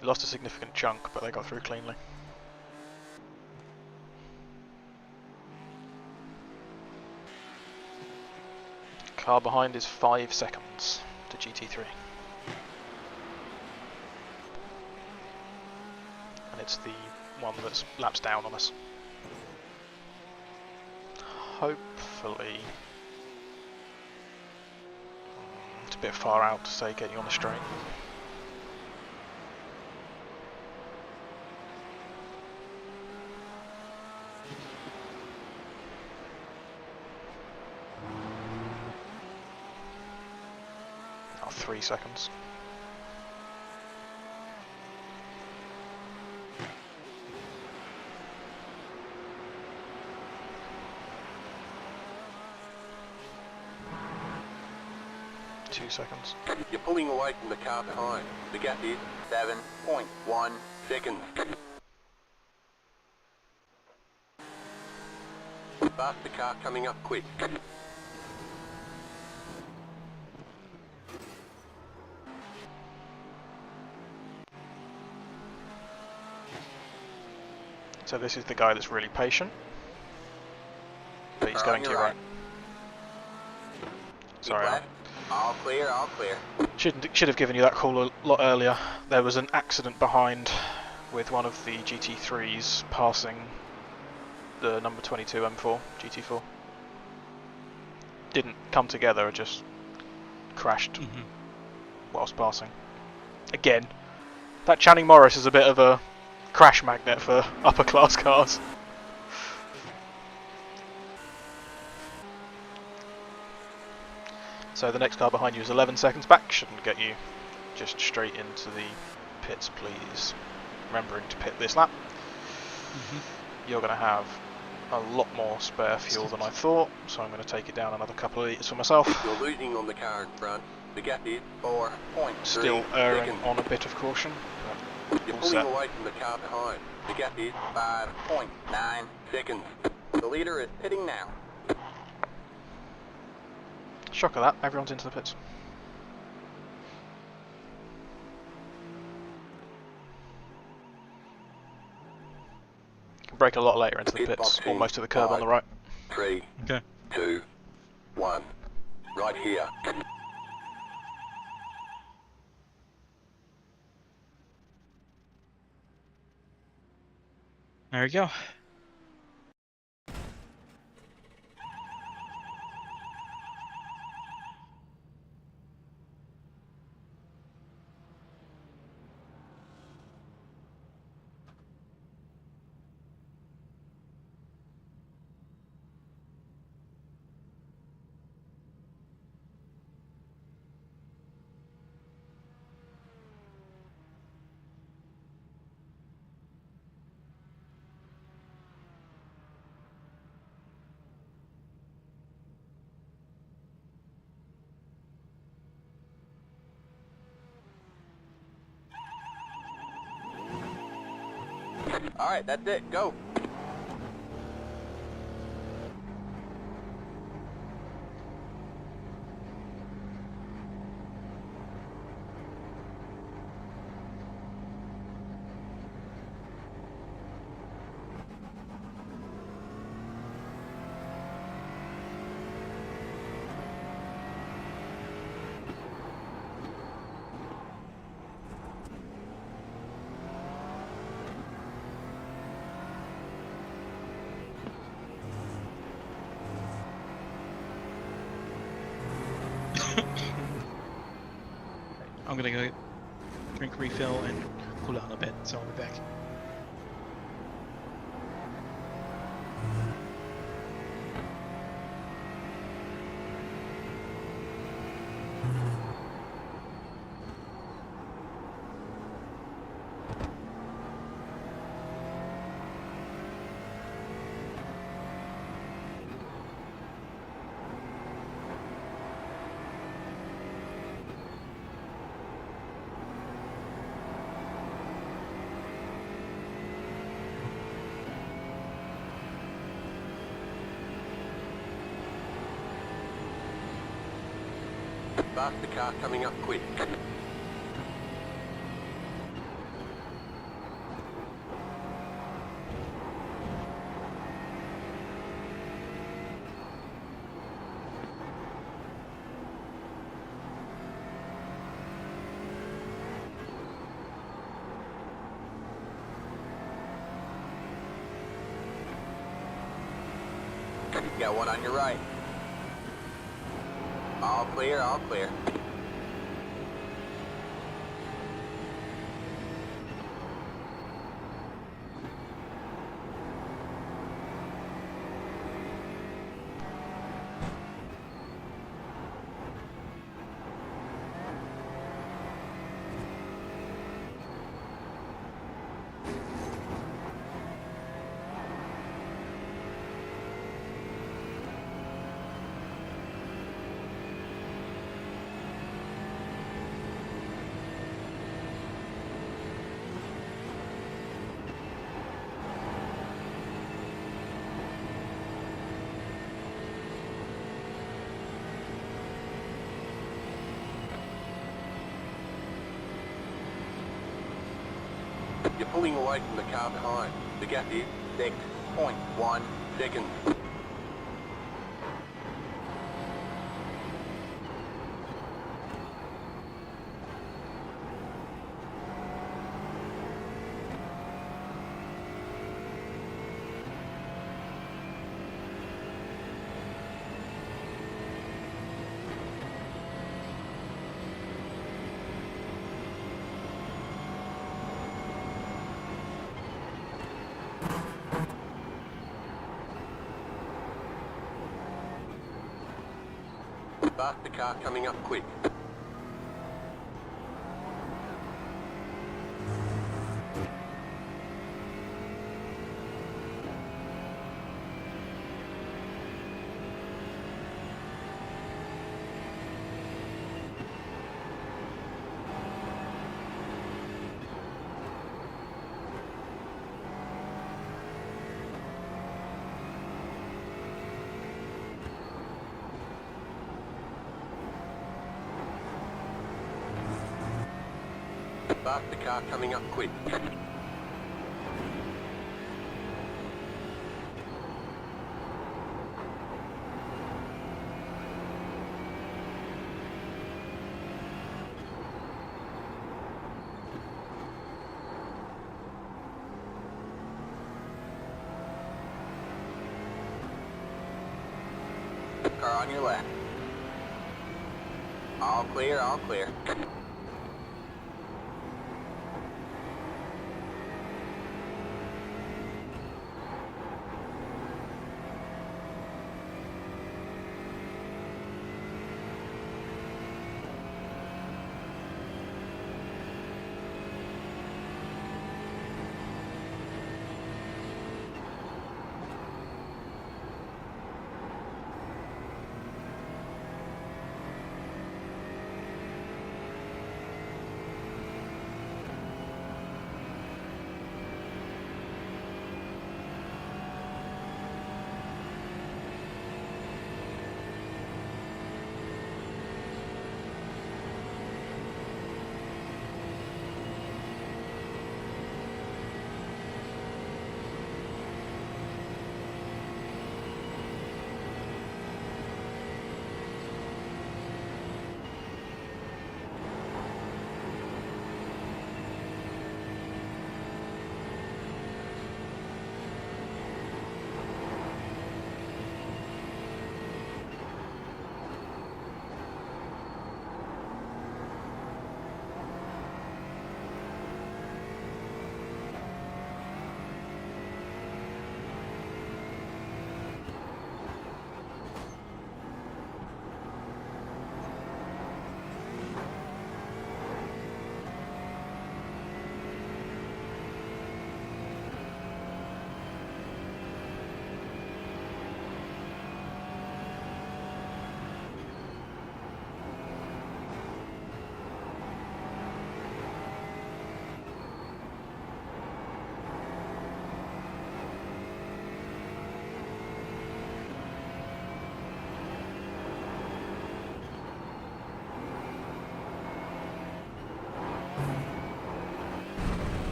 They lost a significant chunk, but they got through cleanly. Car behind is 5 seconds to GT3. And it's the one that's laps down on us. Hopefully... It's a bit far out to say get you on the straight. Oh, 3 seconds. Seconds. You're pulling away from the car behind. The gap is 7.1 seconds. Faster car coming up quick. So this is the guy that's really patient. But he's going to your right. Sorry. All clear, all clear. Should have given you that call a lot earlier. There was an accident behind with one of the GT3s passing the number 22 M4, GT4. Didn't come together, just crashed whilst passing. Again, that Channing Morris is a bit of a crash magnet for upper class cars. So the next car behind you is 11 seconds back, shouldn't get you just straight into the pits, please. Remembering to pit this lap. You're going to have a lot more spare fuel than I thought, so I'm going to take it down another couple of litres for myself. You're losing on the car in front. The gap is 4.3 Still erring seconds. on a bit of caution. You're pulling away from the car behind. The gap is 5.9 seconds. The leader is pitting now. Shock of that, everyone's into the pits. You can brake a lot later into the pits, almost to the curb on the right. 3, 2, 1. Right here. There we go. Alright, that's it. Go. I'm gonna go drink refill and cool down a bit, so I'll be back. Faster car coming up quick. Got one on your right. All clear, all clear. You're pulling away from the car behind. The gap is 6.1 seconds. Faster car coming up quick. Faster car coming up quick. Car on your left. All clear, all clear.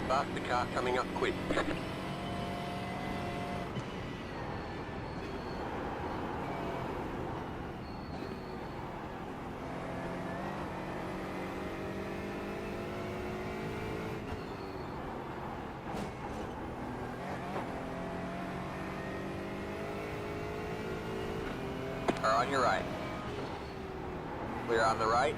Faster car coming up quick. Car on your right. Clear on the right.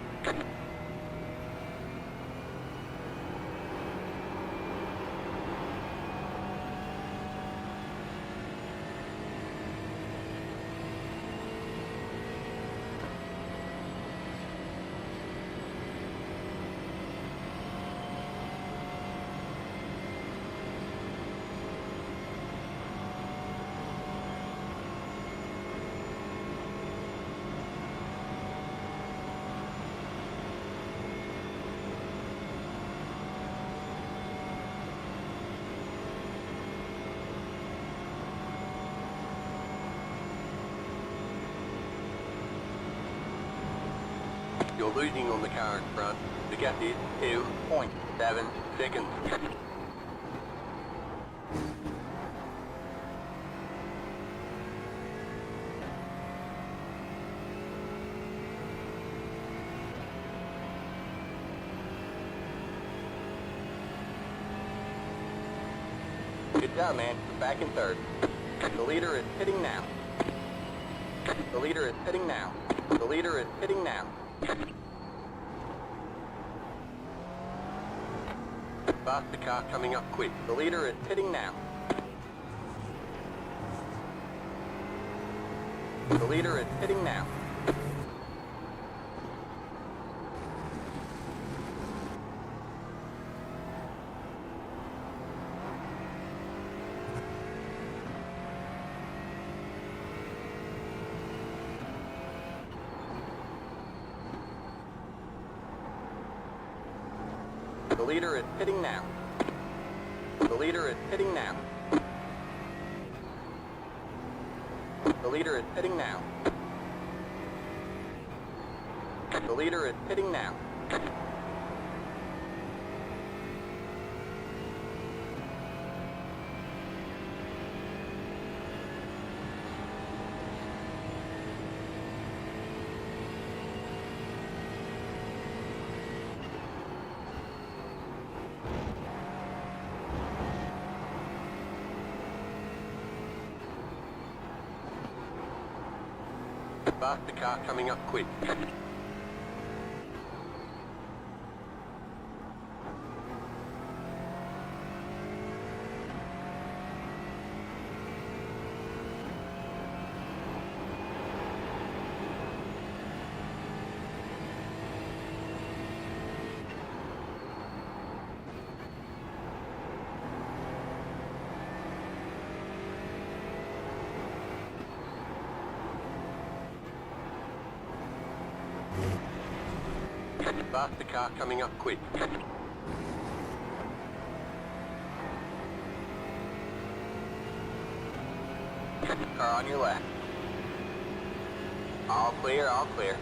You're losing on the car in front. The gap is 2.7 seconds. Good job, man. You're back in third. The leader is hitting now. The leader is hitting now. The leader is hitting now. Faster car coming up quick. The leader is hitting now. The leader is hitting now. The leader is hitting now. The leader is hitting now. The leader is hitting now. The leader is hitting now. Faster car coming up quick. Faster car coming up quick. Car on your left. All clear, all clear.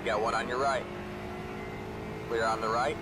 Got one on your right. Clear on the right.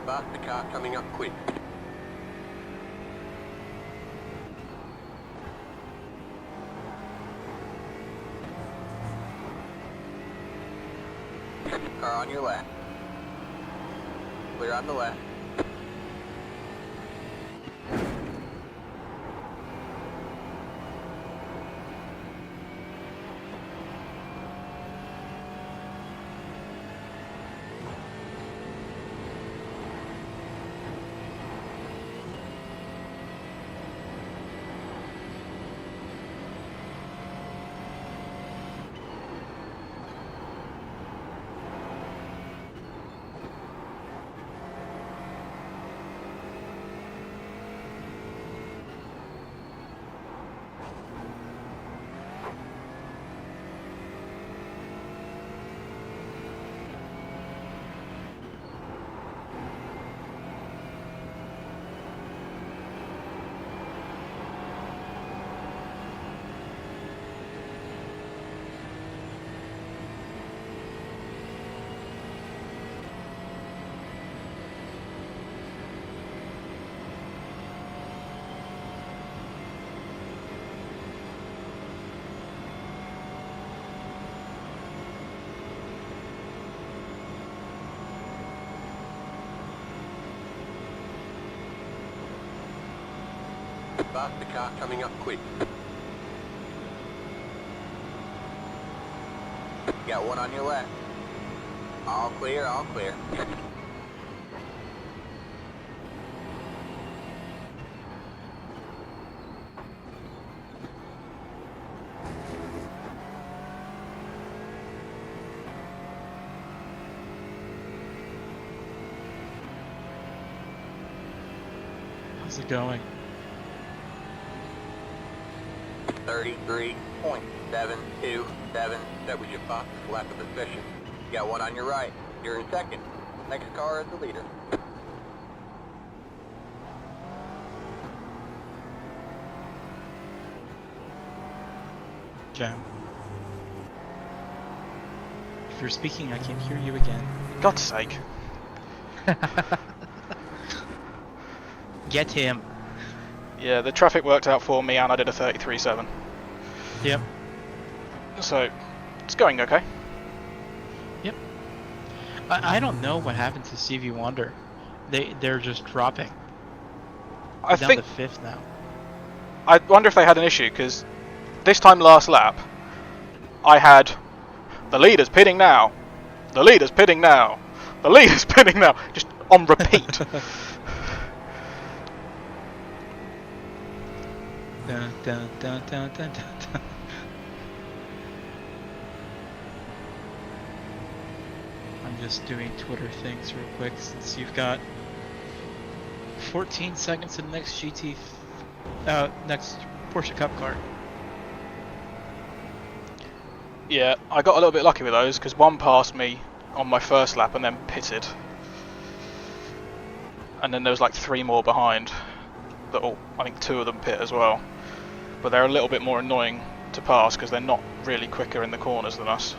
Pass the car coming up quick. Car on your left. Clear on the left. Pass the car coming up quick. Got one on your left. All clear, all clear. How's it going? 33.727. That was your fastest lap of the session. Got one on your right. You're in second. Next car is the leader. Jam. If you're speaking, I can't hear you again. God's sake. Get him. Yeah, the traffic worked out for me and I did a 33.7. Yep. So, it's going okay. Yep. I don't know what happened to Stevie Wonder. They're just dropping. I Down think to 5th now. I wonder if they had an issue, because this time last lap, I had the leader's pitting now, the leader's pitting now, the leader's pitting now, just on repeat. Dun, dun, dun, dun, dun, dun, dun. I'm just doing Twitter things real quick since you've got 14 seconds to the next next Porsche Cup car. Yeah, I got a little bit lucky with those because one passed me on my first lap and then pitted. And then there was like 3 more behind. That all, I think 2 of them pit as well. But they're a little bit more annoying to pass because they're not really quicker in the corners than us.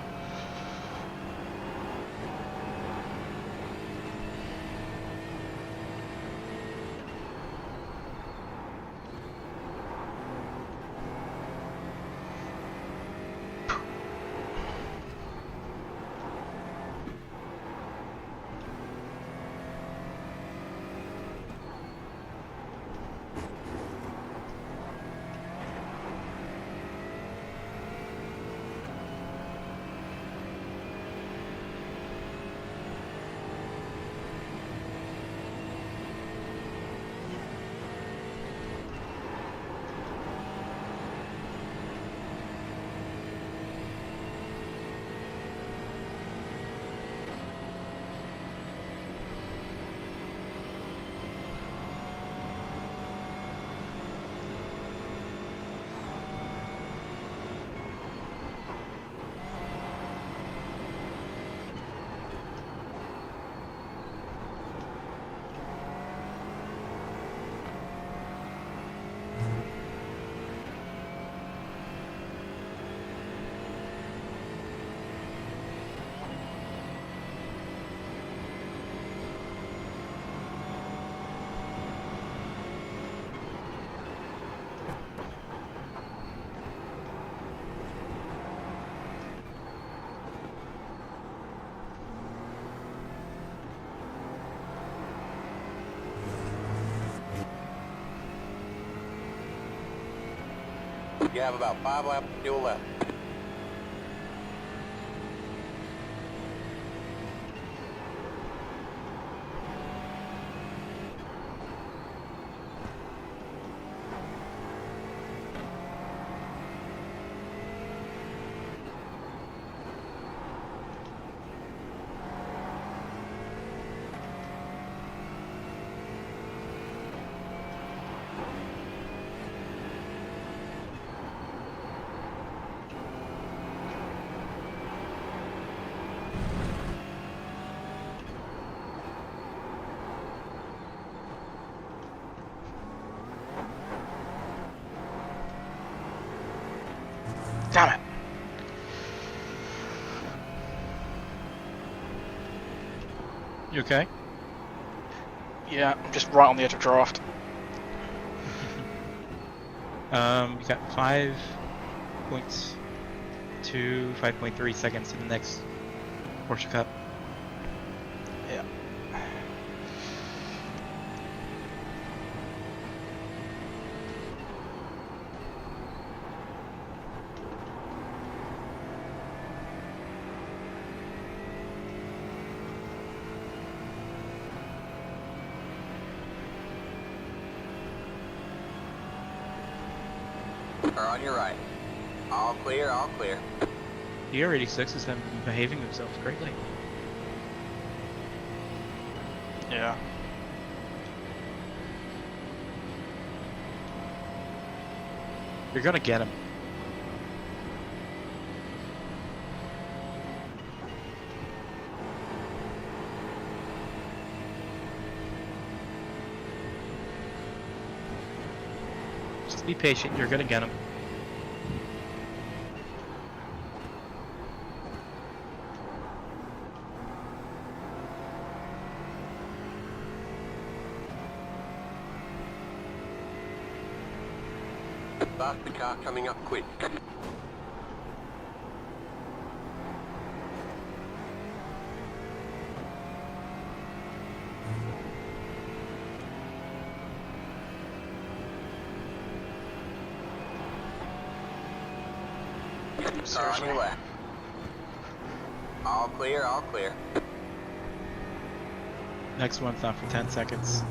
You have about 5 laps of fuel left. Damn it! You okay? Yeah, I'm just right on the edge of draft. You got 5.3 seconds to the next Porsche Cup. Yeah. Car on your right. All clear, all clear. The R86 has been behaving himself greatly. Yeah. You're gonna get him. Just be patient, you're gonna get him. Start the car coming up quick. Car on Seriously. your left. All clear, all clear. Next one's not for 10 seconds.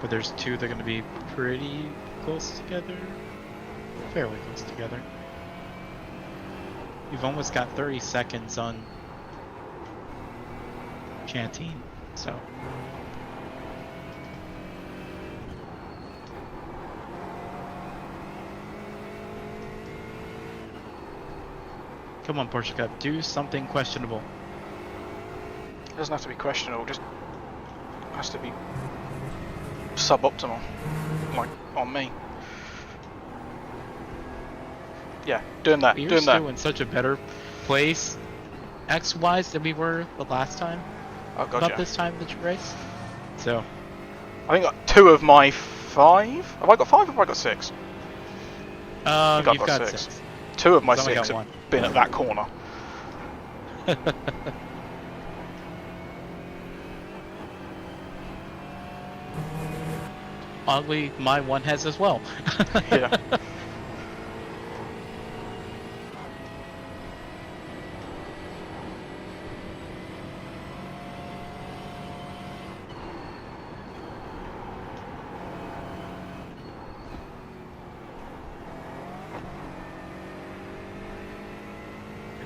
but there's two that are going to be pretty close together, fairly close together. You've almost got 30 seconds on Canteen, so. Come on, Porsche Cup, do something questionable. It doesn't have to be questionable, just has to be suboptimal, like on me. Yeah, doing that, You're doing still that. in such a better place, X-wise, than we were the last time. Oh god, About yeah. this time that you raced. So, I think 2 of my 5. Have I got 5 or have I got 6? I think I've you've got 6. 2 of my I've only 6 got have one. been at that corner. Oddly, my one has as well. Yeah.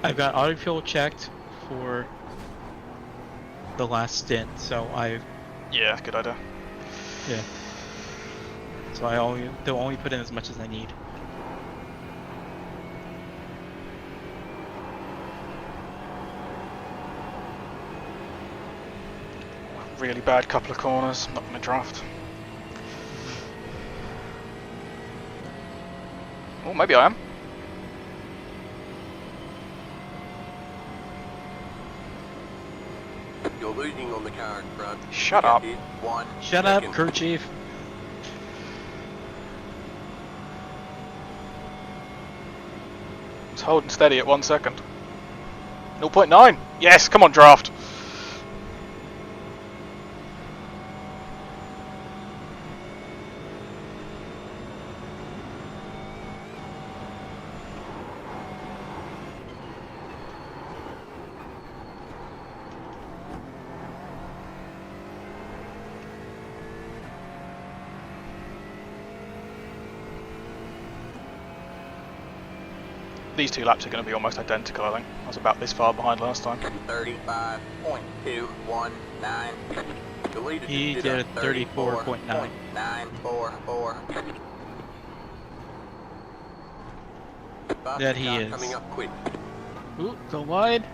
I've got auto fuel checked for the last stint, so Yeah, good idea. yeah. So they'll only put in as much as I need. Really bad couple of corners, not gonna draft. Oh, maybe I am. You're losing on the car in front. Shut up. Is 1 Shut up, second. crew chief. It's holding steady at 1 second. 0.9! Yes, come on, draft! These 2 laps are going to be almost identical, I think. I was about this far behind last time. 35.219. The leader He just did a 34.9. 34.944. That he car is. Coming up quick. Ooh, go wide.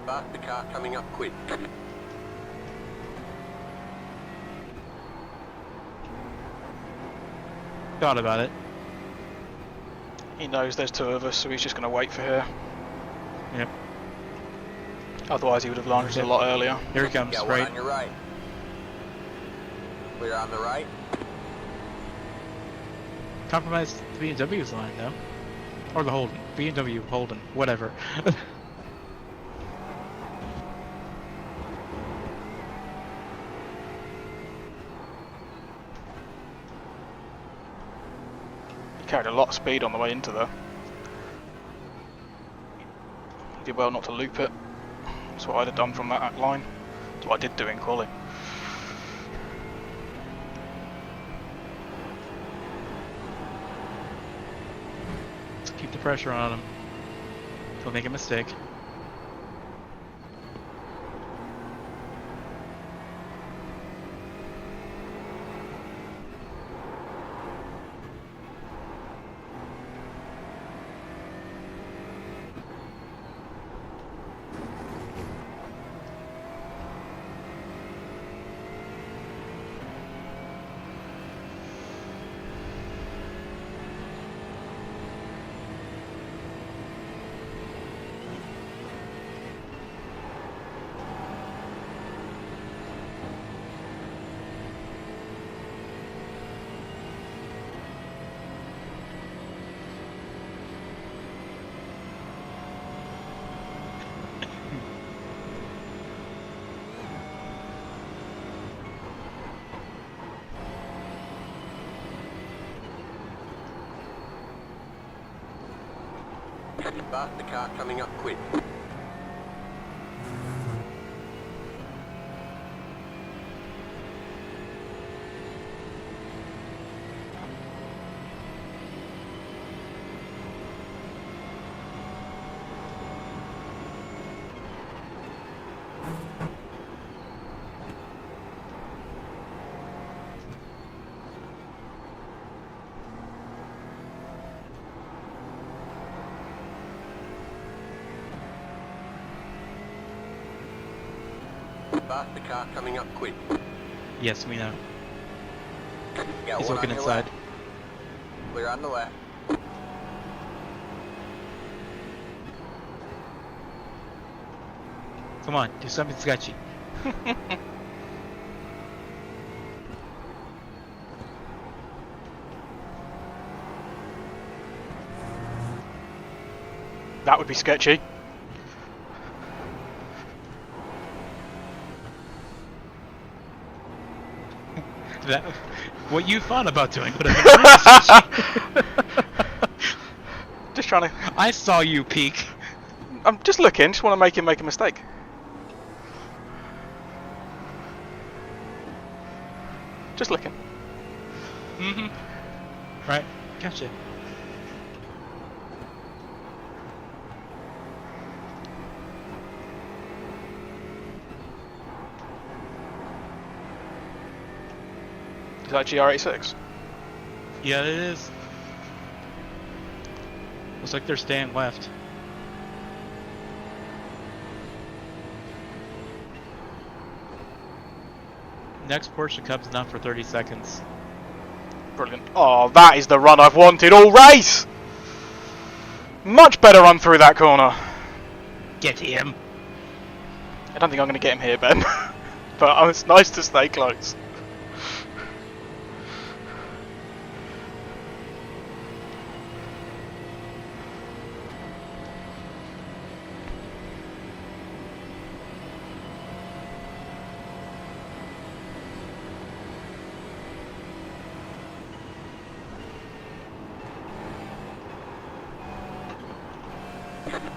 Faster car coming up quick. Thought about it. He knows there's 2 of us, so he's just going to wait for here. Yep. Otherwise he would have launched a lot earlier. Here he comes, Got one right? on your right. Clear on the right. Compromised BMW's line, though. Or the Holden. BMW Holden. Whatever. He carried a lot of speed on the way into there. He did well not to loop it. That's what I'd have done from that line. That's what I did do in quali. Let's keep the pressure on him. Don't make a mistake. Faster car coming up quick. Faster car coming up quick. Yes, we know. Got He's one looking on your inside. left. Clear on the left. Come on, do something sketchy. That would be sketchy. That, what you thought about doing would have been really sketchy. Just trying to. I saw you peek. I'm just looking. Just want to make him make a mistake. Just looking. Right, gotcha. Is that GR86? Yeah, it is. Looks like they're staying left. Next Porsche Cup's not for 30 seconds. Brilliant. Oh, that is the run I've wanted all race! Much better run through that corner. Get him! I don't think I'm going to get him here, Ben. But it's nice to stay close.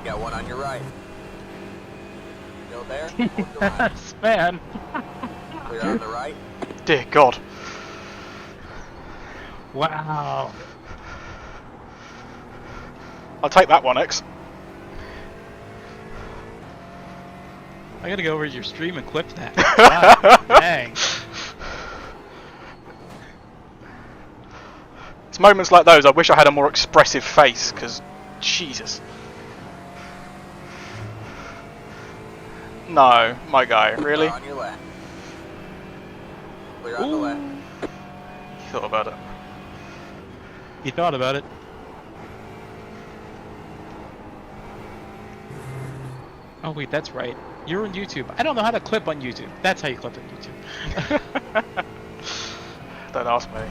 Got one on your right. Still there? Hold the line. Man! Clear on the right. Dear God. Wow! I'll take that one, X. I gotta go over to your stream and clip that. Wow, dang. It's moments like those I wish I had a more expressive face, because Jesus. No, my guy, really? On your left. Clear on the left. You thought about it. You thought about it. Oh wait, that's right. You're on YouTube. I don't know how to clip on YouTube. That's how you clip on YouTube. Don't ask me.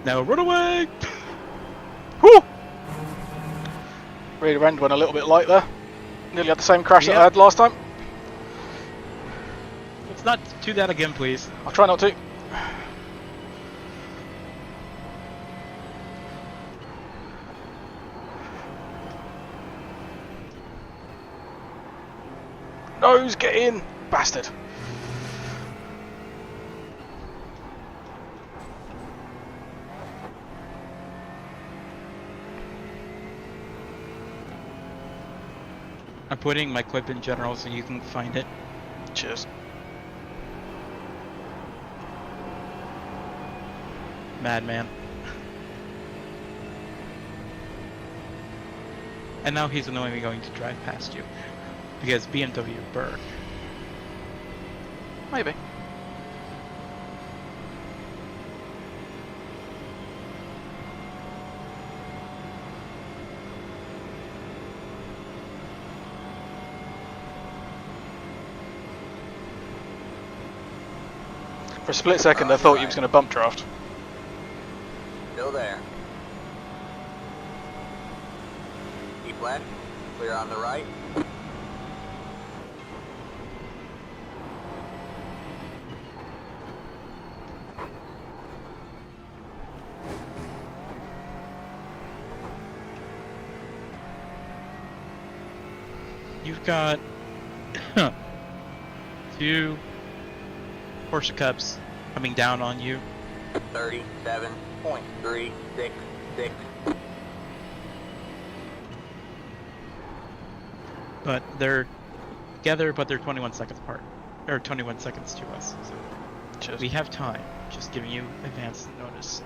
Now run away! Whew! Rear end went a little bit light there. Nearly had the same crash that I had last time. Let's not do that again, please. I'll try not to. Nose, get in! Bastard. I'm putting my clip in general so you can find it. Cheers. Madman. And now he's annoyingly going to drive past you. Because BMW Burke. Maybe. For a split second I thought he was going to bump draft. Still there. Keep left. Clear on the right. You've got 2 Porsche Cups coming down on you. 37.366. But they're together, but they're 21 seconds apart. Or 21 seconds to us. So Cheers. we have time. Just giving you advance notice.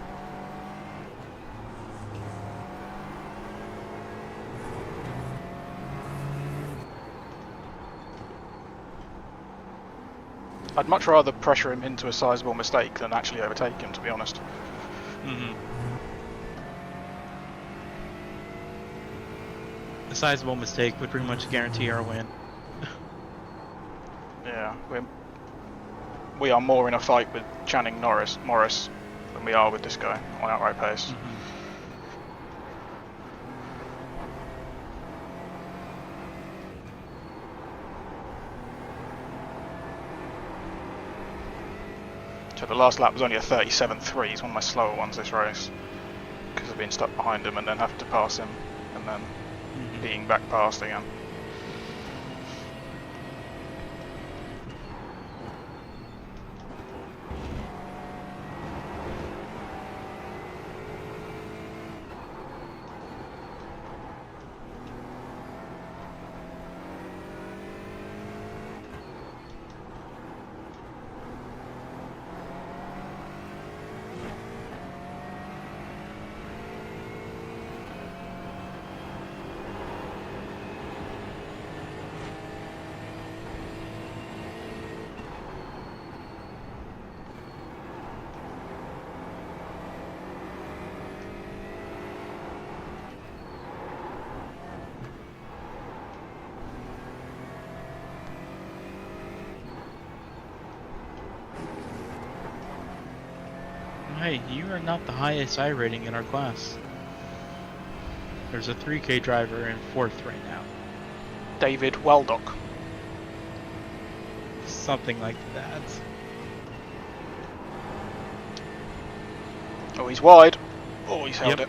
I'd much rather pressure him into a sizable mistake than actually overtake him, to be honest. Mm-hmm. A sizable mistake would pretty much guarantee our win. Yeah, we are more in a fight with Channing Morris than we are with this guy on outright pace. Mm-hmm. So the last lap was only a 37.3, he's one of my slower ones this race. Because of being stuck behind him and then having to pass him, and then being back past again. Hey, you are not the highest I rating in our class. There's a 3K driver in 4th right now. David Weldock. Something like that. Oh, he's wide. Oh, he's held Yep. it.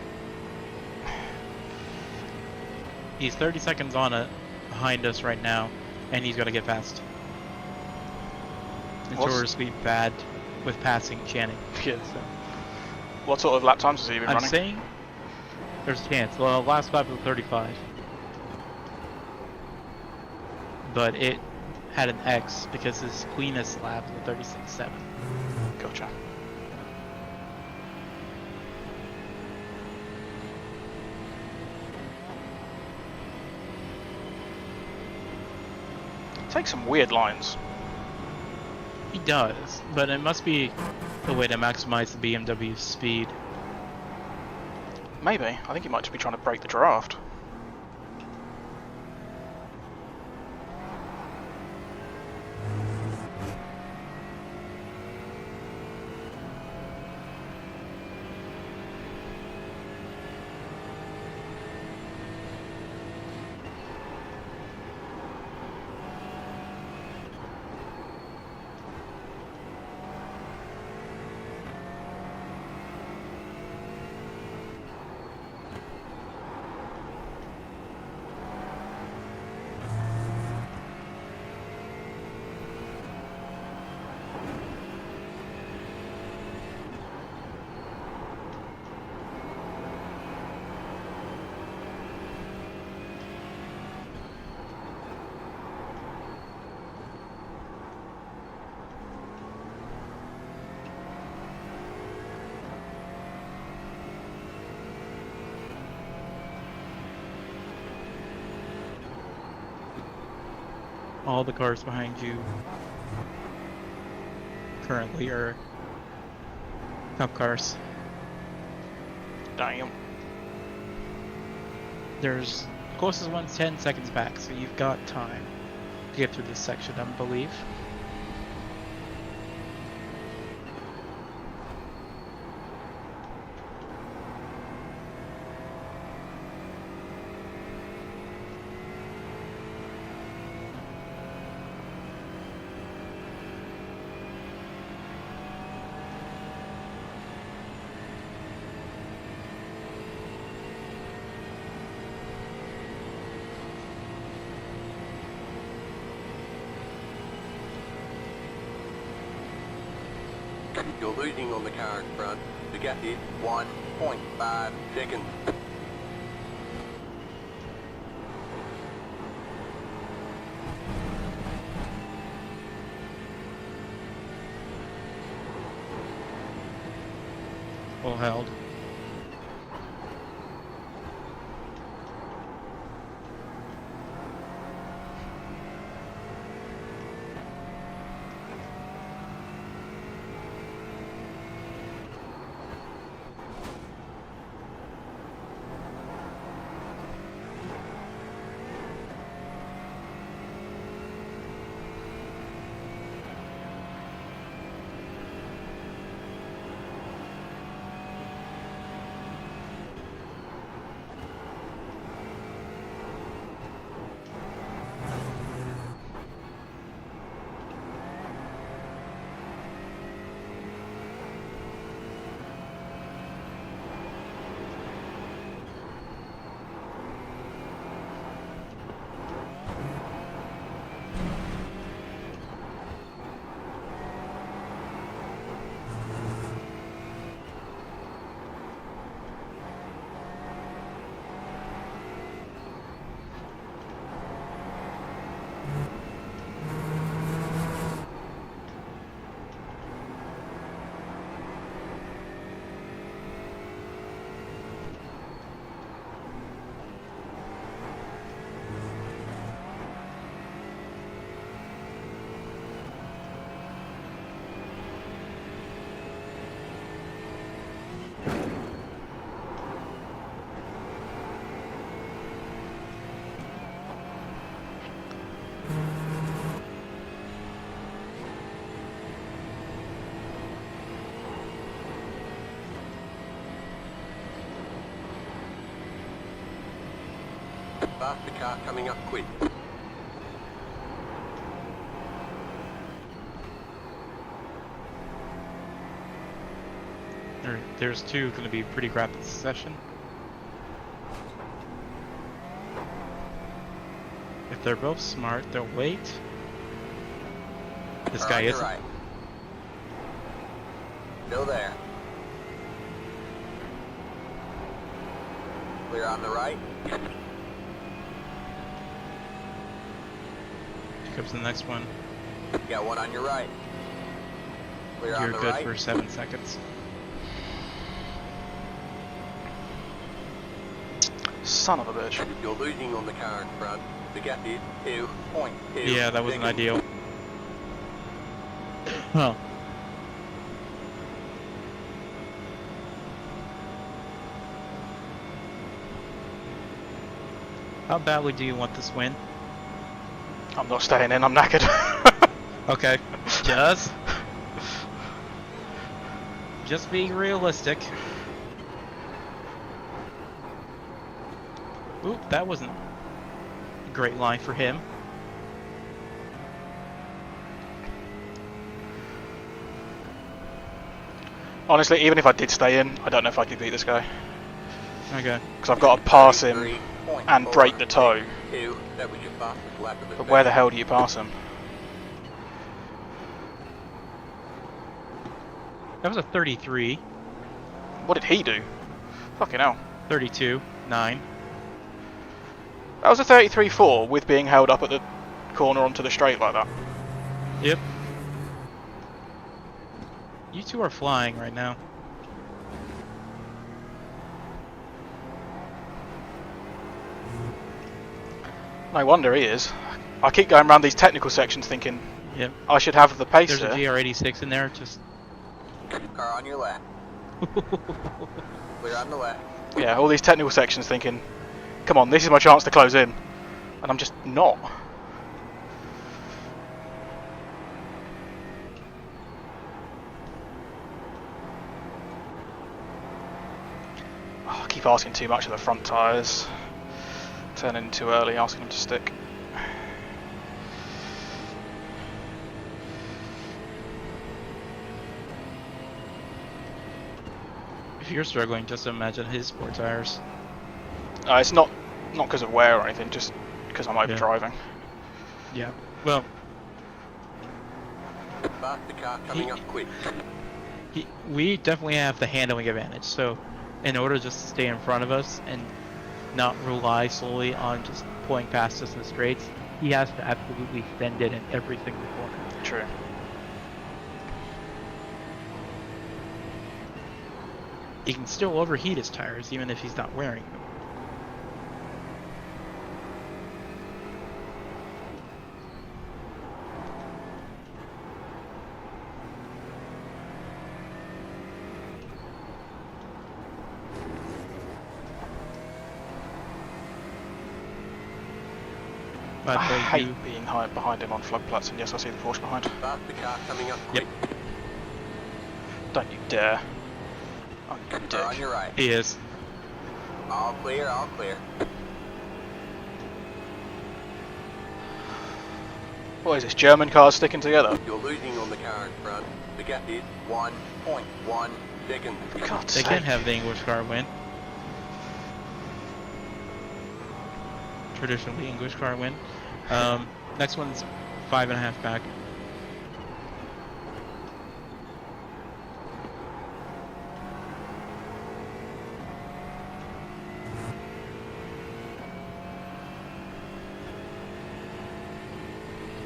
He's 30 seconds on it behind us right now, and he's gonna get past. And What's- Torres be bad with passing Channing. Yeah. What sort of lap times has he been I'm running? saying there's a chance. Well, last lap was 35. But it had an X because his cleanest lap was a 36.7. Gotcha. Takes some weird lines. He does, but it must be the way to maximize the BMW's speed. Maybe. I think he might just be trying to break the draft. All the cars behind you currently are cup cars. Damn. There's closest one's 10 seconds back, so you've got time to get through this section, I believe. You're losing on the car in front. The gap is 1.5 seconds. Well held. Faster car coming up quick. There's two going to be pretty rapid succession. If they're both smart, they'll wait. This guy isn't. Right. Still there. Clear on the right. Here comes the next one. Got one on your right. Clear on You're the good right. for 7 seconds. Son of a bitch. You're losing on the car in front. The gap is 2.2. Yeah, that wasn't seconds. ideal. Well. How badly do you want this win? I'm not staying in, I'm knackered. Okay. Just being realistic. Oop, that wasn't a great line for him. Honestly, even if I did stay in, I don't know if I could beat this guy. Okay. Because I've got to pass him and break the toe. That was your fastest lap of the But where the session. hell do you pass him? That was a 33, What did he do? Fucking hell. 32, 9. That was a 33.4 with being held up at the corner onto the straight like that. Yep. You two are flying right now. No wonder he is. I keep going around these technical sections thinking Yep. I should have the pace There's a here. GR86 in there. Just. Car on your left. Clear on the left. Yeah, all these technical sections thinking, come on, this is my chance to close in. And I'm just not. Oh, I keep asking too much of the front tyres. Turning too early, asking them to stick. If you're struggling, just imagine his sport tires. It's not because of wear or anything, just because I'm over driving. Yeah. Well, Faster car coming up quick. we definitely have the handling advantage. So, in order just to stay in front of us and not rely solely on just pulling past us in the straights, he has to absolutely send it in every single corner. True. He can still overheat his tires even if he's not wearing them. I But hate being behind him on floodplaats, and yes, I see the Porsche behind. Faster car coming up quick. Don't you dare. Oh, you Car on dick. your right. he is. All clear, all clear. What is this, German cars sticking together? You're losing on the car in front. The gap is 1.1 seconds. For God's They sake. can have the English car win. Traditionally, English car win. Next one's 5.5 back.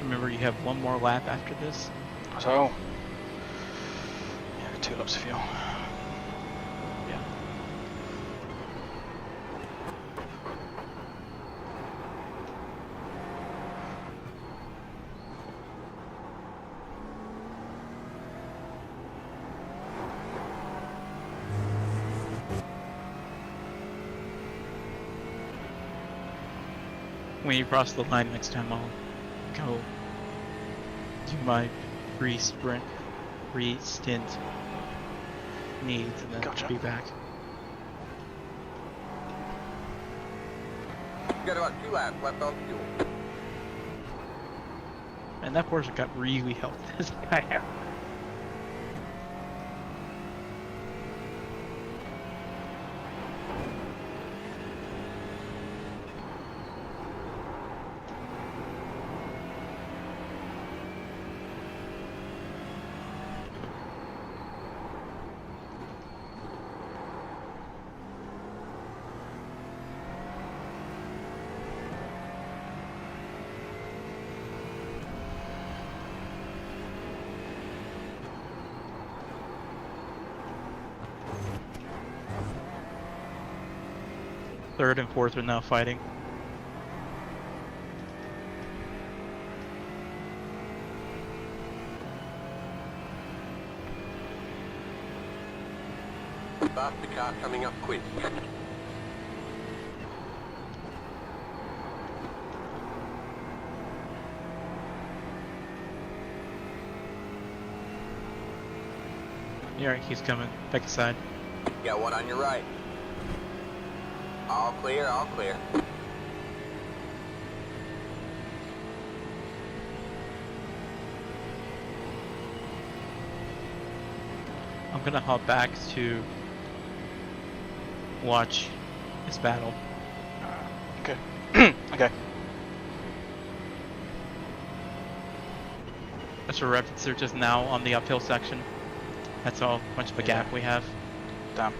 Remember, you have one more lap after this. So, yeah, 2 laps of fuel. Yeah. When you cross the line next time, I'll go do my pre-stint needs and then Gotcha. be back. You've got about 2 laps left on fuel. And that Porsche got really helped this guy out. Third and fourth are now fighting. Faster car coming up quick. Alright, he's coming. Back aside. Got one on your right. All clear, all clear. I'm gonna hop back to watch this battle. Okay. Okay. That's for reference, they're just now on the uphill section. That's how much of a Yeah. gap we have. Damn.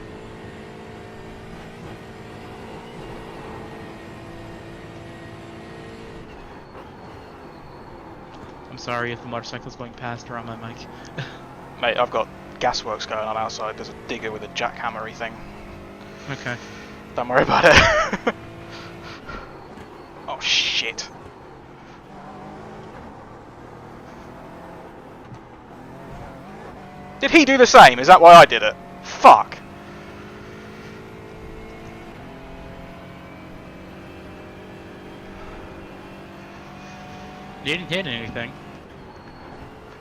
I'm sorry if the motorcycle's going past or on my mic. Mate, I've got gasworks going on outside. There's a digger with a jackhammery thing. Okay. Don't worry about it. Oh shit. Did he do the same? Is that why I did it? Fuck. You didn't hit anything.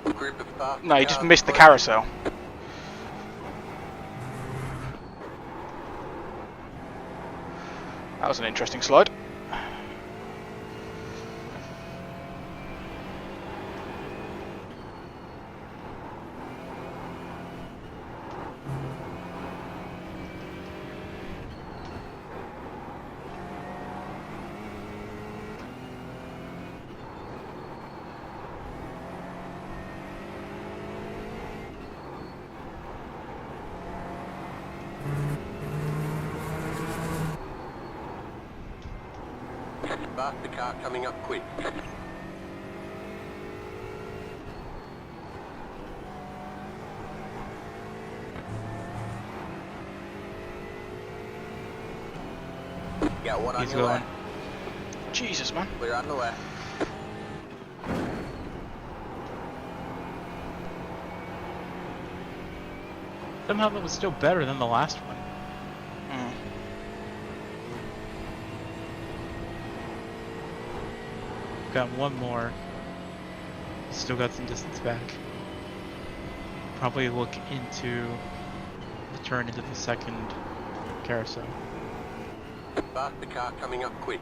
Group of fast No, he just cars missed the approaching. carousel. That was an interesting slide. Faster car coming up quick. Got one on He's your going. left. Jesus, man. Clear on the left. Somehow that was still better than the last one. Mm. Got one more. Still got some distance back. Probably look into the turn into the second carousel. Faster car coming up quick.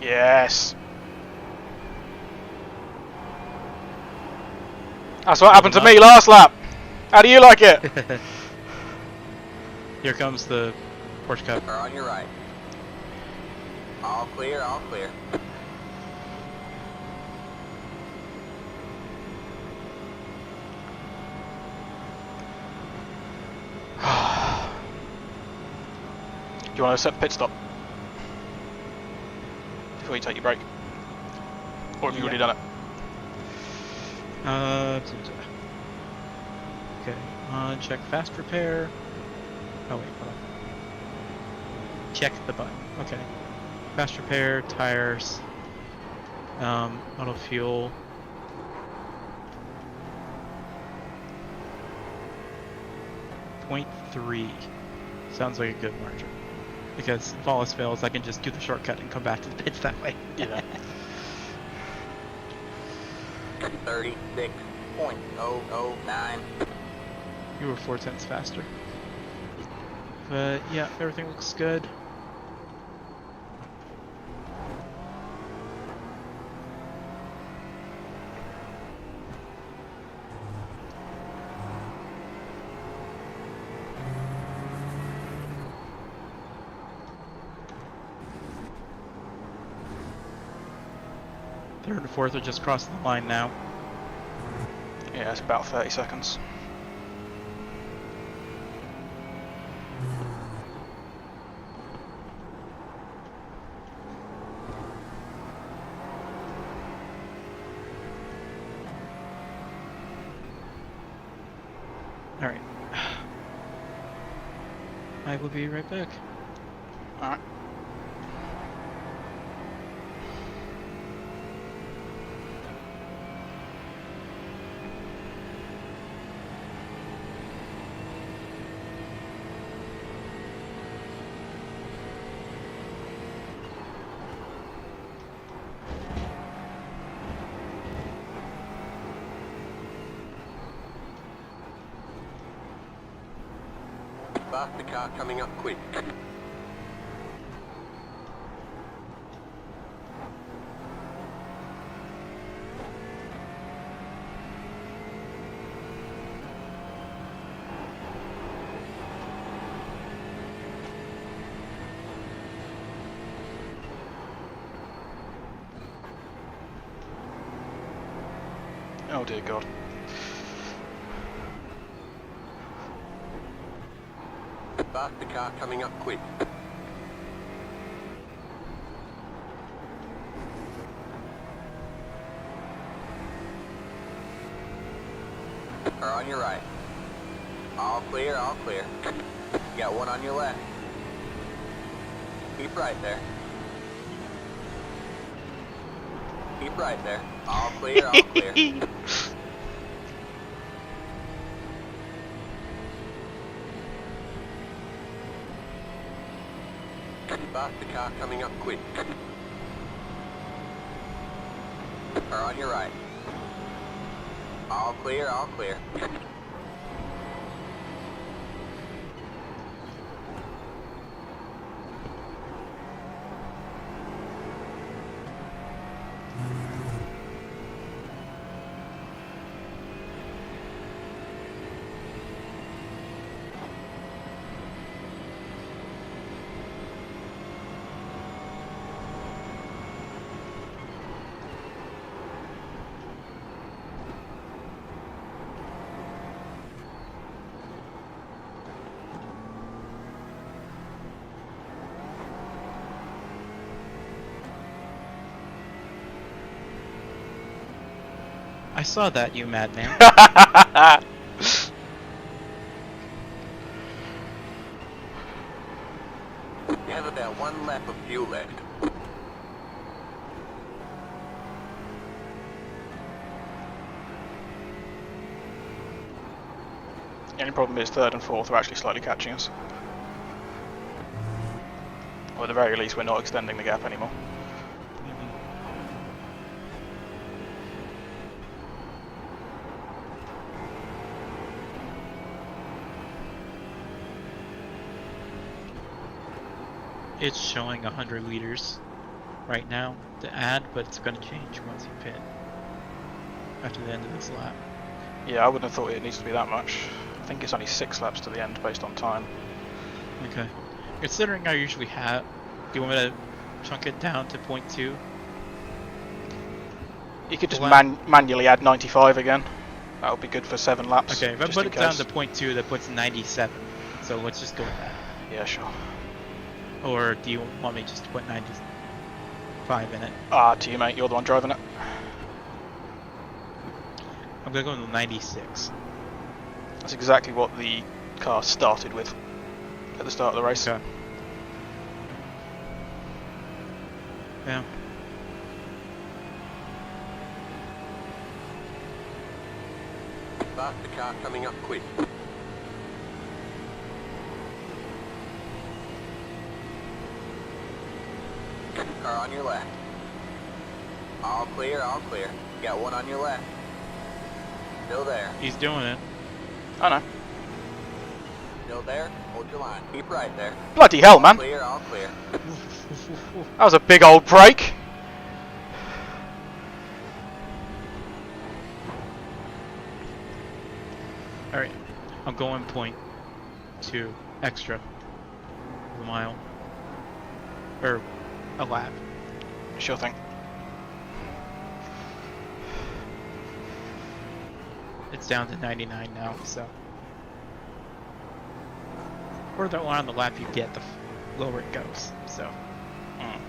Yes. That's what happened to me last lap. How do you like it? Here comes the Porsche Cup. Car on your right. All clear, all clear. Do you want to set the pit stop? Before you take your break? Or have you already Yeah. done it? Okay, check fast repair. Oh wait, hold on. Check the button. Okay. Fast repair, tires, auto fuel. .3 sounds like a good margin. Because if all else fails, I can just do the shortcut and come back to the pits that way. Yeah. 36.009. You were 4/10 faster. But yeah, everything looks good. Third and fourth are just crossing the line now. Yeah, it's about 30 seconds. Alright. I will be right back. Alright. Faster car coming up quick. Oh dear God. Faster car coming up quick. Car on on your right. All clear, all clear. You got one on your left. Keep right there. Keep right there. All clear, all clear. Faster car coming up quick. Or on your right. All clear, all clear. I saw that, you madman. You have about one lap of fuel left. The only problem is third and fourth are actually slightly catching us. Or at the very least, we're not extending the gap anymore. It's showing 100 liters right now to add, but it's going to change once you pit after the end of this lap. Yeah, I wouldn't have thought it needs to be that much. I think it's only 6 laps to the end based on time. Okay. Considering I usually have, do you want me to chunk it down to 0.2? You could just manually add 95 again. That would be good for 7 laps. Okay, if I just put in it down case. to 0.2, that puts 97. So let's just go with that. Yeah, sure. Or do you want me just to put 95 in it? Ah, to you, mate. You're the one driving it. I'm gonna go with 96. That's exactly what the car started with at the start of the race. Okay. Yeah. Faster car coming up quick. Car on your left. All clear, all clear. You got one on your left. Still there. He's doing it. I know. Still there. Hold your line. Keep right there. Bloody hell, man. Clear, all clear. That was a big old break. Alright. I'm going 0.2 extra of a mile. Or a lap. Sure thing. It's down to 99 now, so. Further on the lap you get, the lower it goes, so. Mm.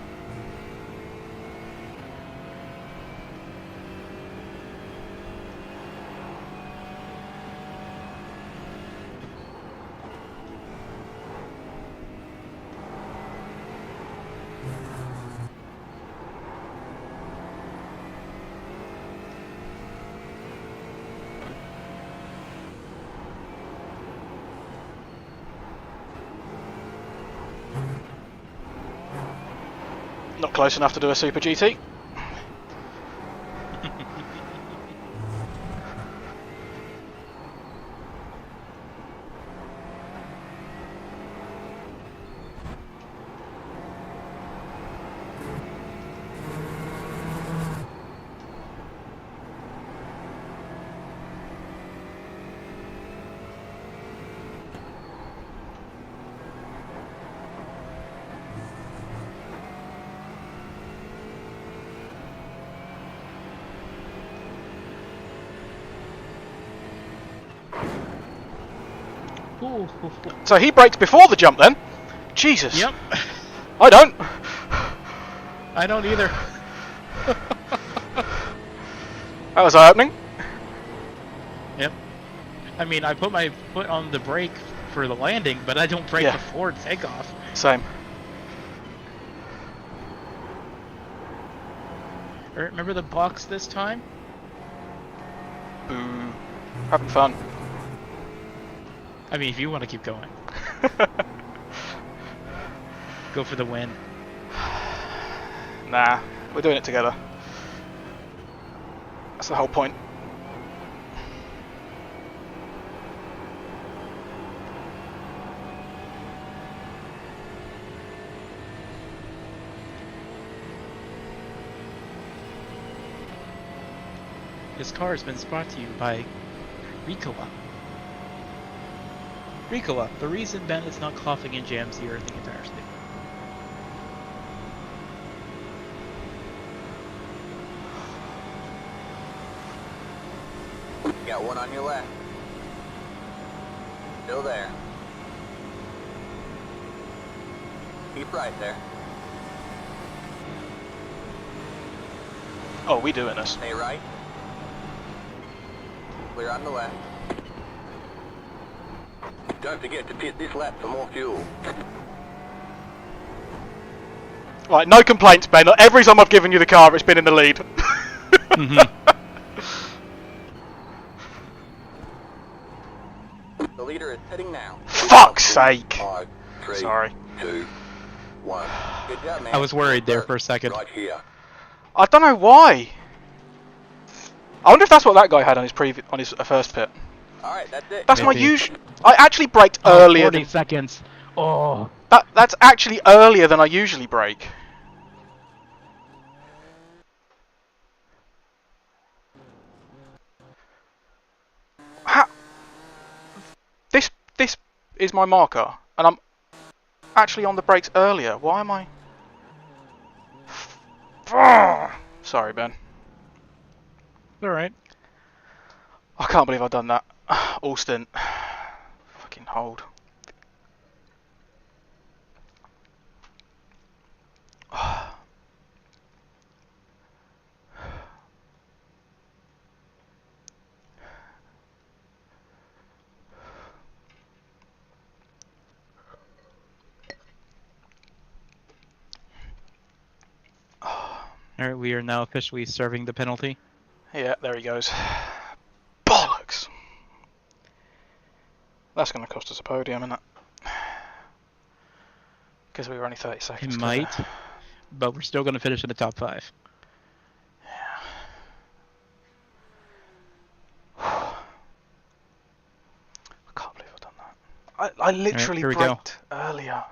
Not close enough to do a Super GT. Ooh. So he brakes before the jump then? Jesus. Yep. I don't. I don't either. That was eye-opening. Yep. I mean, I put my foot on the brake for the landing, but I don't brake Yeah. before takeoff. Same. Remember the box this time? Boo. Having fun. I mean, if you want to keep going, go for the win. Nah, we're doing it together. That's the whole point. This car has been brought to you by Ricola. Ricola, the reason Ben is not coughing and jams the earth the entire state. Got one on your left. Still there. Keep right there. Oh, we doing this. Stay right. Clear on the left. Don't forget to pit this lap for more fuel. Right, no complaints, Ben. Every time I've given you the car, it's been in the lead. Mm-hmm. The leader is heading now. Fuck's sake. 5, 3, Sorry. 2, 1. Good job, man. I was worried there for a second. Right here. I don't know why. I wonder if that's what that guy had on his first pit. Alright, that's it. That's my Maybe. usual. I actually braked Oh, earlier 40 than seconds. Oh. that's actually earlier than I usually brake. How? This is my marker, and I'm actually on the brakes earlier. Why am I? Sorry, Ben. Alright. I can't believe I've done that. All stint. Fucking hold. Alright, we are now officially serving the penalty. Yeah, there he goes. Bollocks! That's going to cost us a podium, isn't it? Because we were only 30 seconds. It might, but we're still going to finish in the top 5. I can't believe I've done that. I literally here we go. braked earlier.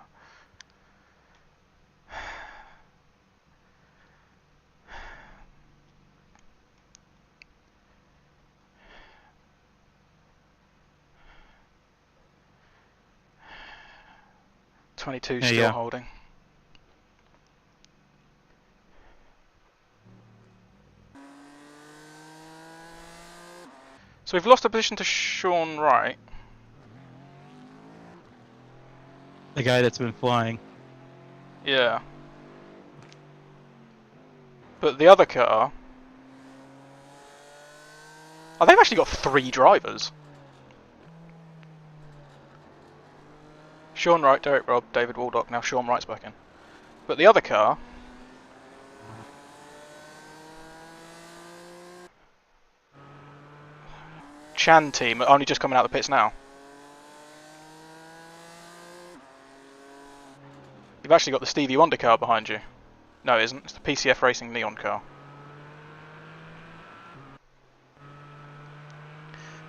Twenty-two still yeah. holding. So we've lost a position to Sean Wright. The guy that's been flying. Yeah. But the other car... Oh, they've actually got 3 drivers. Sean Wright, Derek Robb, David Waldock, now Sean Wright's back in. But the other car... Chan team are only just coming out of the pits now. You've actually got the Stevie Wonder car behind you. No, it isn't. It's the PCF Racing Neon car.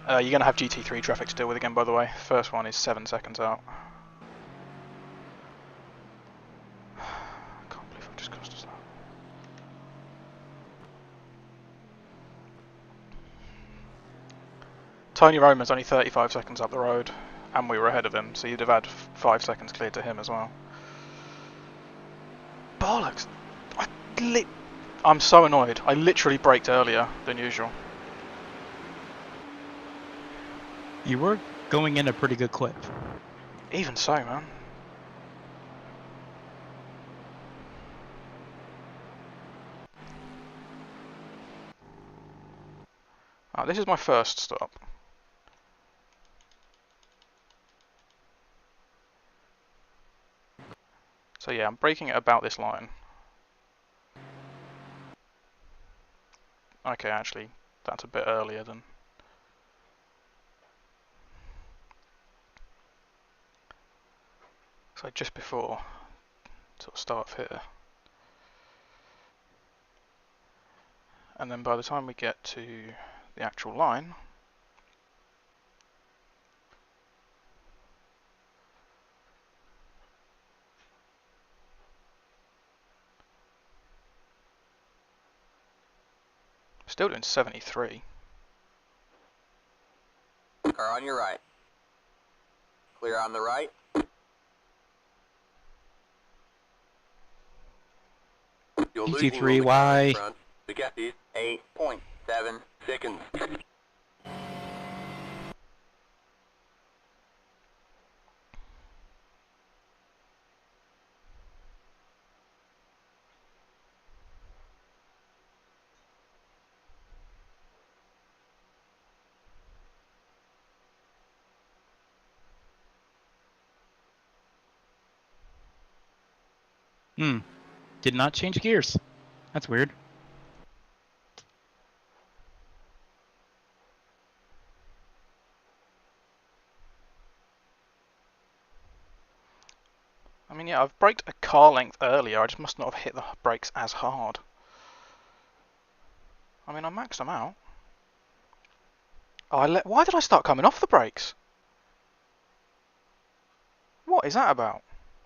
You're going to have GT3 traffic to deal with again, by the way. First one is 7 seconds out. I can't believe I've just cost us that. Tony Roman's only 35 seconds up the road, and we were ahead of him, so you'd have had 5 seconds cleared to him as well. Bollocks! I'm so annoyed. I literally braked earlier than usual. You were going in a pretty good clip. Even so, man. This is my first stop. So yeah, I'm braking at about this line. Okay, actually, that's a bit earlier than... So just before, sort of start here. And then by the time we get to the actual line, still doing 73. Car on your right. Clear on the right. You're losing on the car ET3Y. in front. The gap is 8.7 seconds. Did not change gears. That's weird. I mean, yeah, I've braked a car length earlier, I just must not have hit the brakes as hard. I mean, I maxed them out. Oh, why did I start coming off the brakes? What is that about?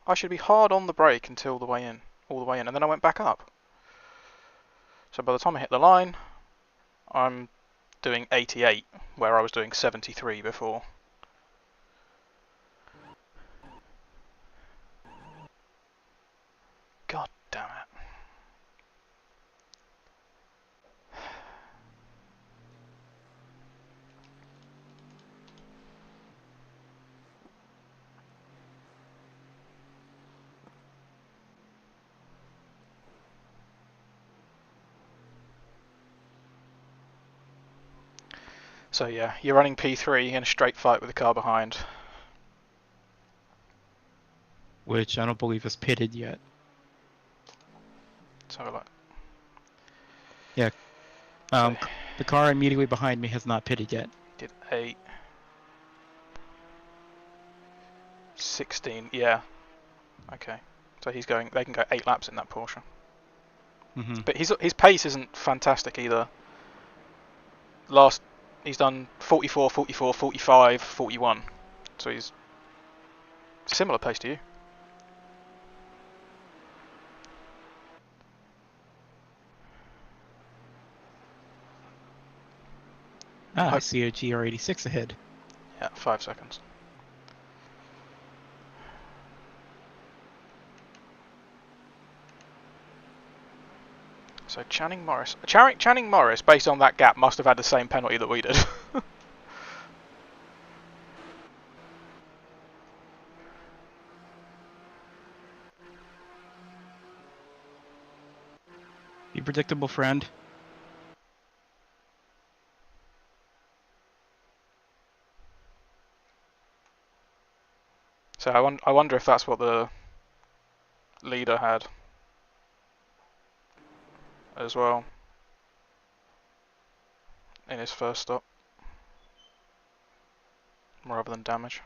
I should be hard on the brake until the way in, all the way in, and then I went back up. So by the time I hit the line, I'm doing 88, where I was doing 73 before. God damn it. So yeah, you're running P3 in a straight fight with the car behind. Which I don't believe is pitted yet. Let's have a look. Yeah. So The car immediately behind me has not pitted yet. did 8, 16, yeah. Okay. So he's going, they can go 8 laps in that Porsche. But his pace isn't fantastic either. He's done 44, 44, 45, 41. So he's similar pace to you. I see a GR86 ahead. Yeah, 5 seconds. So Channing Morris, based on that gap, must have had the same penalty that we did. Be predictable, friend. So I wonder if that's what the leader had as well in his first stop, rather than damage.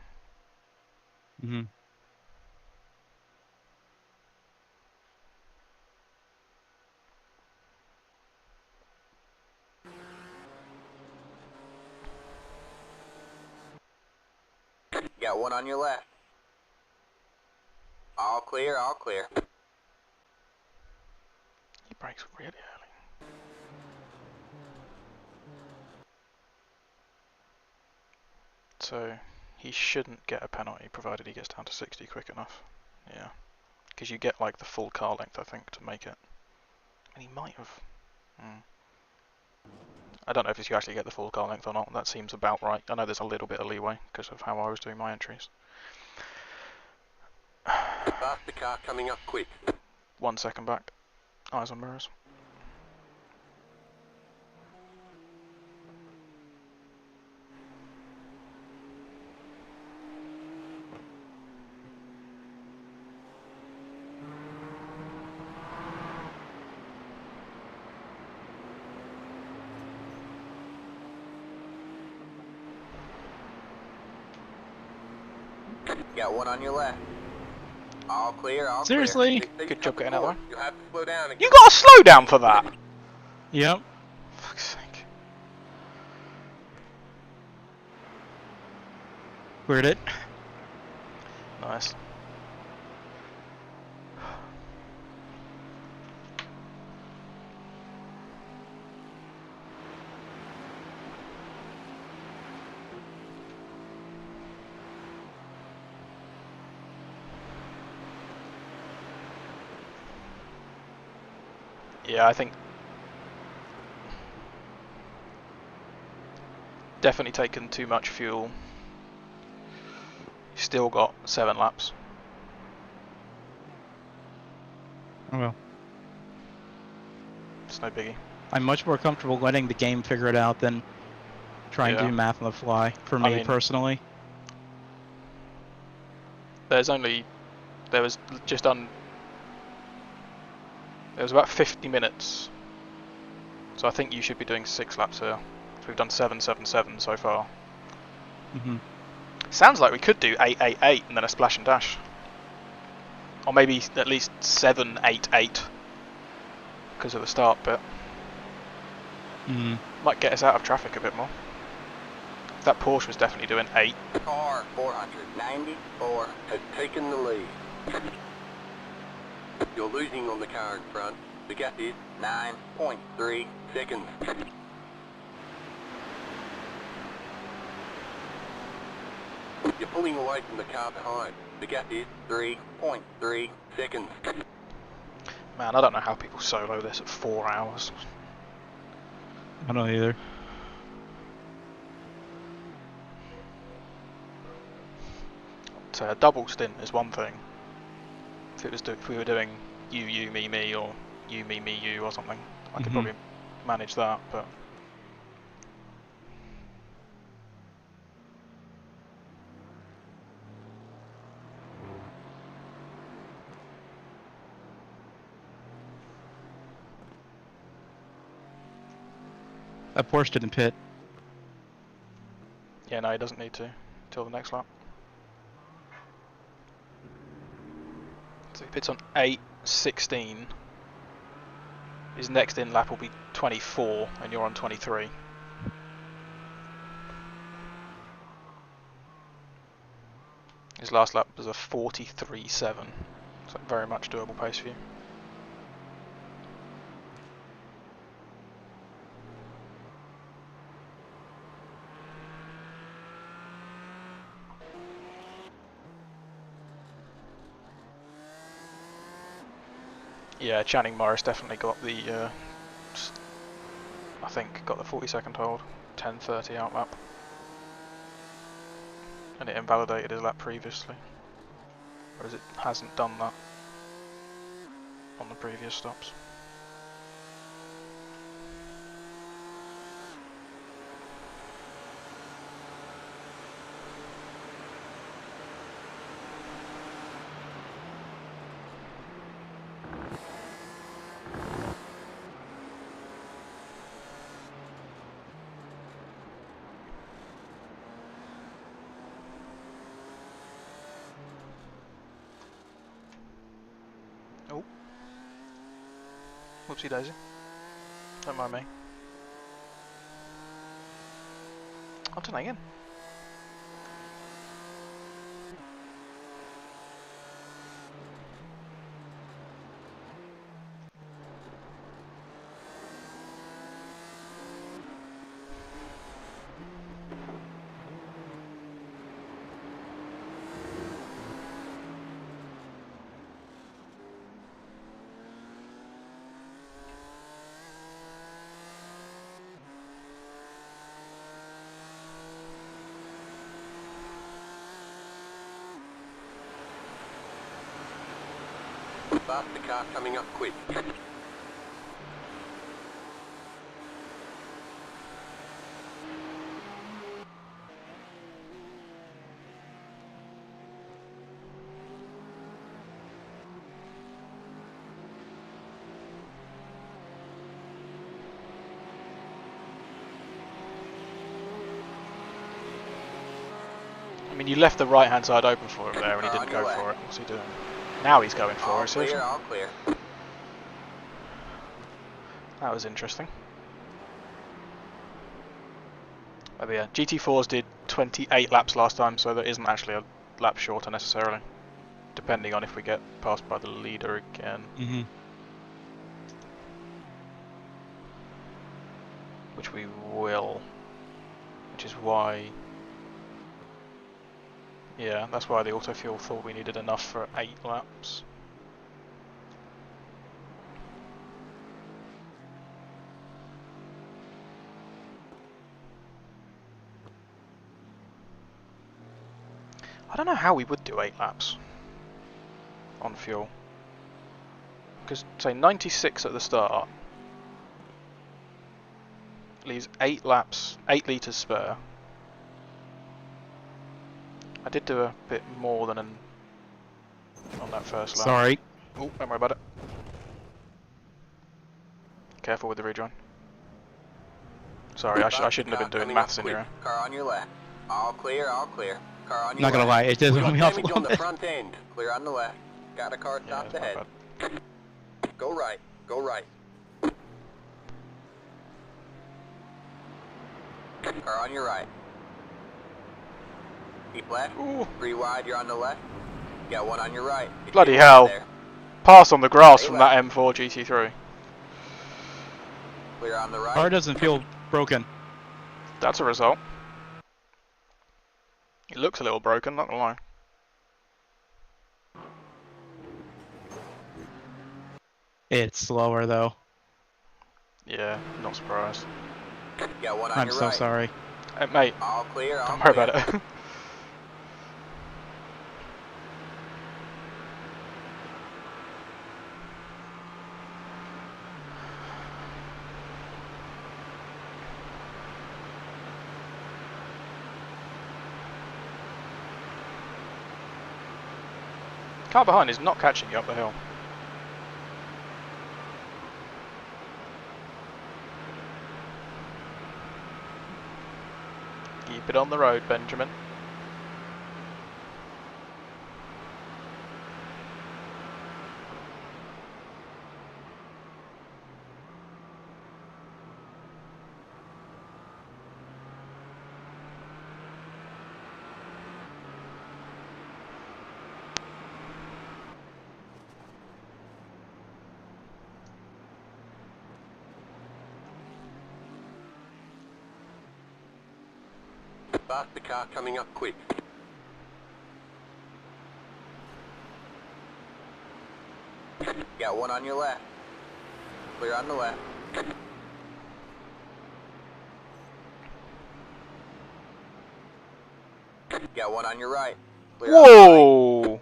Got one on your left. All clear, all clear. He brakes really early. So he shouldn't get a penalty provided he gets down to 60 quick enough. Yeah, because you get like the full car length, I think, to make it. And he might have. I don't know if you actually get the full car length or not. That seems about right. I know there's a little bit of leeway because of how I was doing my entries. Faster car coming up quick. 1 second back. Eyes on mirrors. Got one on your left. All clear, all Seriously? clear. Good job getting out of the way. You'll have to slow down again. You got a slowdown for that! Yep. Fuck's sake. Cleared it. Nice. Yeah, I think definitely taken too much fuel. Still got 7 laps. Oh well. It's no biggie. I'm much more comfortable letting the game figure it out than trying to Yeah. do math on the fly, for I me mean- personally. There was about 50 minutes. So I think you should be doing 6 laps here. So we've done 777 so far. Hmm. Sounds like we could do 888 and then a splash and dash. Or maybe at least 788 because of the start bit. Mm. Might get us out of traffic a bit more. That Porsche was definitely doing 8. Car 494 has taken the lead. You're losing on the car in front. The gap is 9.3 seconds. You're pulling away from the car behind. The gap is 3.3 seconds. Man, I don't know how people solo this at 4 hours. I don't either. So a double stint is one thing. If we were doing you, me, or you, me, you, or something, I could Mhm. probably manage that. But That Porsche didn't pit. yeah, no, he doesn't need to till the next lap. So he pits on 8:16. His next in lap will be 24, and you're on 23. His last lap was a 43.7, so very much doable pace for you. Yeah, Channing Morris definitely got the, I think, got the 40-second hold, 10:30 out lap. And it invalidated his lap previously. Whereas it hasn't done that on the previous stops. Oh. Whoopsie daisy. Don't mind me. I'll turn that again. Faster car coming up quick. mean, you left the right-hand side open for him there, and he Car didn't on your go left. for it. What's he doing? Now he's going for All it. Seriously? clear, all clear. That was interesting. But yeah, GT4s did 28 laps last time, so there isn't actually a lap shorter necessarily, depending on if we get passed by the leader again. Mm-hmm. Which we will. Which is why... Yeah, that's why the autofuel thought we needed enough for 8 laps. I don't know how we would do 8 laps on fuel. Because, say, 96 at the start leaves 8 laps, 8 litres spare. I did do a bit more than on that first lap. Sorry. Oh, don't worry about it. Careful with the rejoin. Sorry, I shouldn't have been doing maths in here. Car on your left. All clear, all clear. Car on your Not gonna left. lie, it did We throw got me off a damage little on the bit. front end. Clear on the left. Got a car Yeah, stopped it's my ahead. bad. Go right. Go right. Car on your right. Keep left. Ooh, 3 wide, you're on the left. Got one on your right. It's bloody your hell. there. Pass on the grass Stay from left. that M4 GT3. Clear on the right. Car doesn't feel broken. That's a result. It looks a little broken, not gonna lie. It's slower though. Yeah, not surprised. Got one on I'm your so right. sorry. Hey, mate, All clear, all don't worry clear. about it. Car behind is not catching you up the hill. Keep it on the road, Benjamin. Start the car coming up quick. Got one on your left. Clear on the left. Got one on your right. Clear on the right. Whoa!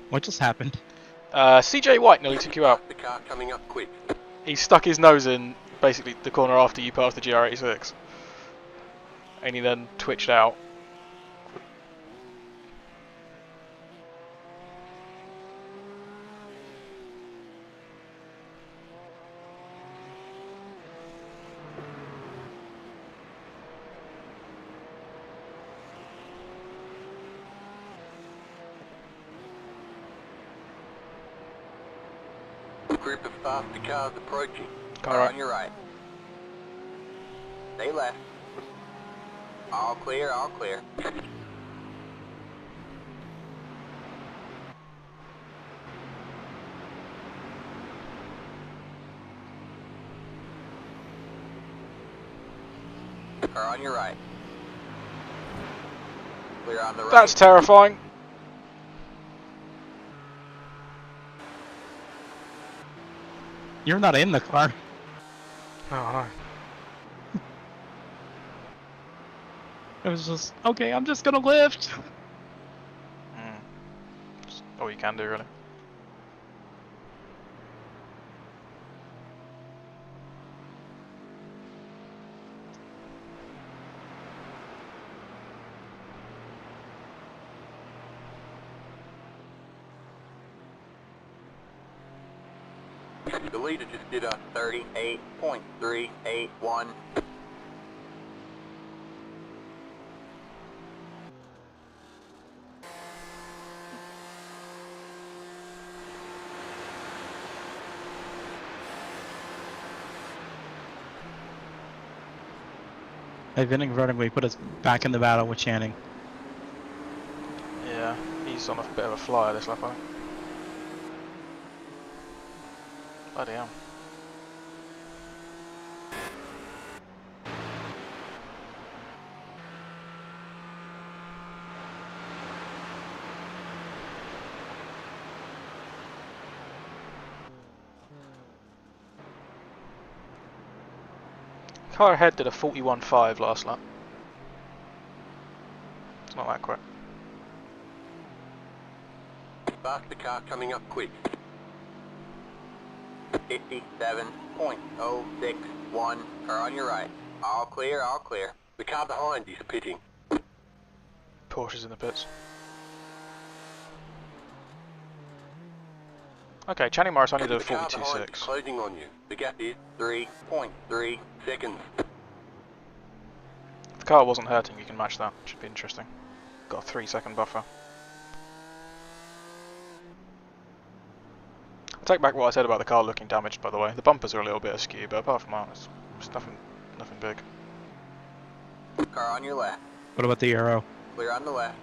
What just happened? CJ White nearly took you out. Start the car coming up quick. He stuck his nose in basically the corner after you passed the GR86. And he then twitched out. Group of faster cars approaching. Car Car right. on your right. Stay left. All clear, all clear. Car on your right. Clear on the right. That's terrifying. You're not in the car. Oh no. It was just, okay, I'm just gonna lift. That's all you can do, really. The leader just did a 38.381. Vinning vertically put us back in the battle with Channing. Yeah, he's on a bit of a flyer this lap, I think. Bloody hell. Car ahead did a 41.5 last lap. It's not that quick. Faster car coming up quick. 57.061. Car on your right. All clear, all clear. The car behind is pitting. Porsche's in the pits. Okay, Channing Morris only did a The car behind is 42.6. closing on you. The gap is 3.3 seconds. If the car wasn't hurting, you can match that. Should be interesting. Got a 3-second buffer. I take back what I said about the car looking damaged, by the way. The bumpers are a little bit askew, but apart from that, it's nothing big. Car on your left. What about the aero? Clear on the left.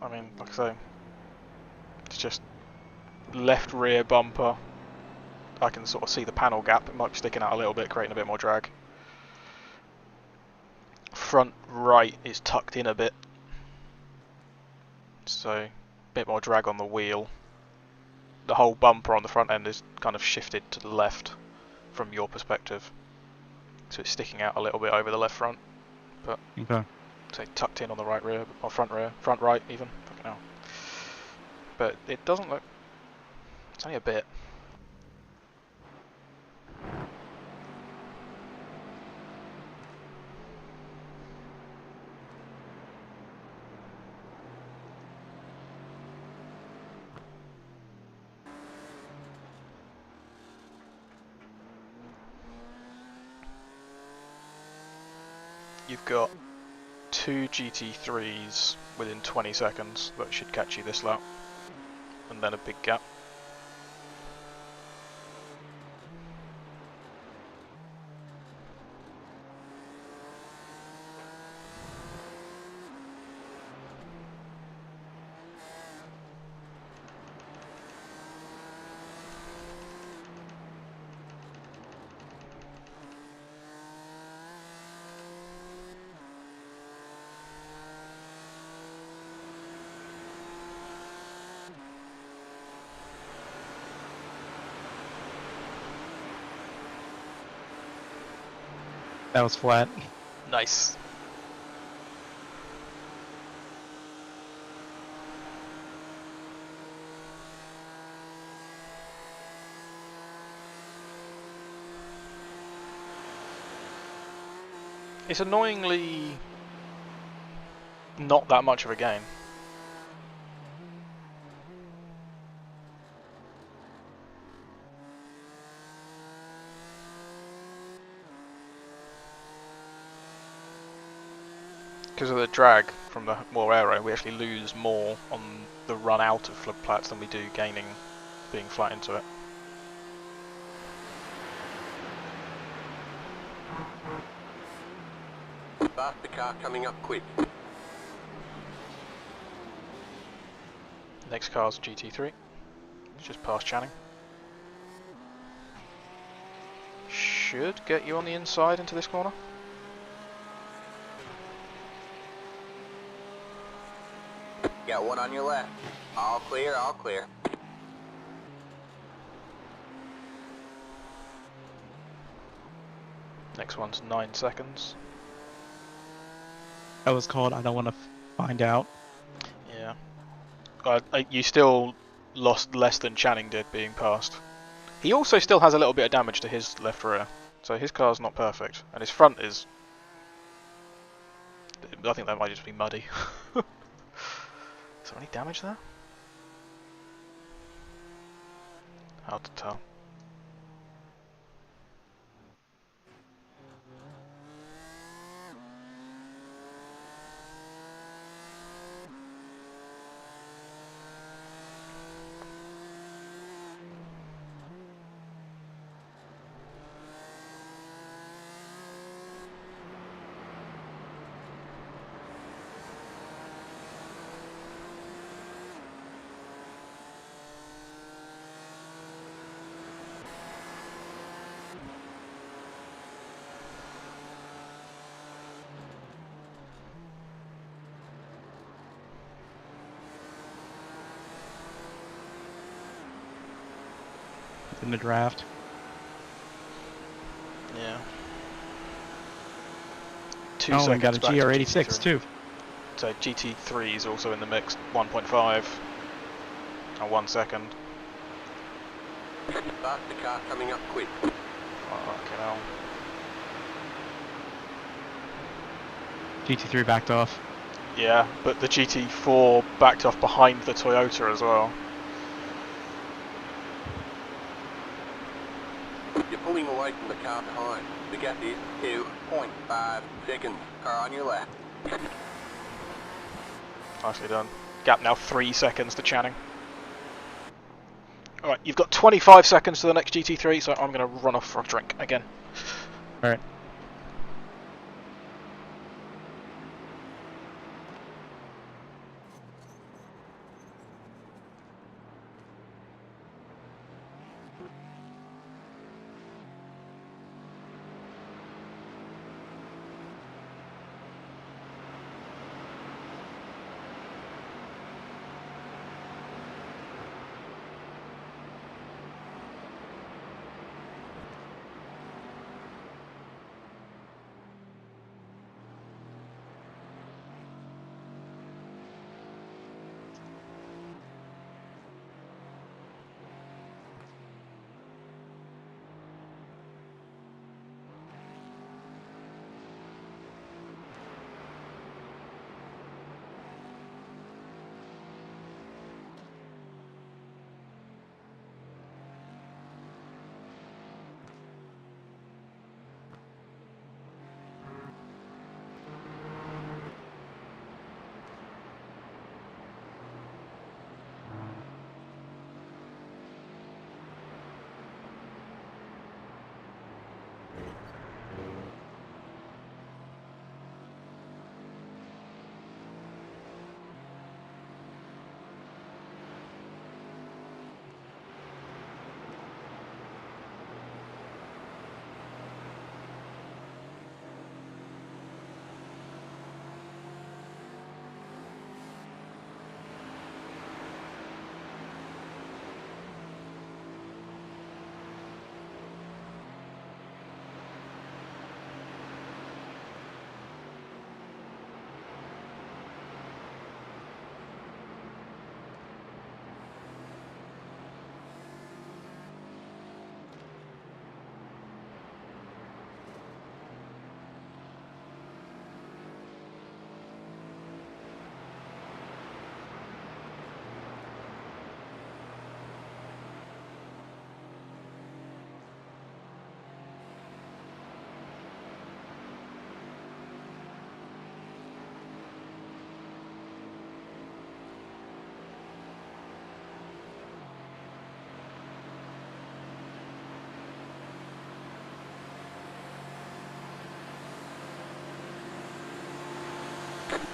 I mean, like I say, it's just left rear bumper. I can sort of see the panel gap. It might be sticking out a little bit, creating a bit more drag. Front right is tucked in a bit, so a bit more drag on the wheel. The whole bumper on the front end is kind of shifted to the left from your perspective, so it's sticking out a little bit over the left front, but Okay. say tucked in on the right rear, or front right even. Fucking hell. But it doesn't look. It's only a bit. You've got 2 GT3s within 20 seconds that should catch you this lap, and then a big gap. That was flat. Nice. It's annoyingly not that much of a game. Because of the drag from the more aero, we actually lose more on the run out of flood plats than we do gaining being flat into it. Faster car coming up quick. Next car's GT3. It's just past Channing. Should get you on the inside into this corner. Got one on your left. All clear, all clear. Next one's 9 seconds. That was called I don't want to find out. Yeah. You still lost less than Channing did being passed. He also still has a little bit of damage to his left rear, so his car's not perfect, and his front is. I think that might just be muddy. Is there any damage there? Hard to tell. In the draft. Yeah. 2 Oh, and seconds got a back to GR86 GT3. too. So GT3 is also in the mix, 1.5 and 1 second. Faster car coming up quick. Fucking hell. GT3 backed off. Yeah, but the GT4 backed off behind the Toyota as well. You're pulling away from the car behind. The gap is 2.5 seconds. Car on your left. Nicely done. Gap now 3 seconds to Channing. Alright, you've got 25 seconds to the next GT3, so I'm going to run off for a drink again. Alright.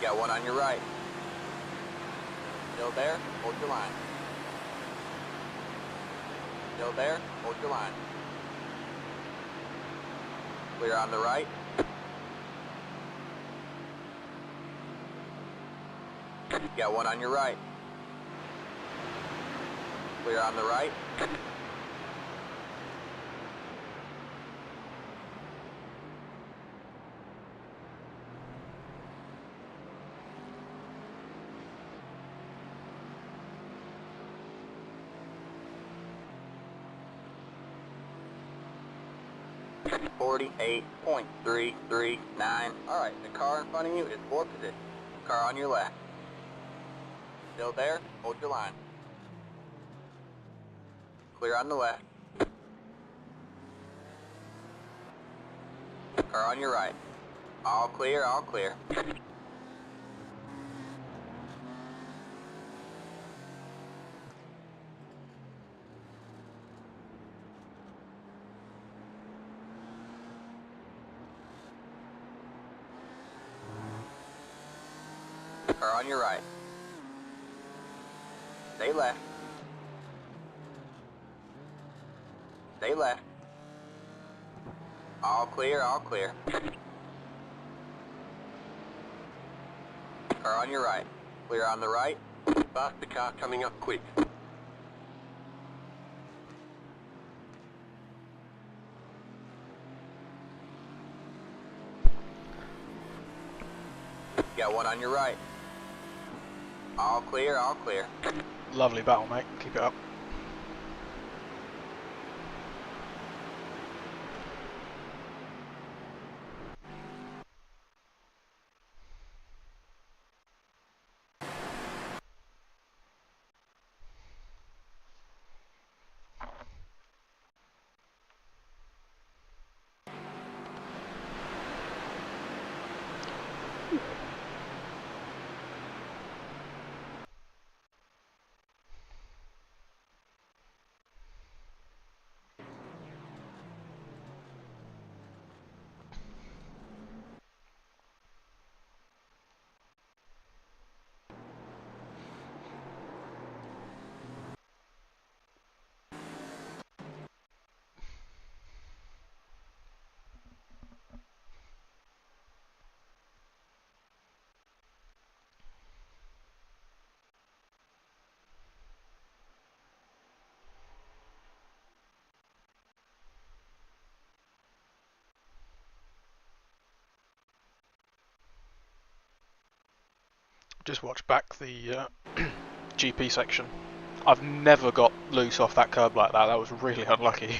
Got one on your right. Still there? Hold your line. Still there? Hold your line. Clear on the right. Got one on your right. Clear on the right. .339. Alright, the car in front of you is 4th position. Car on your left. Still there? Hold your line. Clear on the left. Car on your right. All clear, all clear. Car on your right. Stay left. Stay left. All clear, all clear. Car on your right. Clear on the right. Faster car coming up quick. Got one on your right. All clear, all clear. Lovely battle, mate. Keep it up. Just watch back the GP section. I've never got loose off that curb like that. That was really unlucky.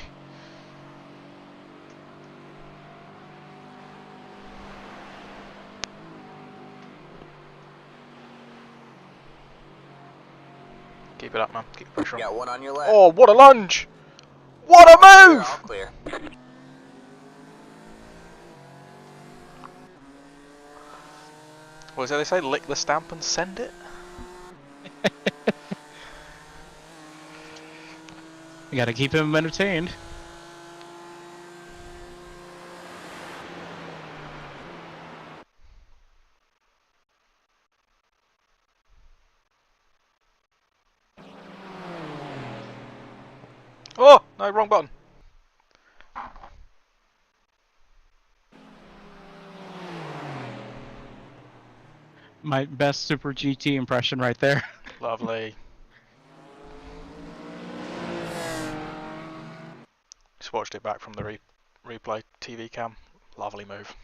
Keep it up, man. Keep the pressure on. Got one on your left. Oh, what a lunge! What a move! All clear. What is it they say? Lick the stamp and send it? You gotta keep him entertained. Oh, no, wrong button. My best Super GT impression right there. Lovely. Just watched it back from the replay TV cam. Lovely move.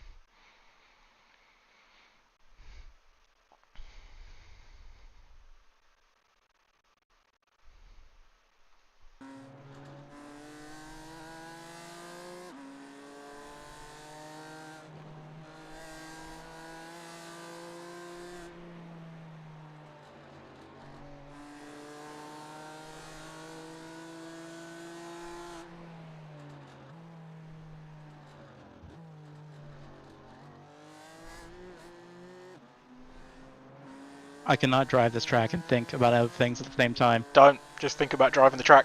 I cannot drive this track and think about other things at the same time. Don't just think about driving the track.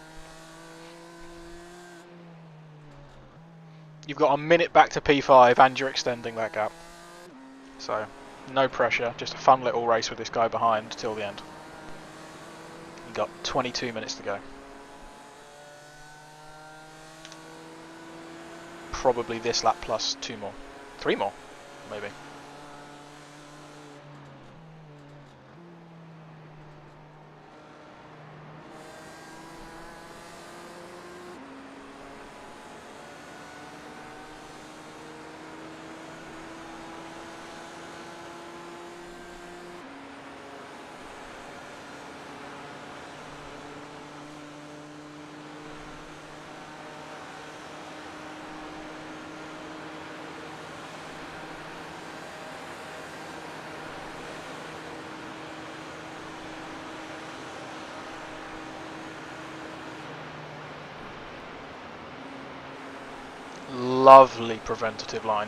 You've got a minute back to P5 and you're extending that gap. So, no pressure, just a fun little race with this guy behind till the end. You've got 22 minutes to go. Probably this lap plus 2 more. 3 more, maybe. Lovely preventative line.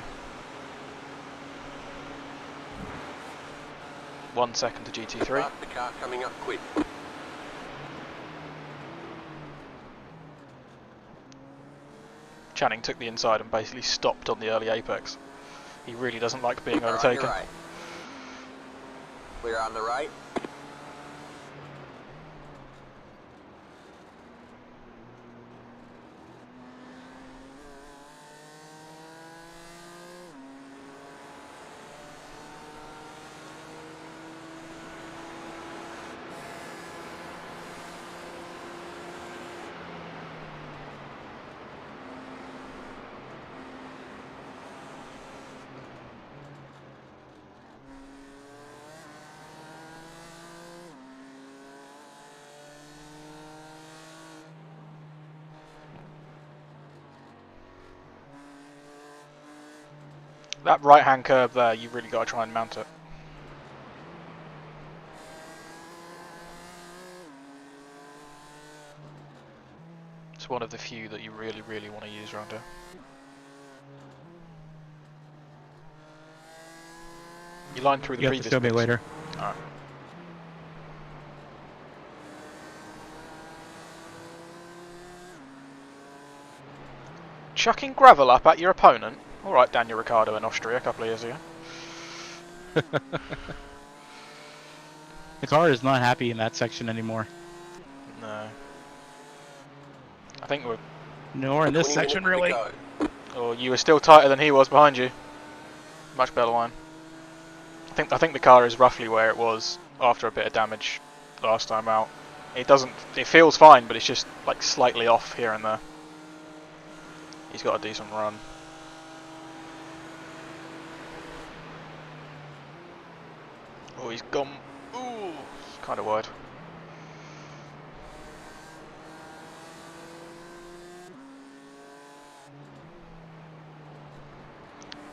1 second to GT3. The car coming up quick. Channing took the inside and basically stopped on the early apex. He really doesn't like being Car on overtaken. your right. Clear on the right. That right hand curb there, you've really got to try and mount it. It's one of the few that you really, really want to use around here. You lined through the You have previous to show me bits. later. Alright. Chucking gravel up at your opponent? Alright, Daniel Ricciardo in Austria a couple of years ago. The car is not happy in that section anymore. No. I think we're... Nor in this 20 section, minutes to really. go. Oh, you were still tighter than he was behind you. Much better line. I think the car is roughly where it was after a bit of damage last time out. It feels fine, but it's just like slightly off here and there. He's got a decent run. Oh, he's gone. Ooh, kind of wide.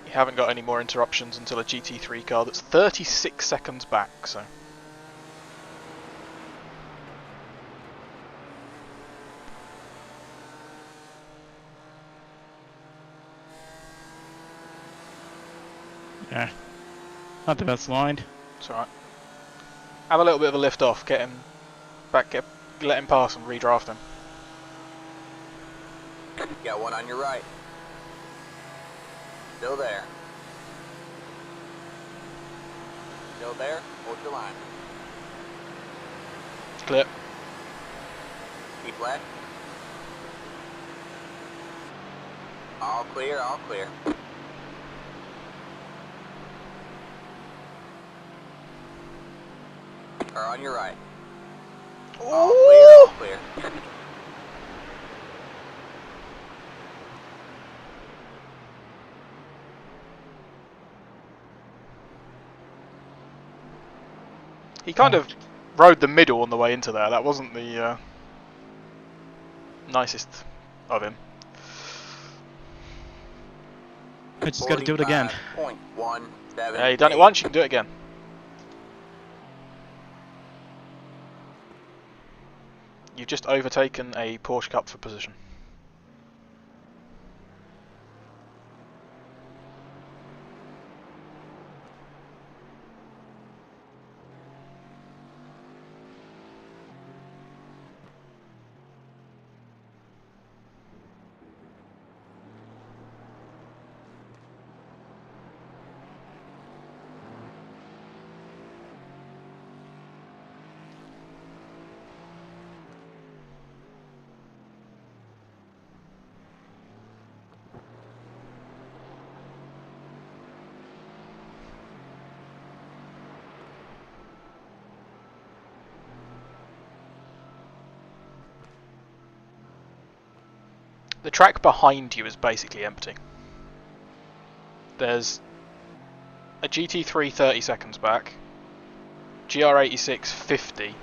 You haven't got any more interruptions until a GT3 car that's 36 seconds back, so... Yeah. Not the best line. It's alright. Have a little bit of a lift off, get him back, let him pass and redraft him. Got one on your right. Still there. Still there. Hold your line. Clear. Keep left. All clear, all clear. Car on your right. All clear, all clear. He kind of rode the middle on the way into there. That wasn't the nicest of him. I just got to do it again. 45.17. Yeah, you've done it once, you can do it again. You've just overtaken a Porsche Cup for position. The track behind you is basically empty. There's a GT3 30 seconds back, GR86 50,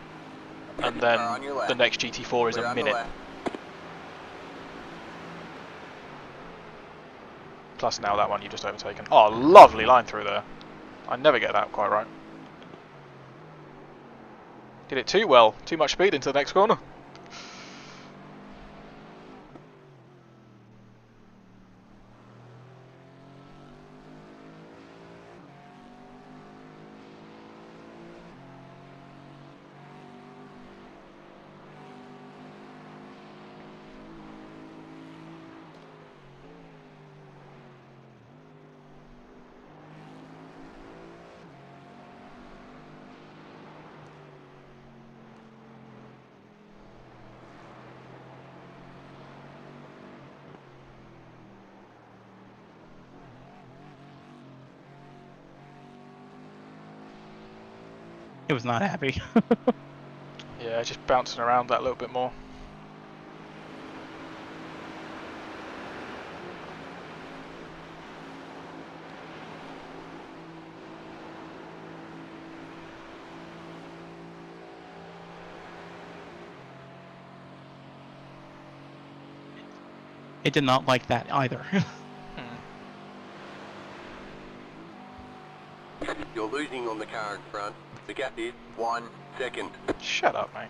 and then the next GT4 is a minute. Plus now that one you've just overtaken. Oh, lovely line through there. I never get that quite right. Did it too well. Too much speed into the next corner. was not happy. Yeah, just bouncing around that a little bit more. It did not like that either. You're losing on the car in front. The gap is 1 second. Shut up, mate.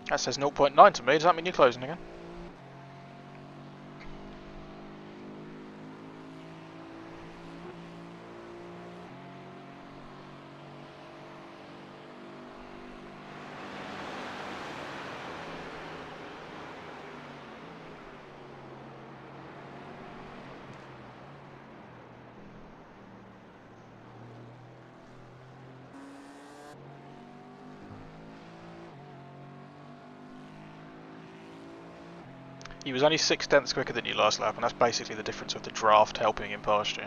That says 0.9 to me. Does that mean you're closing again? He was only 6/10 quicker than you last lap, and that's basically the difference of the draft helping him past you.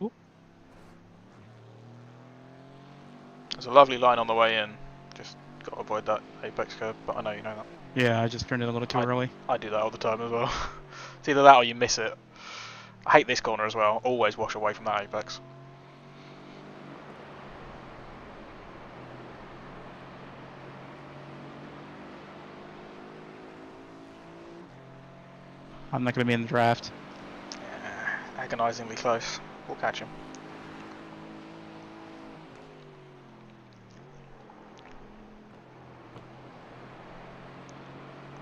Ooh. There's a lovely line on the way in. Just got to avoid that apex curb, but I know you know that. Yeah, I just turned it a little too early. I do that all the time as well. It's either that or you miss it. I hate this corner as well. Always wash away from that apex. I'm not going to be in the draft. Yeah, agonisingly close. We'll catch him.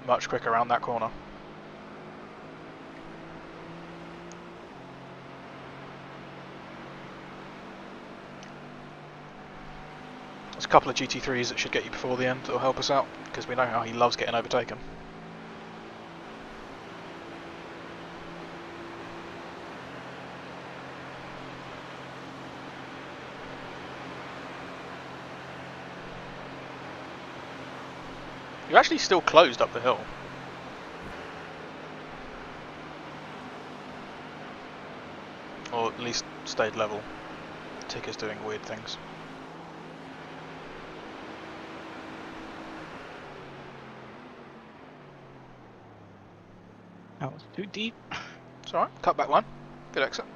Much quicker around that corner. There's a couple of GT3s that should get you before the end that'll help us out, because we know how he loves getting overtaken. You're actually still closed up the hill. Or at least stayed level. Ticker's doing weird things. That was too deep. It's alright, cut back line. Good exit.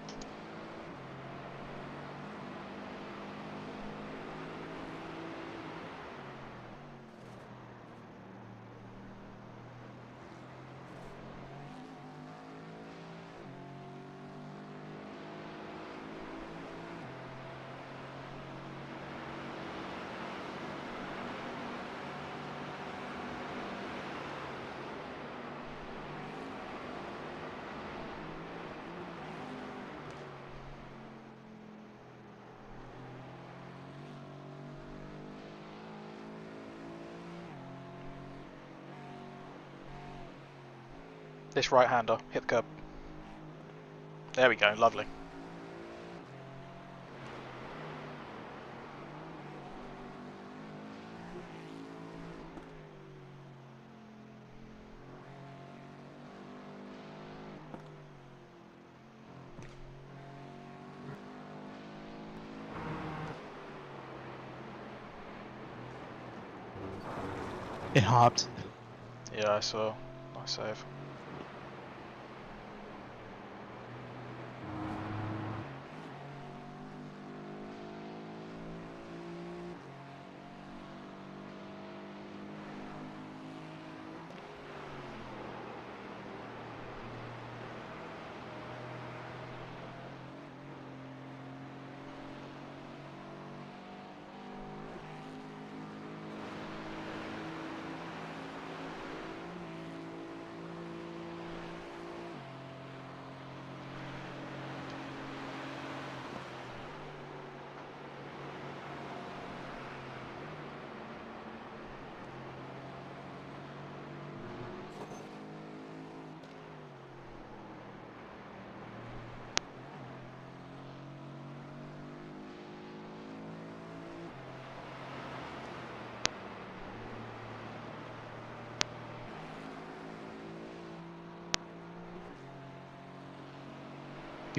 This right-hander, hit the curb. There we go, lovely. It hopped. Yeah, I saw. Nice save.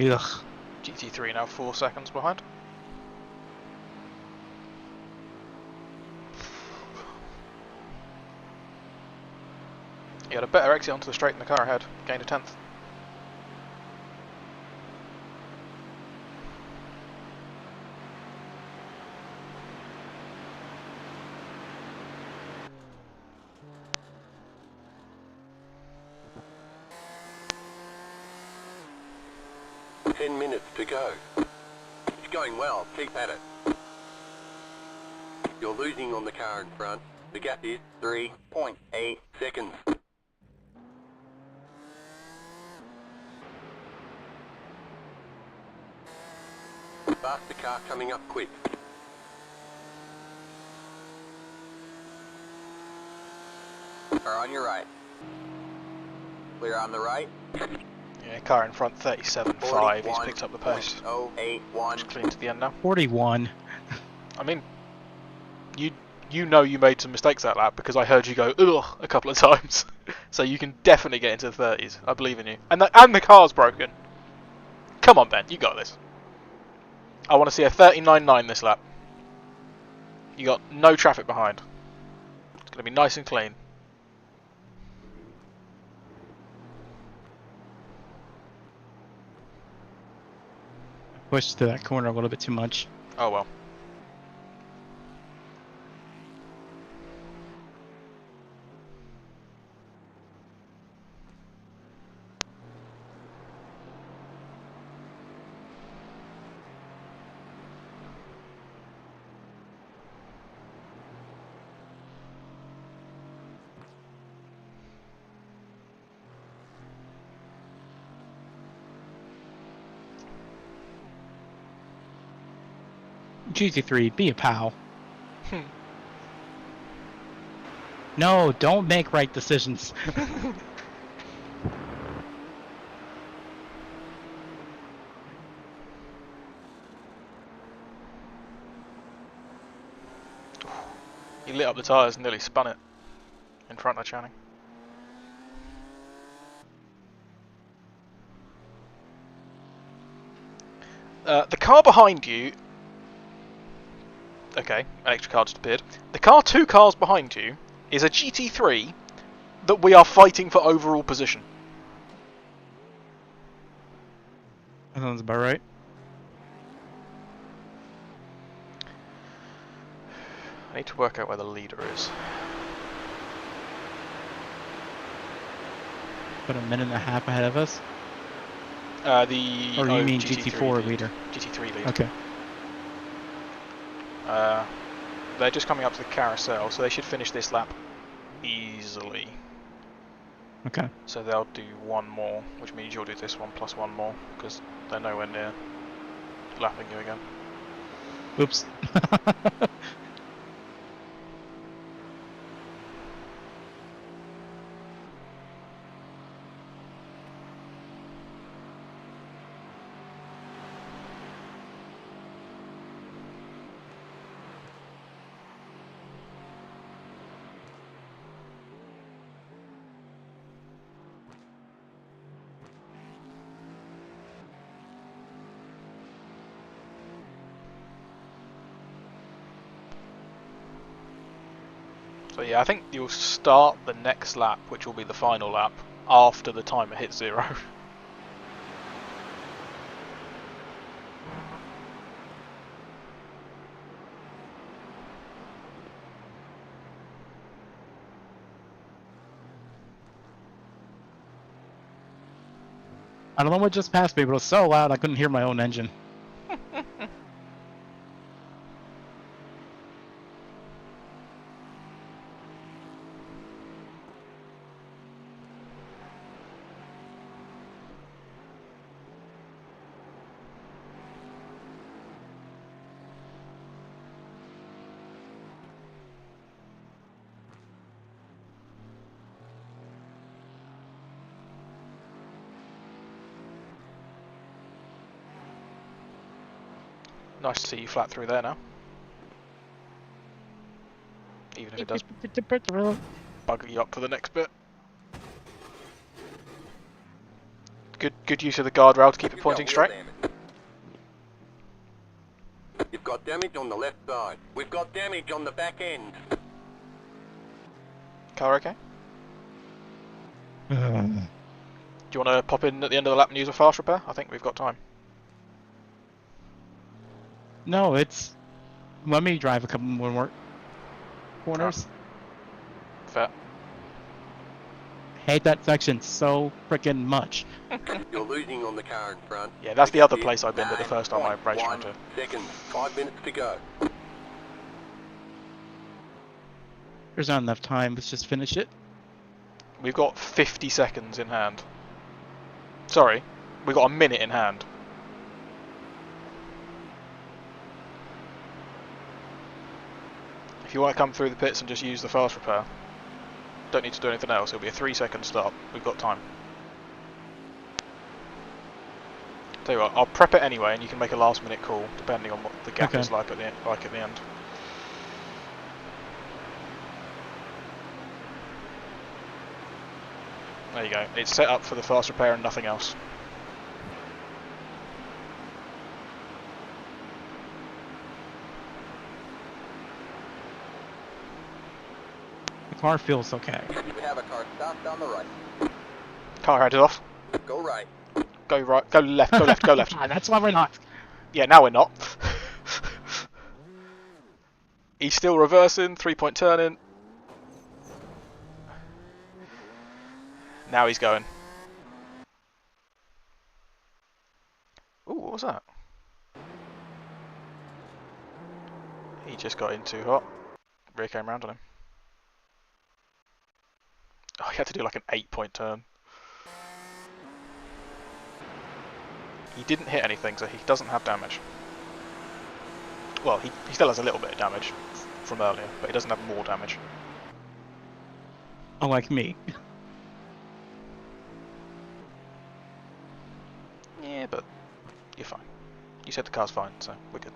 Ugh. GT3 now 4 seconds behind. He had a better exit onto the straight in the car ahead, gained a 10th. Minutes to go. It's going well, keep at it. You're losing on the car in front. The gap is 3.8 seconds. Faster car coming up quick. Car on your right. Clear on the right. Yeah, car in front 37.5, he's picked up the pace. 081. Just clean to the end now. 41. I mean, you know you made some mistakes that lap because I heard you go ugh a couple of times. So you can definitely get into the 30s. I believe in you. And the car's broken. Come on, Ben, you got this. I want to see a 39.9 this lap. You got no traffic behind. It's going to be nice and clean. Pushed to that corner a little bit too much. Oh well. GT3, be a pal. No, don't make right decisions. He lit up the tyres and nearly spun it in front of Channing. The car behind you... Okay, an extra car just appeared. The car 2 cars behind you is a GT3 that we are fighting for overall position. That sounds about right. I need to work out where the leader is. But a minute and a half ahead of us? Or you mean GT4 leader? GT3 leader. Okay. They're just coming up to the carousel, so they should finish this lap easily. Okay. So they'll do one more, which means you'll do this one plus one more, because they're nowhere near lapping you again. Oops. So yeah, I think you'll start the next lap, which will be the final lap, after the timer hits 0. I don't know what just passed me, but it was so loud I couldn't hear my own engine. Nice to see you flat through there now. Even if it does bugger you up for the next bit. Good use of the guardrail to keep it You've pointing got wheel straight. damage. You've got damage on the left side. We've got damage on the back end. Car okay? Do you want to pop in at the end of the lap and use a fast repair? I think we've got time. No, it's... Let me drive a couple more corners. Fair. Hate that section so freaking much. You're losing on the car in front. Yeah, that's the other Negative place I've been at the first time I raced around 9.1 here. seconds. 5 minutes to go. There's not enough time, let's just finish it. We've got 50 seconds in hand. Sorry, we've got a minute in hand. If you want to come through the pits and just use the fast repair, don't need to do anything else. It'll be a 3-second stop. We've got time. Tell you what, I'll prep it anyway, and you can make a last-minute call depending on what the gap is like at the end. There you go. It's set up for the fast repair and nothing else. The car feels okay. You have a car stopped on the right. Car headed off. Go right. Go right. Go left. Go left. Go left. That's why we're not. Yeah, now we're not. He's still reversing. 3-point turning. Now he's going. Ooh, what was that? He just got in too hot. Rear came round on him. Oh, he had to do like an 8-point turn. He didn't hit anything, so he doesn't have damage. Well, he still has a little bit of damage from earlier, but he doesn't have more damage. Unlike me. Yeah, but you're fine. You said the car's fine, so we're good.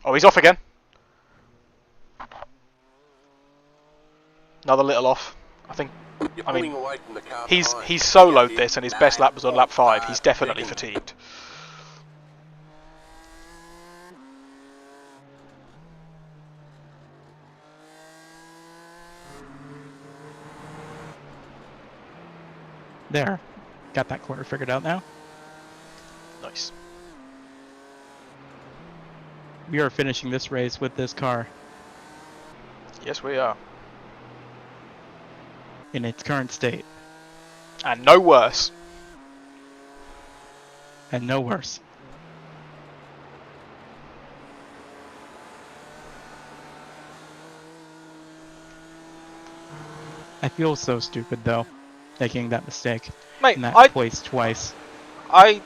Oh, he's off again. Another little off. I think. I mean, he's soloed this, and his best lap was on lap 5. He's definitely fatigued. There. Got that corner figured out now. Nice. We are finishing this race with this car Yes, we are. in its current state. And no worse. And no worse. I feel so stupid though, making that mistake. Mate, in that place twice. I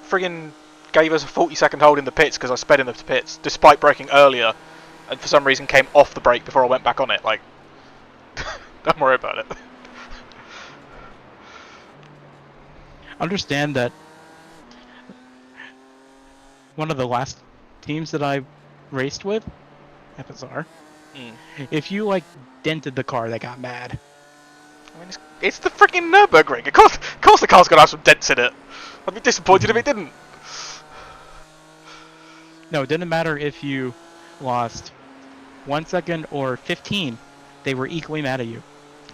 friggin' gave us a 40-second hold in the pits because I sped in the pits, despite braking earlier, and for some reason came off the brake before I went back on it. Like, don't worry about it. Understand that one of the last teams that I raced with, FSR, if you like dented the car, they got mad. I mean, it's the freaking Nürburgring. Of course the car's gonna have some dents in it. I'd be disappointed if it didn't. No, it didn't matter if you lost 1 second or 15. They were equally mad at you.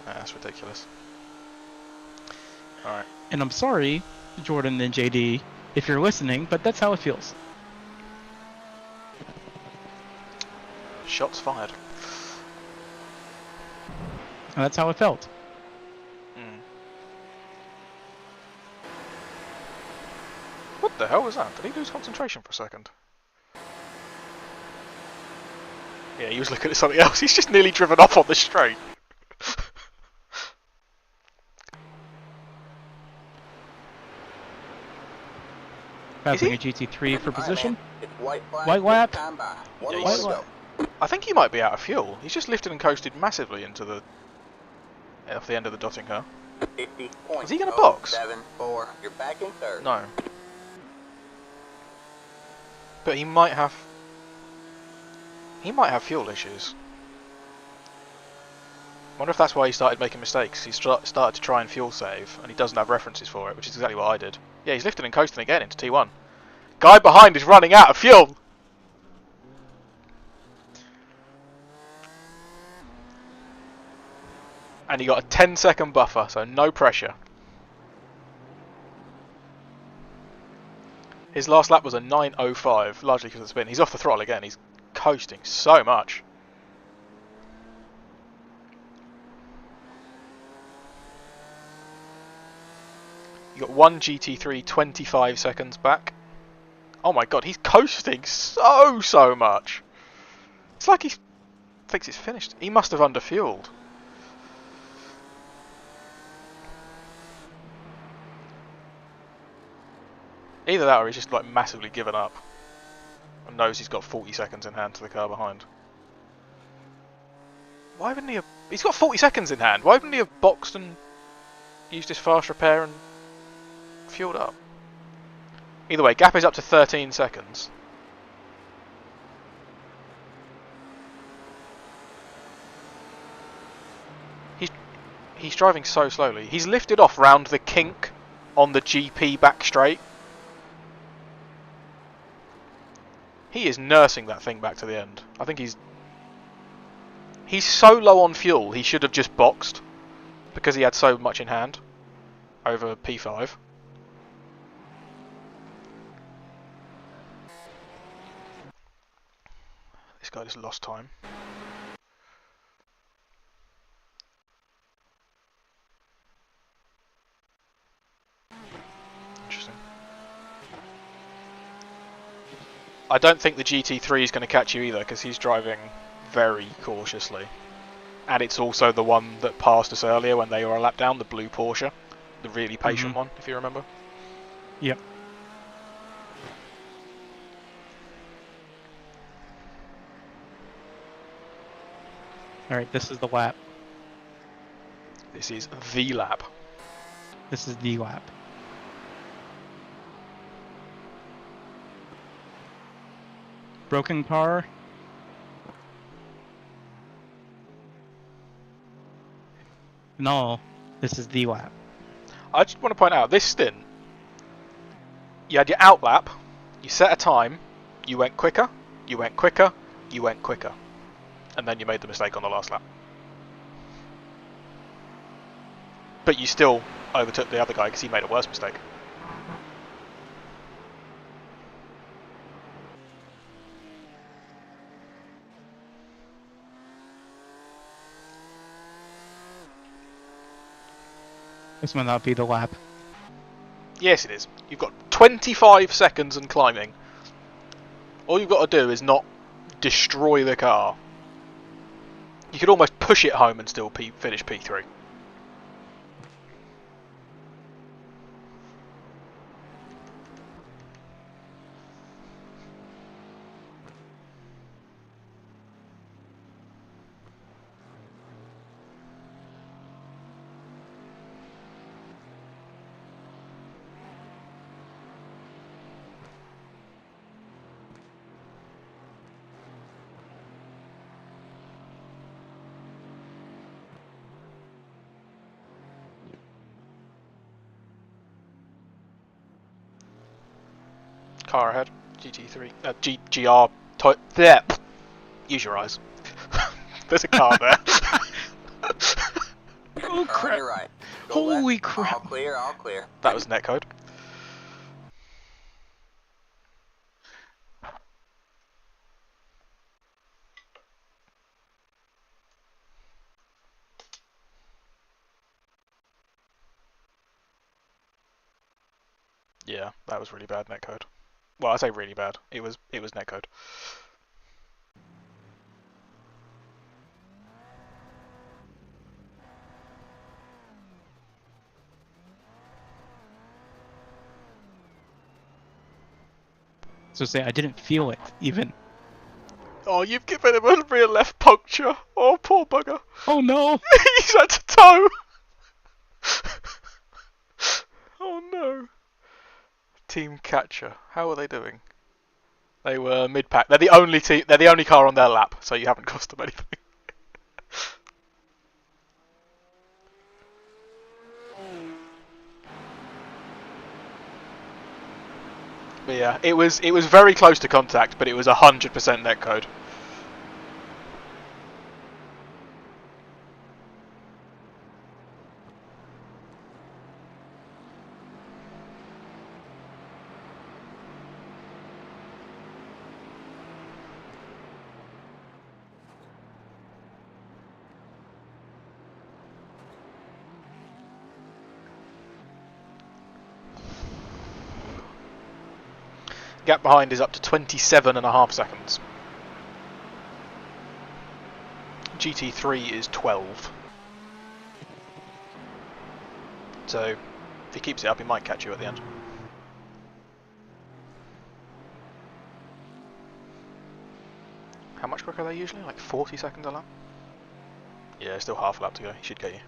That's ridiculous. Alright. And I'm sorry, Jordan and JD, if you're listening, but that's how it feels. Shots fired. And that's how it felt. What the hell was that? Did he lose concentration for a second? Yeah, he was looking at something else. He's just nearly driven off on the straight. Passing a GT3 for position. White lap. Yeah, White lap. I think he might be out of fuel. He's just lifted and coasted massively into the off the end of the dotting car. Is he going to box? 7-4. You're back in third. No. But he might have. He might have fuel issues. Wonder if that's why he started making mistakes. He started to try and fuel save, and he doesn't have references for it, which is exactly what I did. Yeah, he's lifting and coasting again into T1. Guy behind is running out of fuel! And he got a 10-second buffer, so no pressure. His last lap was a 9.05, largely because of the spin. He's off the throttle again. He's coasting so much. You got one GT3 25 seconds back. Oh my god, he's coasting so much. It's like he thinks it's finished. He must have underfueled. Either that or he's just like massively given up and knows he's got 40 seconds in hand to the car behind. Why wouldn't he have... He's got 40 seconds in hand. Why wouldn't he have boxed and used his fast repair and fueled up? Either way, gap is up to 13 seconds. He's driving so slowly. He's lifted off round the kink on the GP back straight. He is nursing that thing back to the end. I think he's so low on fuel, he should have just boxed because he had so much in hand over P5. This guy just lost time. Interesting. I don't think the GT3 is going to catch you either because he's driving very cautiously. And it's also the one that passed us earlier when they were a lap down, the blue Porsche. The really patient one, if you remember. Yep. Alright, this is the lap. This is the lap. This is the lap. Broken car. No, this is the lap. I just want to point out, this stint, you had your out lap, you set a time, you went quicker, you went quicker, you went quicker. And then you made the mistake on the last lap. But you still overtook the other guy because he made a worse mistake. This might not be the lap. Yes, it is. You've got 25 seconds and climbing. All you've got to do is not destroy the car. You could almost push it home and still finish P3. Car ahead. GT3. GR. There. Use your eyes. There's a car there. Oh crap! You're right. Go Holy left. crap! All clear, all clear. That was netcode. Yeah, that was really bad netcode. Well, I say really bad. It was netcode. So say I didn't feel it even. Oh, you've given him a rear left puncture. Oh, poor bugger. Oh no! He's had to tow. Oh no. Team catcher. How are they doing? They were mid-pack. They're the only team. They're the only car on their lap, so you haven't cost them anything. But yeah, it was very close to contact, but it was 100% netcode. Gap behind is up to 27.5 seconds. GT3 is 12. So, if he keeps it up, he might catch you at the end. How much quicker are they usually? Like 40 seconds a lap? Yeah, still half a lap to go. He should get you.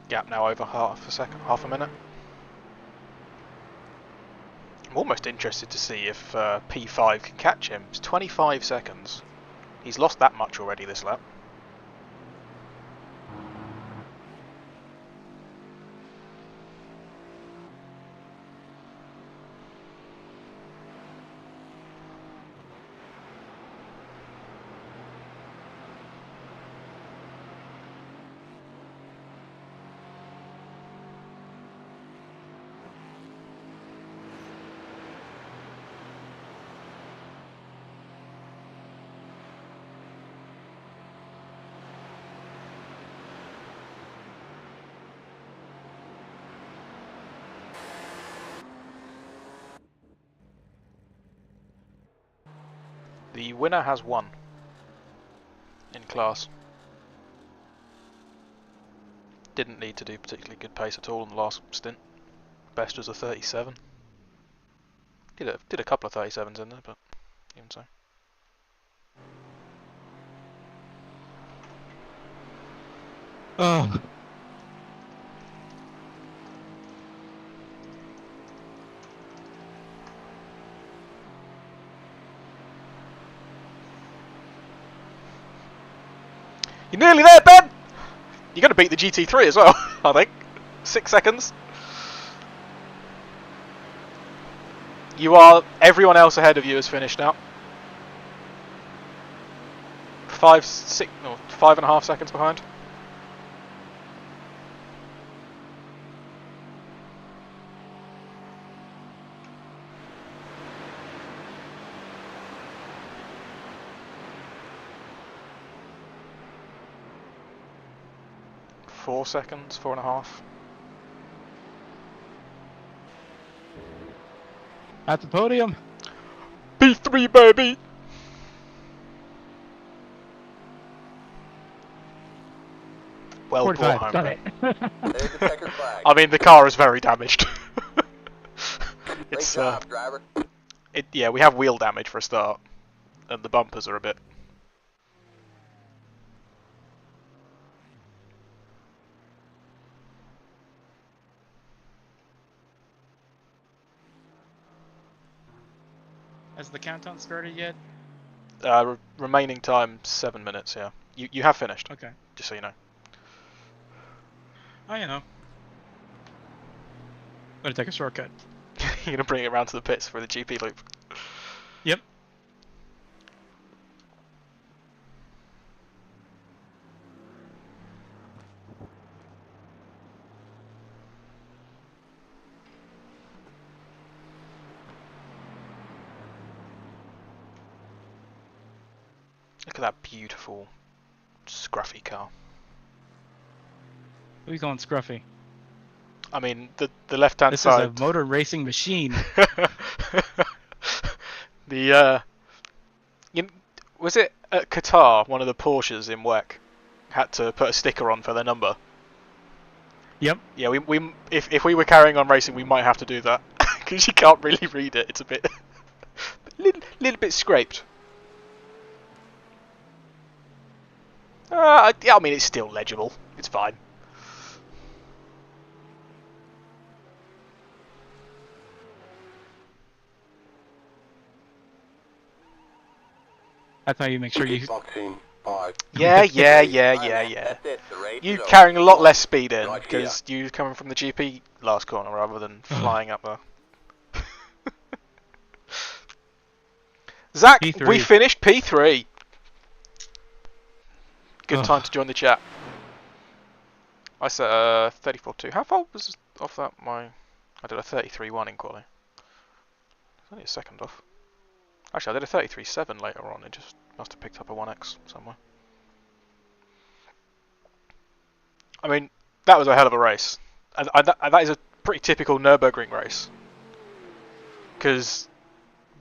Gap now over half a minute. I'm almost interested to see if P5 can catch him. It's 25 seconds. He's lost that much already this lap. The winner has won in class. Didn't need to do particularly good pace at all in the last stint. Best was a 37. Did a couple of 37s in there, but even so. Oh. You're nearly there, Ben! You're going to beat the GT3 as well, I think. 6 seconds. Everyone else ahead of you has finished now. 5.5 seconds behind. Four seconds, 4.5. At the podium. P3, baby! Well brought 45, home. done it. There's the checkered flag. I mean, the car is very damaged. Great job, driver. Yeah, we have wheel damage for a start, and the bumpers are a bit. Has the countdown started yet? Remaining time 7 minutes. Yeah, you have finished. Okay. Just so you know. Oh, you know. I'm gonna take a shortcut. You're gonna bring it around to the pits for the GP loop. Yep. Look at that beautiful, scruffy car. Who are you calling scruffy? I mean, the left-hand This side. is a motor racing machine. Was it at Qatar? One of the Porsches in WEC had to put a sticker on for their number. Yep. Yeah, if we were carrying on racing, we might have to do that because you can't really read it. It's a bit, little bit scraped. Yeah, I mean it's still legible. It's fine. That's how you make sure you. 16, 5. Yeah. That's it. The race You is over. carrying a lot less speed in Right here. because you coming from the GP last corner rather than flying up there. Zach, P3. we finished P3. Good Ugh. time to join the chat. I said 34.2. How far was off that? I did a 33.1 in quali. It's only a second off. Actually, I did a 33.7 later on. It just must have picked up a 1x somewhere. I mean, that was a hell of a race. And that is a pretty typical Nürburgring race. Because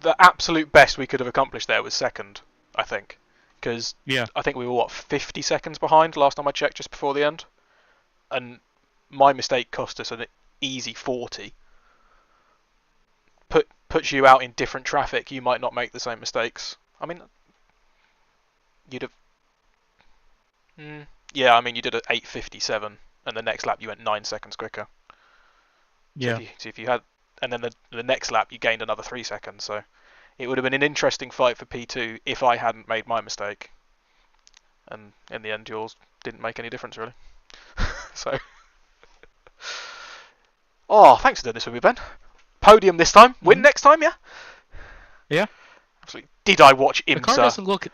the absolute best we could have accomplished there was second, I think. Because Yeah. I think we were, 50 seconds behind last time I checked just before the end? And my mistake cost us an easy 40. Puts you out in different traffic, you might not make the same mistakes. I mean, you'd have... yeah, I mean, you did an 8.57, and the next lap you went 9 seconds quicker. Yeah. So if you had... And then the next lap you gained another 3 seconds, so... It would have been an interesting fight for P2 if I hadn't made my mistake. And in the end, yours didn't make any difference, really. So... Oh, thanks for doing this with me, Ben. Podium this time. Win next time, yeah? Yeah. Absolutely. Did I watch IMSA? The car doesn't look.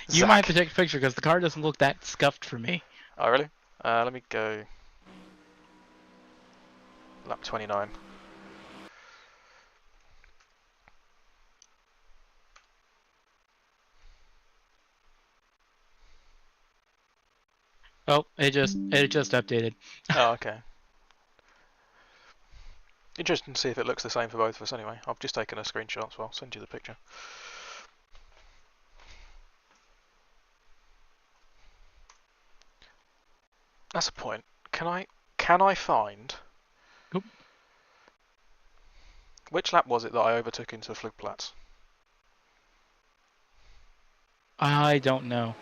You Zach. might have to take a picture because the car doesn't look that scuffed for me. Oh, really? Let me go... Lap 29. Oh, it just updated. Oh, okay. Interesting to see if it looks the same for both of us anyway. I've just taken a screenshot, so I'll send you the picture. That's a point. Can I find... Oop. Which lap was it that I overtook into Flugplatz? I don't know.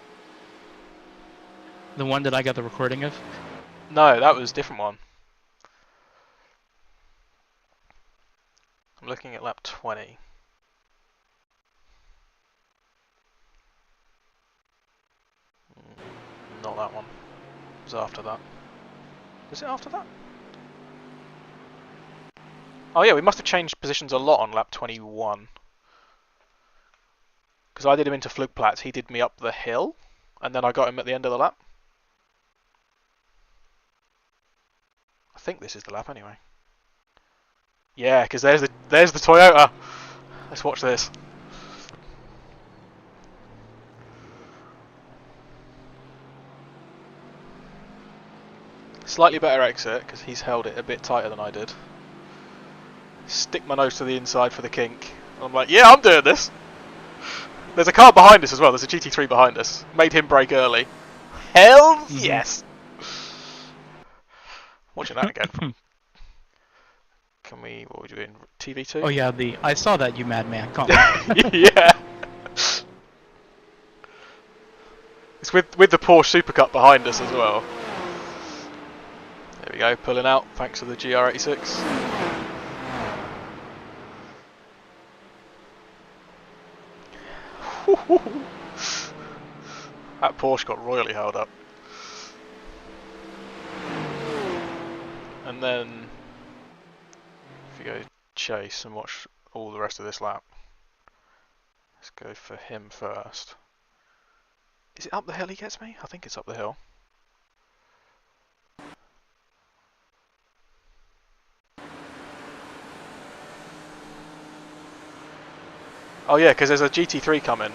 The one that I got the recording of? No, that was a different one. I'm looking at lap 20. Not that one. It was after that. Was it after that? Oh yeah, we must have changed positions a lot on lap 21. Because I did him into Flugplatz, he did me up the hill, and then I got him at the end of the lap. I think this is the lap anyway. Yeah, because there's the Toyota. Let's watch this. Slightly better exit because he's held it a bit tighter than I did. Stick my nose to the inside for the kink. I'm like, yeah, I'm doing this. There's a car behind us as well. There's a GT3 behind us. Made him brake early. Hell yes. Watching that again. Can we? What are we doing? TV2? Oh yeah, I saw that, you madman. Come on. Yeah. It's with the Porsche Supercup behind us as well. There we go, pulling out thanks to the GR86. That Porsche got royally held up. And then if you go chase and watch all the rest of this lap. Let's go for him first. Is it up the hill he gets me? I think it's up the hill. Oh yeah, because there's a GT3 coming.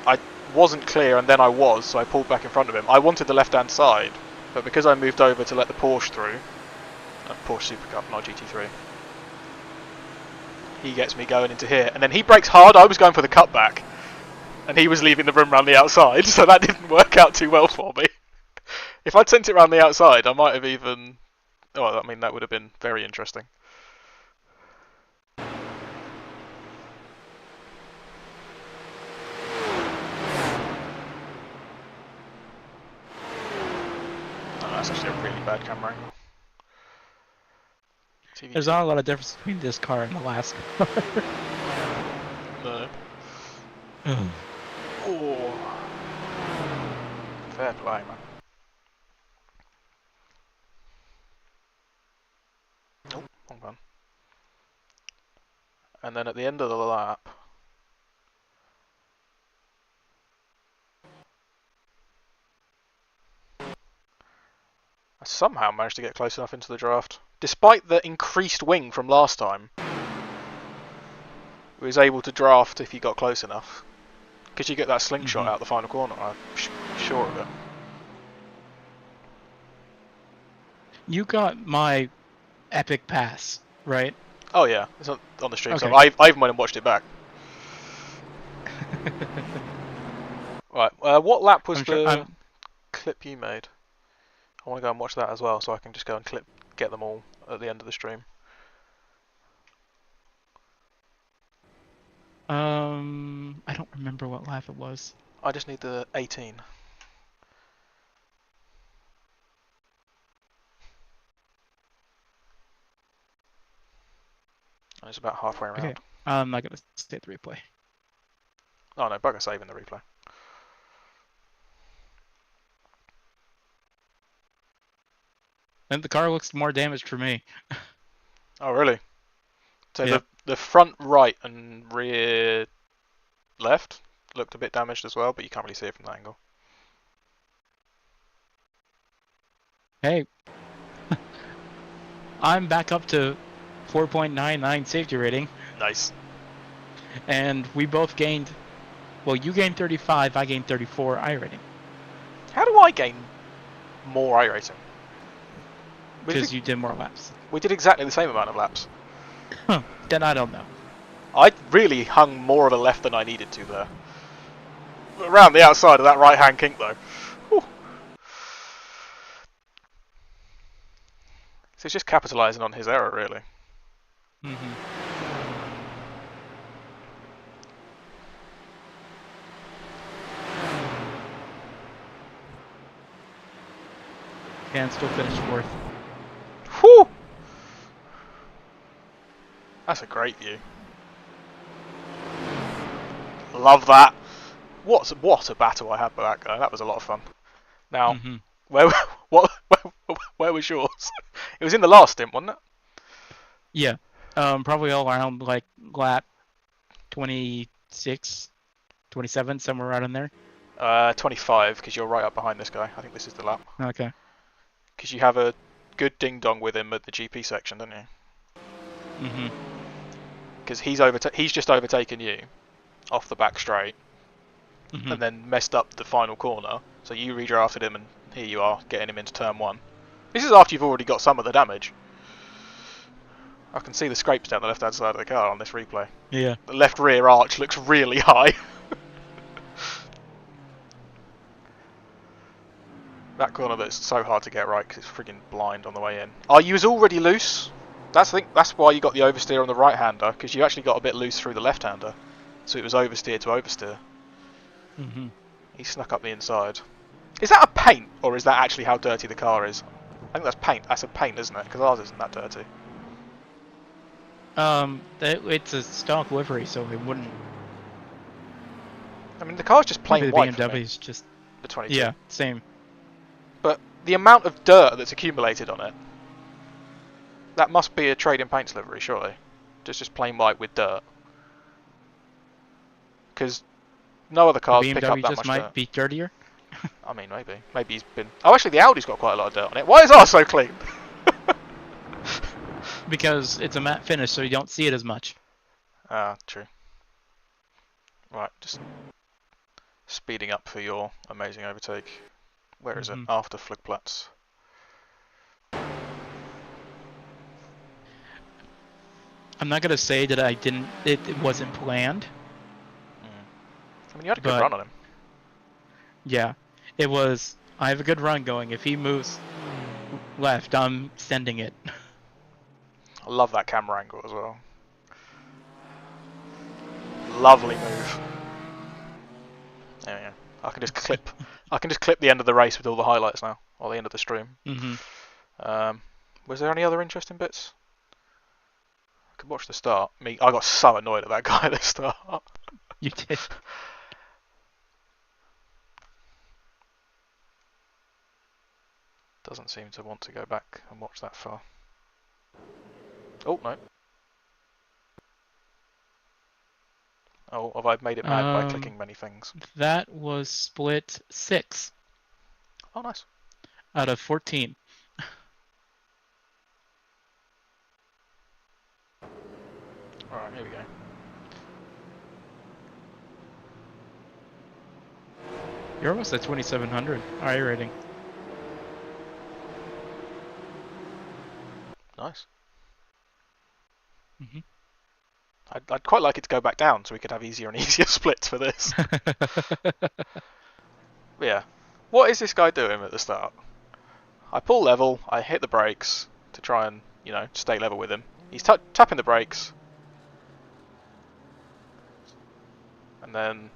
I wasn't clear and then I was, so I pulled back in front of him. I wanted the left-hand side, but because I moved over to let the Porsche through, Porsche Supercup, not GT3, he gets me going into here. And then he brakes hard, I was going for the cutback, and he was leaving the room round the outside, so that didn't work out too well for me. If I'd sent it around the outside, I might have even. Oh, I mean, that would have been very interesting. Oh, that's actually a really bad camera angle. TV There's not a lot of difference between this car and the last car. No. Oh. Fair play, man. Oh, wrong one. And then at the end of the lap, I somehow managed to get close enough into the draft. Despite the increased wing from last time, I was able to draft if you got close enough. Because you get that slingshot out the final corner, I'm sure of it. You got my epic pass, right? Oh yeah, it's on the stream, Okay. so I even went and watched it back. Right, what lap was the clip you made? I want to go and watch that as well, so I can just go and get them all at the end of the stream. I don't remember what lap it was. I just need the 18. And it's about halfway around. Okay, I'm not gonna state the replay. Oh no, bugger saving the replay. And the car looks more damaged for me. Oh really? So Yeah. the front right and rear left looked a bit damaged as well, but you can't really see it from that angle. Hey, I'm back up to 4.99 safety rating, Nice. and we both gained. Well, you gained 35, I gained 34 iRating. How do I gain more iRacing? Because you did more laps. We did exactly the same amount of laps. Then I don't know. I really hung more of a left than I needed to there. Around the outside of that right-hand kink though. Whew. So it's just capitalising on his error really. And still finished fourth. Whew! That's a great view. Love that. What a battle I had with that guy. That was a lot of fun. Now, where was yours? It was in the last stint, wasn't it? Yeah. Probably all around like lap 26, 27, somewhere right in there. 25, because you're right up behind this guy. I think this is the lap. Okay. Because you have a good ding-dong with him at the GP section, don't you? Because he's just overtaken you off the back straight, and then messed up the final corner. So you redrafted him, and here you are getting him into turn one. This is after you've already got some of the damage. I can see the scrapes down the left-hand side of the car on this replay. Yeah. The left rear arch looks really high. That corner that's so hard to get right because it's frigging blind on the way in. Oh, you was already loose. That's why you got the oversteer on the right-hander, because you actually got a bit loose through the left-hander. So it was oversteer to oversteer. He snuck up the inside. Is that a paint, or is that actually how dirty the car is? I think that's paint. That's a paint, isn't it? Because ours isn't that dirty. It's a stock livery, so it wouldn't. I mean, the car's just plain Maybe white the for me. BMW's just. The 22. Yeah, same. But the amount of dirt that's accumulated on it, that must be a trade-in paints livery, surely. Just plain white with dirt. Because no other cars The pick up BMW that just much might dirt. be dirtier. I mean, maybe. Maybe he's been... Oh, actually, the Audi's got quite a lot of dirt on it. Why is ours so clean? Because it's a matte finish, so you don't see it as much. Ah, true. Right, just speeding up for your amazing overtake. Where is it? After Flickplatz. I'm not gonna say that I didn't. It wasn't planned. I mean, you had a good run on him. Yeah, it was I have a good run going. If he moves left, I'm sending it. I love that camera angle as well. Lovely move. There we go. I can just clip the end of the race with all the highlights now, or the end of the stream. Was there any other interesting bits? I could watch the start. I got so annoyed at that guy at the start. You did. Doesn't seem to want to go back and watch that far. Oh, no. Oh, have I made it mad by clicking many things? That was split 6 Oh, nice. out of 14. Alright, here we go. You're almost at 2,700 iRating. Nice. Mhm. I'd quite like it to go back down so we could have easier and easier splits for this. But yeah. What is this guy doing at the start? I pull level, I hit the brakes to try and, stay level with him. He's tapping the brakes. And then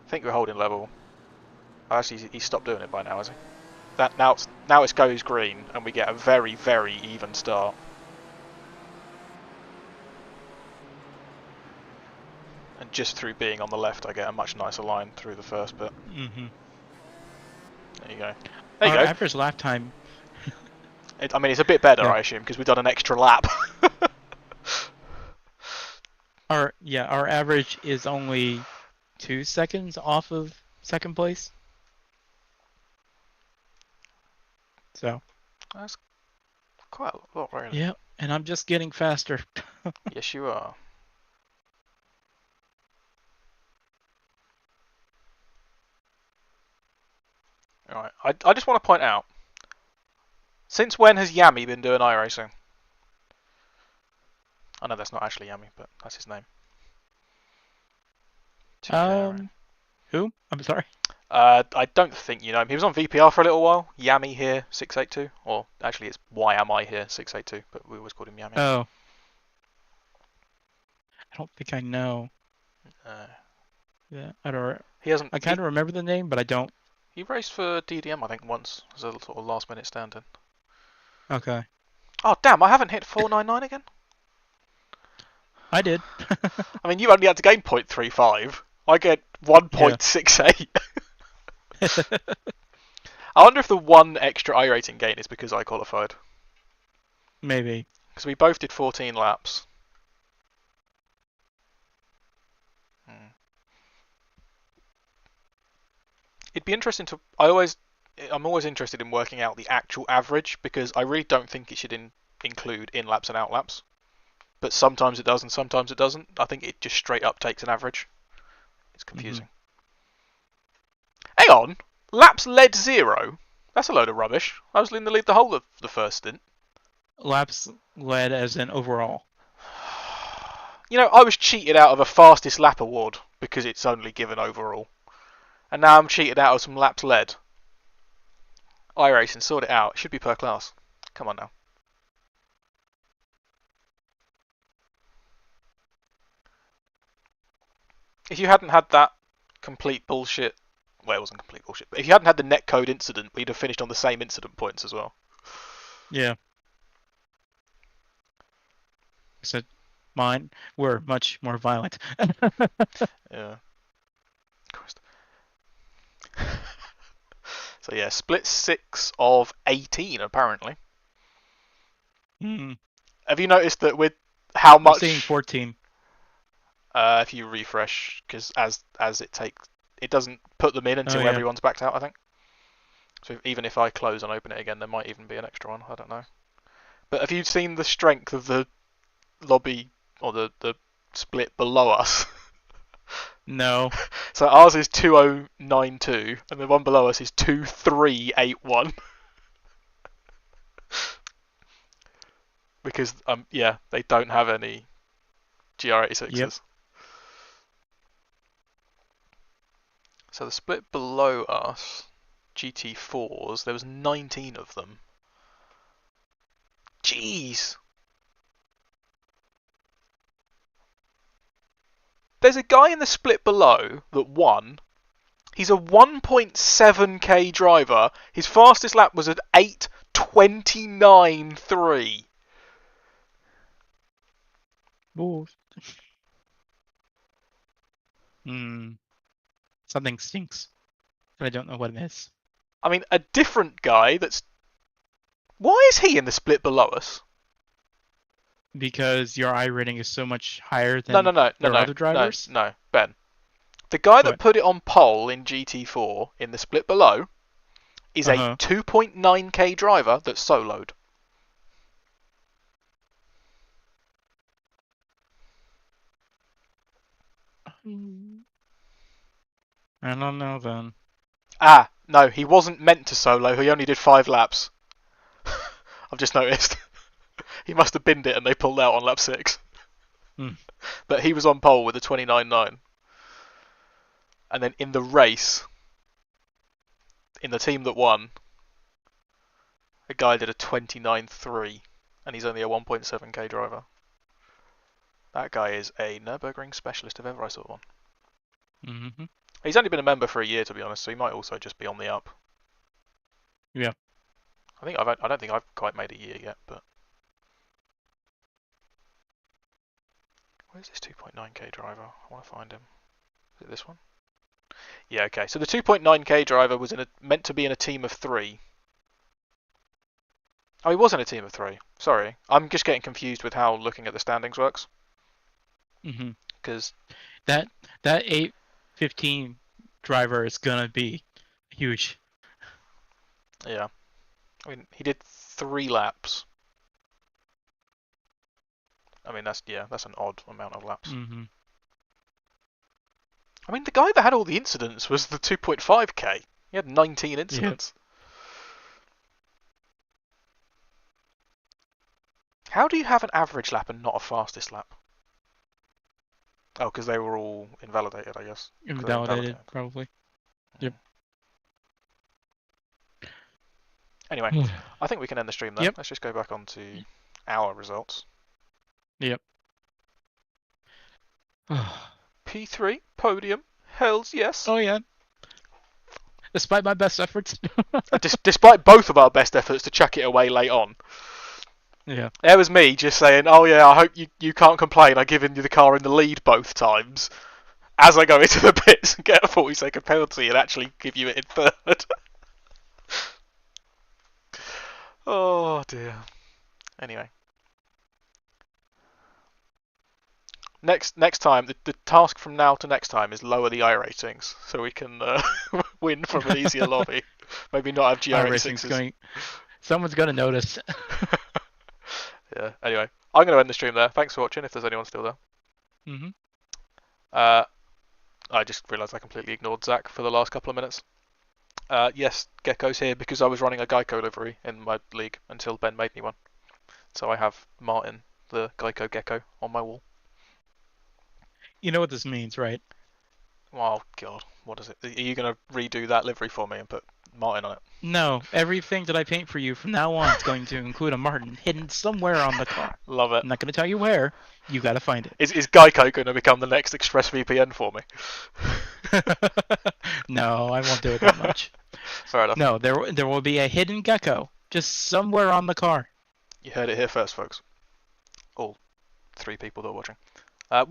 I think we're holding level. Actually, he's stopped doing it by now, has he? Now it goes green, and we get a very, very even start. And just through being on the left, I get a much nicer line through the first bit. Mm-hmm. There you go. There you Our go. average lap time. I mean, it's a bit better, Yeah. I assume, because we've done an extra lap. Our average is only 2 seconds off of second place. So. That's quite a lot, really. Yeah, and I'm just getting faster. Yes, you are. Alright, I just want to point out, since when has Yami been doing iRacing? I know that's not actually Yami, but that's his name. 2K, right? Who? I'm sorry. I don't think you know him. He was on VPR for a little while. Yami here, 682. Or actually, it's Why Am I here, 682. But we always called him Yami. Oh. I don't think I know. Yeah, I don't. He hasn't. I kind of remember the name, but I don't. He raced for DDM, I think, once as a sort of last-minute stand-in. Okay. Oh damn! I haven't hit 499 again. I did. I mean, you only had to gain 0.35. I get 1.68. I wonder if the one extra iRating gain is because I qualified. Maybe. Because we both did 14 laps. It'd be interesting to. I'm always interested in working out the actual average because I really don't think it should include in-laps and out-laps. But sometimes it does and sometimes it doesn't. I think it just straight up takes an average. It's confusing. Hang on! Laps led 0? That's a load of rubbish. I was in the lead the whole of the first stint. Laps led as in overall. I was cheated out of a fastest lap award because it's only given overall. And now I'm cheated out of some laps led. iRacing, sort it out. It should be per class. Come on now. If you hadn't had that complete bullshit... Well, it wasn't complete bullshit. But if you hadn't had the netcode incident, we'd have finished on the same incident points as well. Yeah. So mine were much more violent. Yeah. Christ. So yeah, split 6 of 18 apparently. Have you noticed that with how much? I'm seeing 14. If you refresh, because as it doesn't put them in until everyone's backed out, I think. So even if I close and open it again, there might even be an extra one. I don't know. But have you seen the strength of the lobby or the split below us? No. So ours is 2092, and the one below us is 2381. Because they don't have any GR86s. Yep. So the split below us GT4s, there was 19 of them. Jeez! There's a guy in the split below that won. He's a 1.7k driver. His fastest lap was at 8:29.3. Ooh. Something stinks. But I don't know what it is. I mean, a different guy that's... Why is he in the split below us? Because your I rating is so much higher than No, other drivers? No, Ben. The guy that What? put it on pole in GT4 in the split below is a 2.9k driver that's soloed. I don't know then. Ah, no, he wasn't meant to solo. He only did 5 laps. I've just noticed. He must have binned it and they pulled out on lap 6. But he was on pole with a 29.9. And then in the race, in the team that won, a guy did a 29.3, and he's only a 1.7k driver. That guy is a Nürburgring specialist if ever I saw one. Mm-hmm. He's only been a member for a year, to be honest, so he might also just be on the up. Yeah. I don't think I've quite made a year yet, but where's this 2.9k driver? I want to find him. Is it this one? Yeah, okay. So the 2.9k driver was meant to be in a team of 3. Oh, he was in a team of 3. Sorry, I'm just getting confused with how looking at the standings works. Because that 8:15 driver is gonna be huge. Yeah, I mean he did 3 laps. I mean that's an odd amount of laps. I mean the guy that had all the incidents was the 2.5k. He had 19 incidents. How do you have an average lap and not a fastest lap? Oh, because they were all invalidated, I guess. Invalidated, probably. Yep. Anyway, I think we can end the stream there. Yep. Let's just go back on to our results. Yep. P3, podium, hells yes. Oh yeah. Despite my best efforts. Despite both of our best efforts to chuck it away late on. Yeah. There was me just saying, oh yeah, I hope you can't complain, I've given you the car in the lead both times. As I go into the pits and get a 40-second penalty and actually give you it in third. Oh dear. Anyway. Next time, the task from now to next time is lower the iRatings, so we can win from an easier lobby. Maybe not have GR86s. Someone's gonna notice. Yeah, anyway. I'm going to end the stream there. Thanks for watching, if there's anyone still there. I just realised I completely ignored Zach for the last couple of minutes. Yes, Gecko's here because I was running a Geico livery in my league until Ben made me one. So I have Martin, the Geico Gecko, on my wall. You know what this means, right? Oh, God. What is it? Are you going to redo that livery for me and put Martin on it? No. Everything that I paint for you from now on is going to include a Martin hidden somewhere on the car. Love it. I'm not going to tell you where. You got to find it. Is Geico going to become the next ExpressVPN for me? No, I won't do it that much. Fair enough. No, there will be a hidden Gecko just somewhere on the car. You heard it here first, folks. All 3 people that are watching.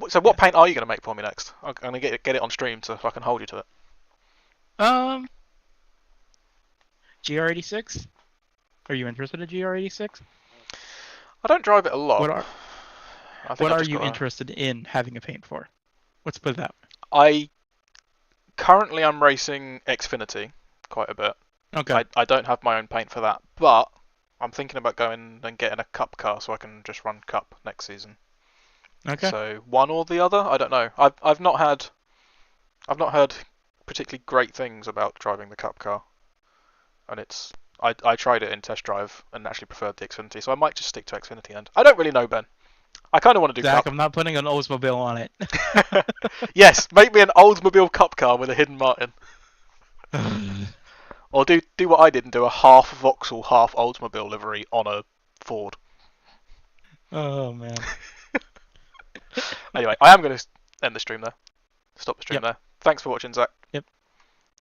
So what paint are you going to make for me next? I'm going to get it on stream so I can hold you to it. GR86? Are you interested in GR86? I don't drive it a lot. What are you interested in having a paint for? Let's put it that way. Currently I'm racing Xfinity quite a bit. Okay. I don't have my own paint for that, but I'm thinking about going and getting a Cup car so I can just run Cup next season. Okay. So one or the other, I don't know. I've not heard particularly great things about driving the Cup car, and I tried it in test drive and actually preferred the Xfinity, so I might just stick to Xfinity. And I don't really know, Ben. I kind of want to do Zach, Cup. I'm not putting an Oldsmobile on it. Yes, make me an Oldsmobile Cup car with a hidden Martin. Or do what I did and do a half Vauxhall, half Oldsmobile livery on a Ford. Oh man. Anyway, I am going to end the stream there. Stop the stream Yep. there. Thanks for watching, Zach. Yep.